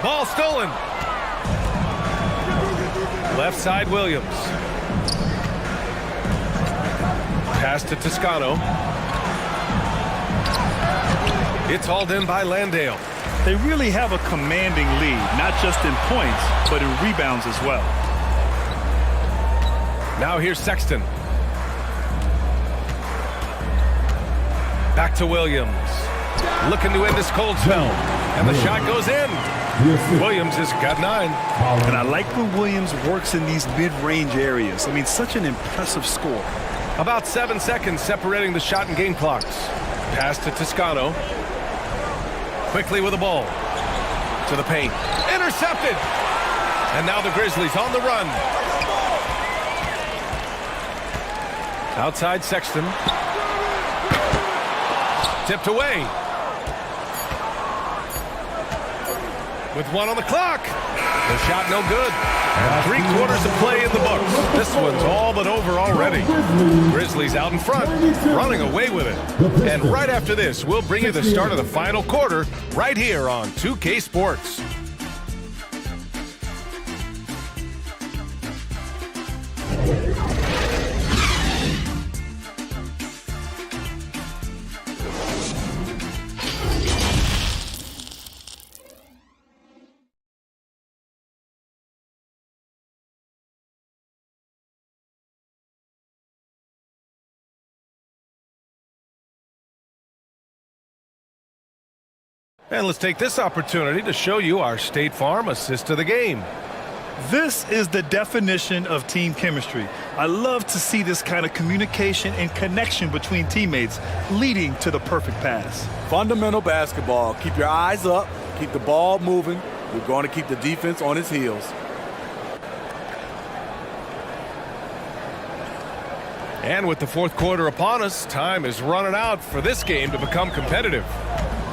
Ball stolen. Left side Williams. Pass to Toscano. It's hauled in by Landale. They really have a commanding lead, not just in points, but in rebounds as well. Now here's Sexton. Back to Williams. Looking to end this cold spell. And the shot goes in. Williams has got 9. And I like when Williams works in these mid-range areas. I mean, such an impressive score. About 7 seconds separating the shot and game clocks. Pass to Toscano. Quickly with the ball. To the paint. Intercepted. And now the Grizzlies on the run. Outside Sexton. Tipped away. With 1 on the clock. The shot no good. And 3 quarters of play in the books. This one's all but over already. Grizzlies out in front, running away with it. And right after this, we'll bring you the start of the final quarter right here on 2K Sports. And let's take this opportunity to show you our State Farm assist of the game. This is the definition of team chemistry. I love to see this kind of communication and connection between teammates leading to the perfect pass. Fundamental basketball. Keep your eyes up. Keep the ball moving. We're going to keep the defense on its heels. And with the fourth quarter upon us, time is running out for this game to become competitive.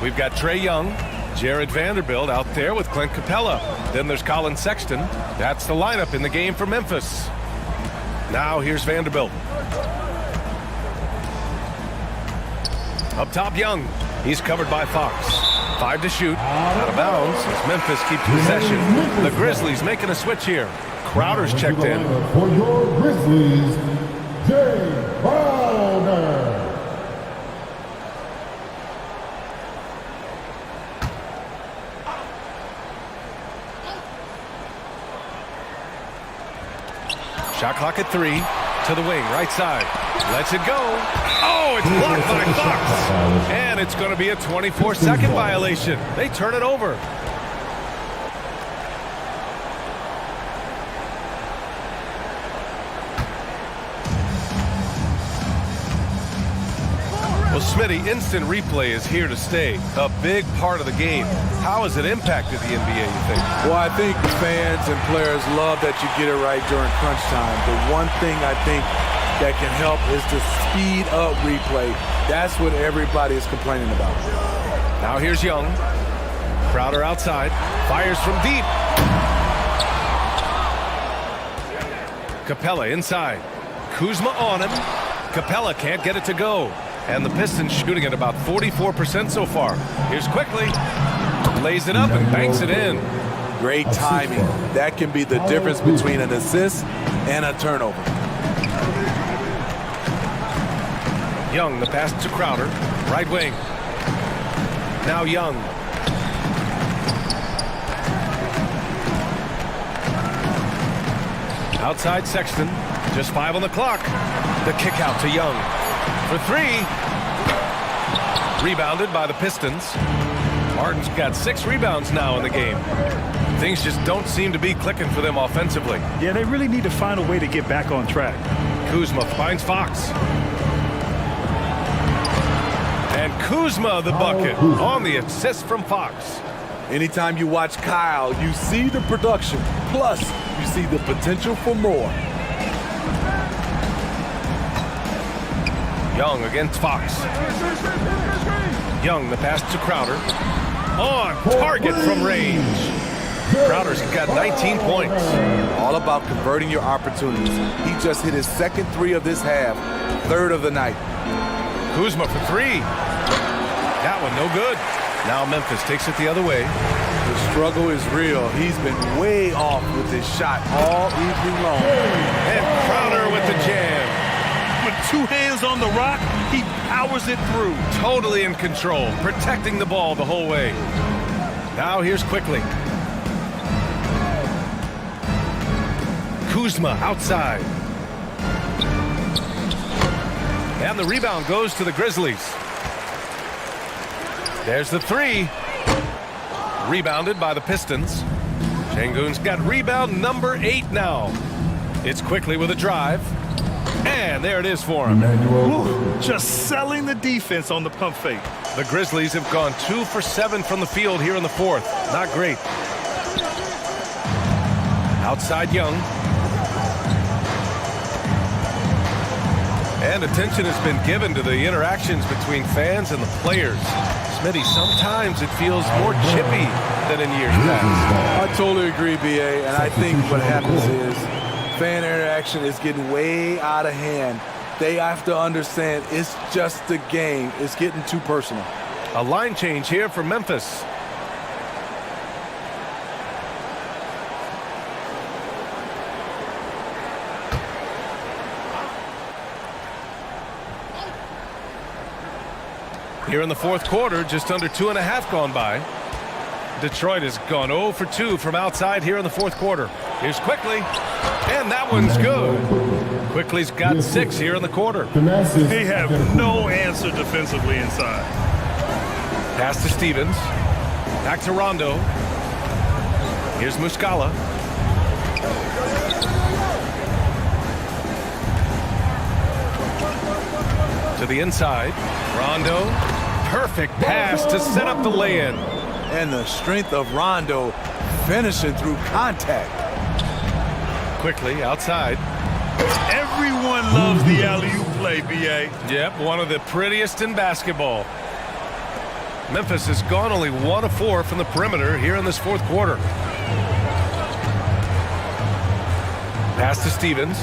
We've got Trae Young, Jared Vanderbilt out there with Clint Capella. Then there's Colin Sexton. That's the lineup in the game for Memphis. Now here's Vanderbilt. Up top, Young. He's covered by Fox. 5 to shoot. Out of bounds as Memphis keeps possession. The Grizzlies making a switch here. Crowder's checked in. For your Grizzlies, Jay Crowder. Shot clock at 3. To the wing, right side. Lets it go. Oh, it's blocked by Fox. And it's going to be a 24-second violation. They turn it over. Well, Smitty, instant replay is here to stay. A big part of the game. How has it impacted the NBA, you think? Well, I think fans and players love that you get it right during crunch time. The one thing I think that can help is to speed up replay. That's what everybody is complaining about. Now here's Young. Crowder outside. Fires from deep. Capella inside. Kuzma on him. Capella can't get it to go. And the Pistons shooting at about 44% so far. Here's Quickly. Lays it up and banks it in. Great timing. That can be the difference between an assist and a turnover. Young, the pass to Crowder. Right wing. Now Young. Outside Sexton. Just 5 on the clock. The kick out to Young. For 3. Rebounded by the Pistons. Martin's got 6 rebounds now in the game. Things just don't seem to be clicking for them offensively. Yeah, they really need to find a way to get back on track. Kuzma finds Fox. And Kuzma the bucket on the assist from Fox. Anytime you watch Kyle, you see the production, plus you see the potential for more. Young against Fox. Young, the pass to Crowder. On target from range. Crowder's got 19 points. All about converting your opportunities. He just hit his second three of this half, third of the night. Kuzma for three. That one no good. Now Memphis takes it the other way. The struggle is real. He's been way off with his shot all evening long. And Crowder with the jam. With two hands on the rock, he powers it through. Totally in control, protecting the ball the whole way. Now here's Quickly. Kuzma outside. And the rebound goes to the Grizzlies. There's the three. Rebounded by the Pistons. Şengün's got rebound number 8 now. It's Quickly with a drive. And there it is for him. Ooh, just selling the defense on the pump fake. The Grizzlies have gone 2 for 7 from the field here in the fourth. Not great. Outside Young. And attention has been given to the interactions between fans and the players. Smitty, sometimes it feels more chippy than in years past. I totally agree, BA, and I think what happens is fan interaction is getting way out of hand. They have to understand it's just a game. It's getting too personal. A line change here for Memphis. Here in the fourth quarter, just under 2.5 gone by. Detroit has gone 0 for 2 from outside here in the fourth quarter. Here's Quickly, and that one's good. Quickly's got 6 here in the quarter. They have no answer defensively inside. Pass to Stevens. Back to Rondo. Here's Muscala. To the inside. Rondo. Perfect pass to set up the lay-in. And the strength of Rondo finishing through contact. Quickly outside. Everyone loves the alley-oop play, B.A. Yep, one of the prettiest in basketball. Memphis has gone only 1 of 4 from the perimeter here in this fourth quarter. Pass to Stevens.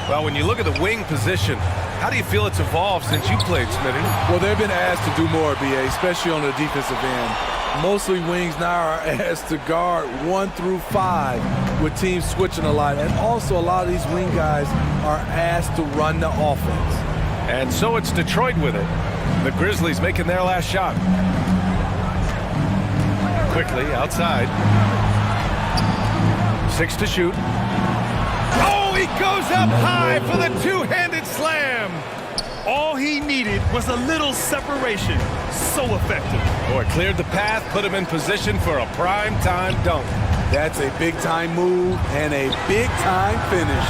Well, when you look at the wing position, how do you feel it's evolved since you played, Smitty? Well, they've been asked to do more, BA, especially on the defensive end. Mostly wings now are asked to guard 1 through 5 with teams switching a lot. And also a lot of these wing guys are asked to run the offense. And so it's Detroit with it. The Grizzlies making their last shot. Quickly outside. 6 to shoot. Oh, he goes up high for the two-handed slam. All he needed was a little separation. So effective. Boy, cleared the path, put him in position for a prime-time dunk. That's a big-time move and a big-time finish.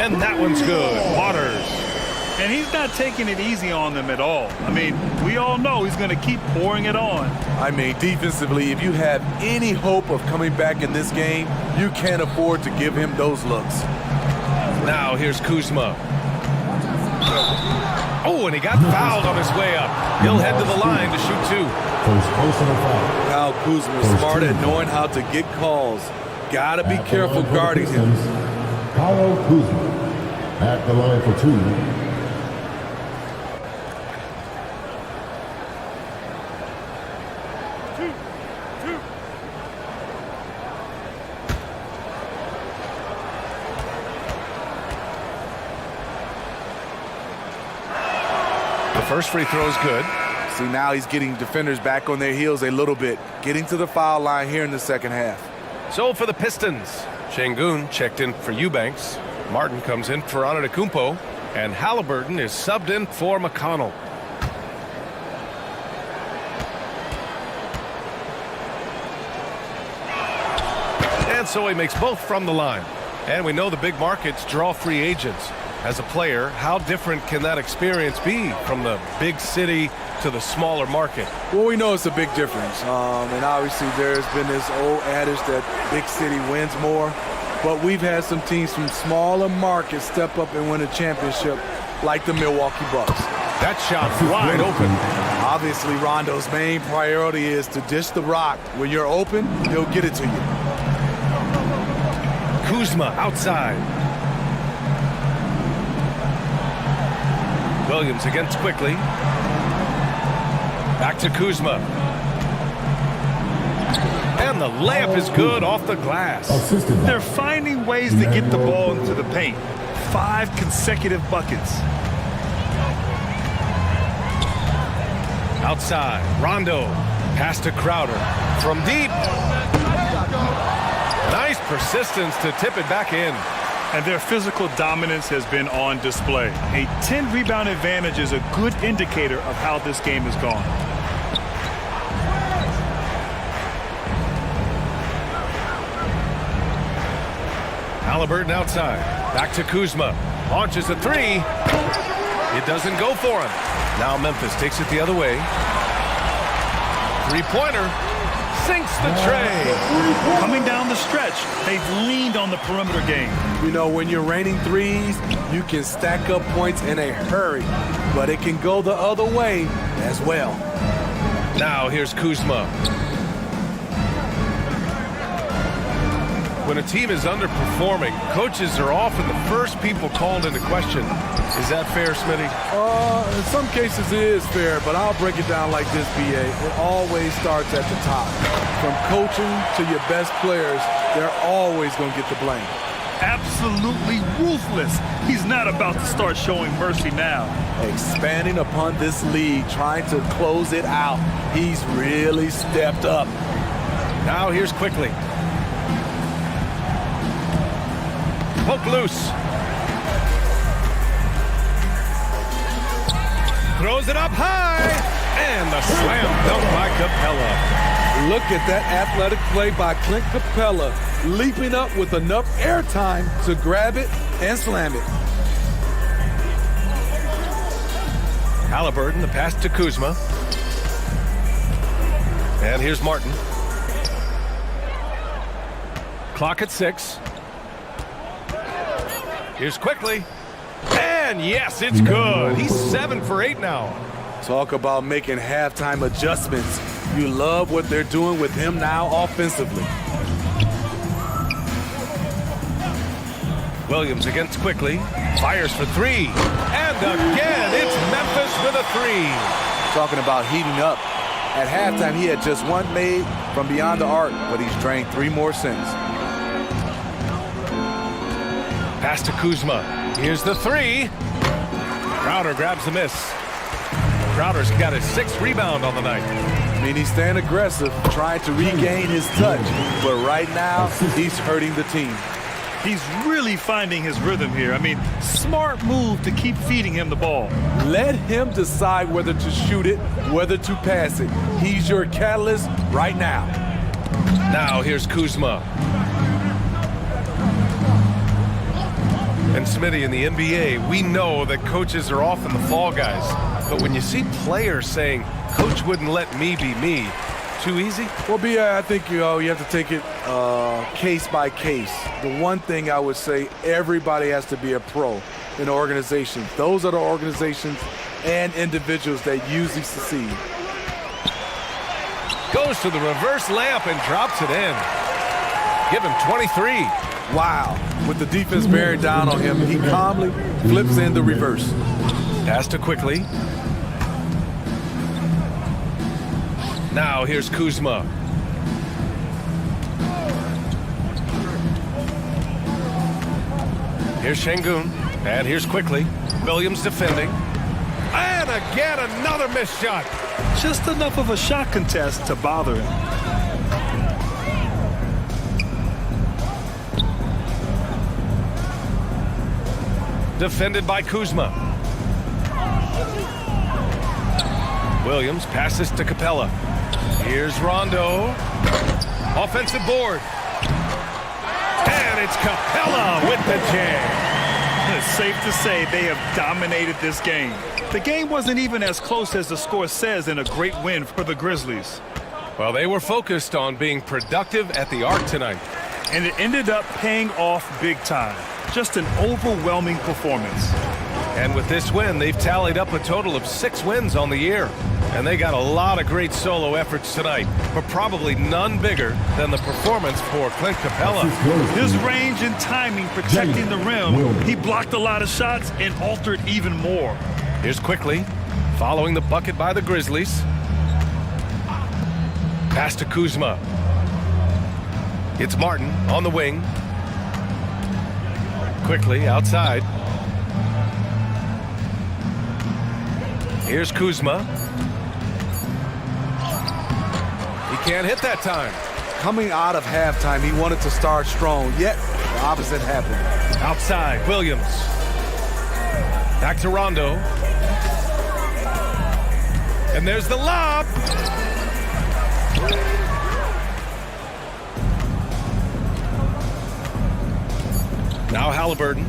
And that one's good. Waters. And he's not taking it easy on them at all. I mean, we all know he's going to keep pouring it on. I mean, defensively, if you have any hope of coming back in this game, you can't afford to give him those looks. Now here's Kuzma. Oh, and he got fouled on his way up. He'll head to the line to shoot 2. Kyle Kuzma is smart at knowing how to get calls. Gotta be careful guarding him. Kyle Kuzma at the line for 2. First free throw is good. See, now he's getting defenders back on their heels a little bit, getting to the foul line here in the second half. So for the Pistons, Şengün checked in for Eubanks. Martin comes in for Antetokounmpo, and Halliburton is subbed in for McConnell. so he makes both from the line. And we know the big markets draw free agents. As a player, how different can that experience be from the big city to the smaller market? Well, we know it's a big difference. And obviously there's been this old adage that big city wins more. But we've had some teams from smaller markets step up and win a championship, like the Milwaukee Bucks. That shot's wide open. Obviously, Rondo's main priority is to dish the rock. When you're open, he'll get it to you. Kuzma outside. Williams against quickly. Back to Kuzma. And the layup is good off the glass. They're finding ways to get the ball into the paint. 5 consecutive buckets. Outside, Rondo. Pass to Crowder. From deep. Nice persistence to tip it back in. And their physical dominance has been on display. A 10-rebound advantage is a good indicator of how this game has gone. Halliburton outside. Back to Kuzma. Launches a 3. It doesn't go for him. Now Memphis takes it the other way. 3-pointer. Sinks the tray. Coming down the stretch, they've leaned on the perimeter game. You know, when you're raining threes, you can stack up points in a hurry, but it can go the other way as well. Now here's Kuzma. When a team is underperforming, coaches are often the first people called into question. Is that fair, Smitty? In some cases it is fair, but I'll break it down like this, BA. It always starts at the top. From coaching to your best players, they're always going to get the blame. Absolutely ruthless. He's not about to start showing mercy now. Expanding upon this league, trying to close it out. He's really stepped up. Now here's quickly. Poke loose. Throws it up high. And the slam dunk by Capella. Look at that athletic play by Clint Capella, leaping up with enough airtime to grab it and slam it. Halliburton, the pass to Kuzma. And here's Martin. Clock at 6. Here's quickly. And yes, it's good. He's 7 for 8 now. Talk about making halftime adjustments. You love what they're doing with him now offensively. Williams against quickly. Fires for 3. And again, it's Memphis with a 3. Talking about heating up. At halftime, he had just one made from beyond the arc, but he's drained 3 more since. Pass to Kuzma. Here's the 3. Crowder grabs the miss. Crowder's got his 6th rebound on the night. I mean, he's staying aggressive, trying to regain his touch. But right now, he's hurting the team. He's really finding his rhythm here. I mean, smart move to keep feeding him the ball. Let him decide whether to shoot it, whether to pass it. He's your catalyst right now. Now here's Kuzma. And Smitty, in the NBA, we know that coaches are often the fall guys. But when you see players saying, "Coach wouldn't let me be me," too easy? Well, B.A., I think you have to take it case by case. The one thing I would say, everybody has to be a pro in an organization. Those are the organizations and individuals that usually succeed. Goes to the reverse layup and drops it in. Give him 23. Wow. With the defense bearing down on him, he calmly flips in the reverse. Pass to quickly. Now here's Kuzma. Here's Şengün. And here's quickly. Williams defending. And again, another missed shot. Just enough of a shot contest to bother him. Defended by Kuzma. Williams passes to Capella. Here's Rondo. Offensive board. And it's Capella with the jam. It's safe to say they have dominated this game. The game wasn't even as close as the score says in a great win for the Grizzlies. Well, they were focused on being productive at the arc tonight. And it ended up paying off big time. Just an overwhelming performance. And with this win, they've tallied up a total of 6 wins on the year. And they got a lot of great solo efforts tonight, but probably none bigger than the performance for Clint Capella. His range and timing protecting the rim, he blocked a lot of shots and altered even more. Here's Quickly, following the bucket by the Grizzlies. Pass to Kuzma. It's Martin on the wing. Quickly outside. Here's Kuzma. He can't hit that time. Coming out of halftime, he wanted to start strong, yet the opposite happened. Outside, Williams. Back to Rondo. And there's the lob. Now Halliburton.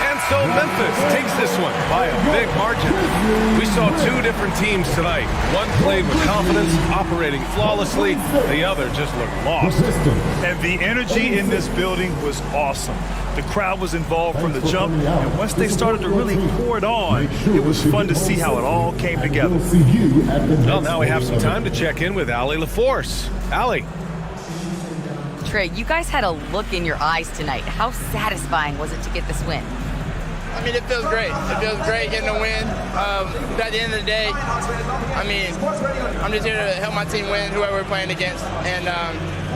And so Memphis takes this one by a big margin. We saw 2 different teams tonight. One played with confidence, operating flawlessly. The other just looked lost. And the energy in this building was awesome. The crowd was involved from the jump, and once they started to really pour it on, it was fun to see how it all came together. Well, now we have some time to check in with Allie LaForce. Allie. Trey, you guys had a look in your eyes tonight. How satisfying was it to get this win? I mean, it feels great. It feels great getting a win. But at the end of the day, I mean, I'm just here to help my team win, whoever we're playing against, and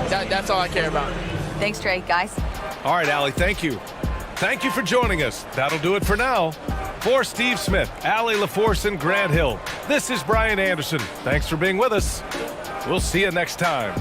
that's all I care about. Thanks, Trey. Guys. All right, Allie, thank you. Thank you for joining us. That'll do it for now. For Steve Smith, Allie LaForce, and Grant Hill, this is Brian Anderson. Thanks for being with us. We'll see you next time.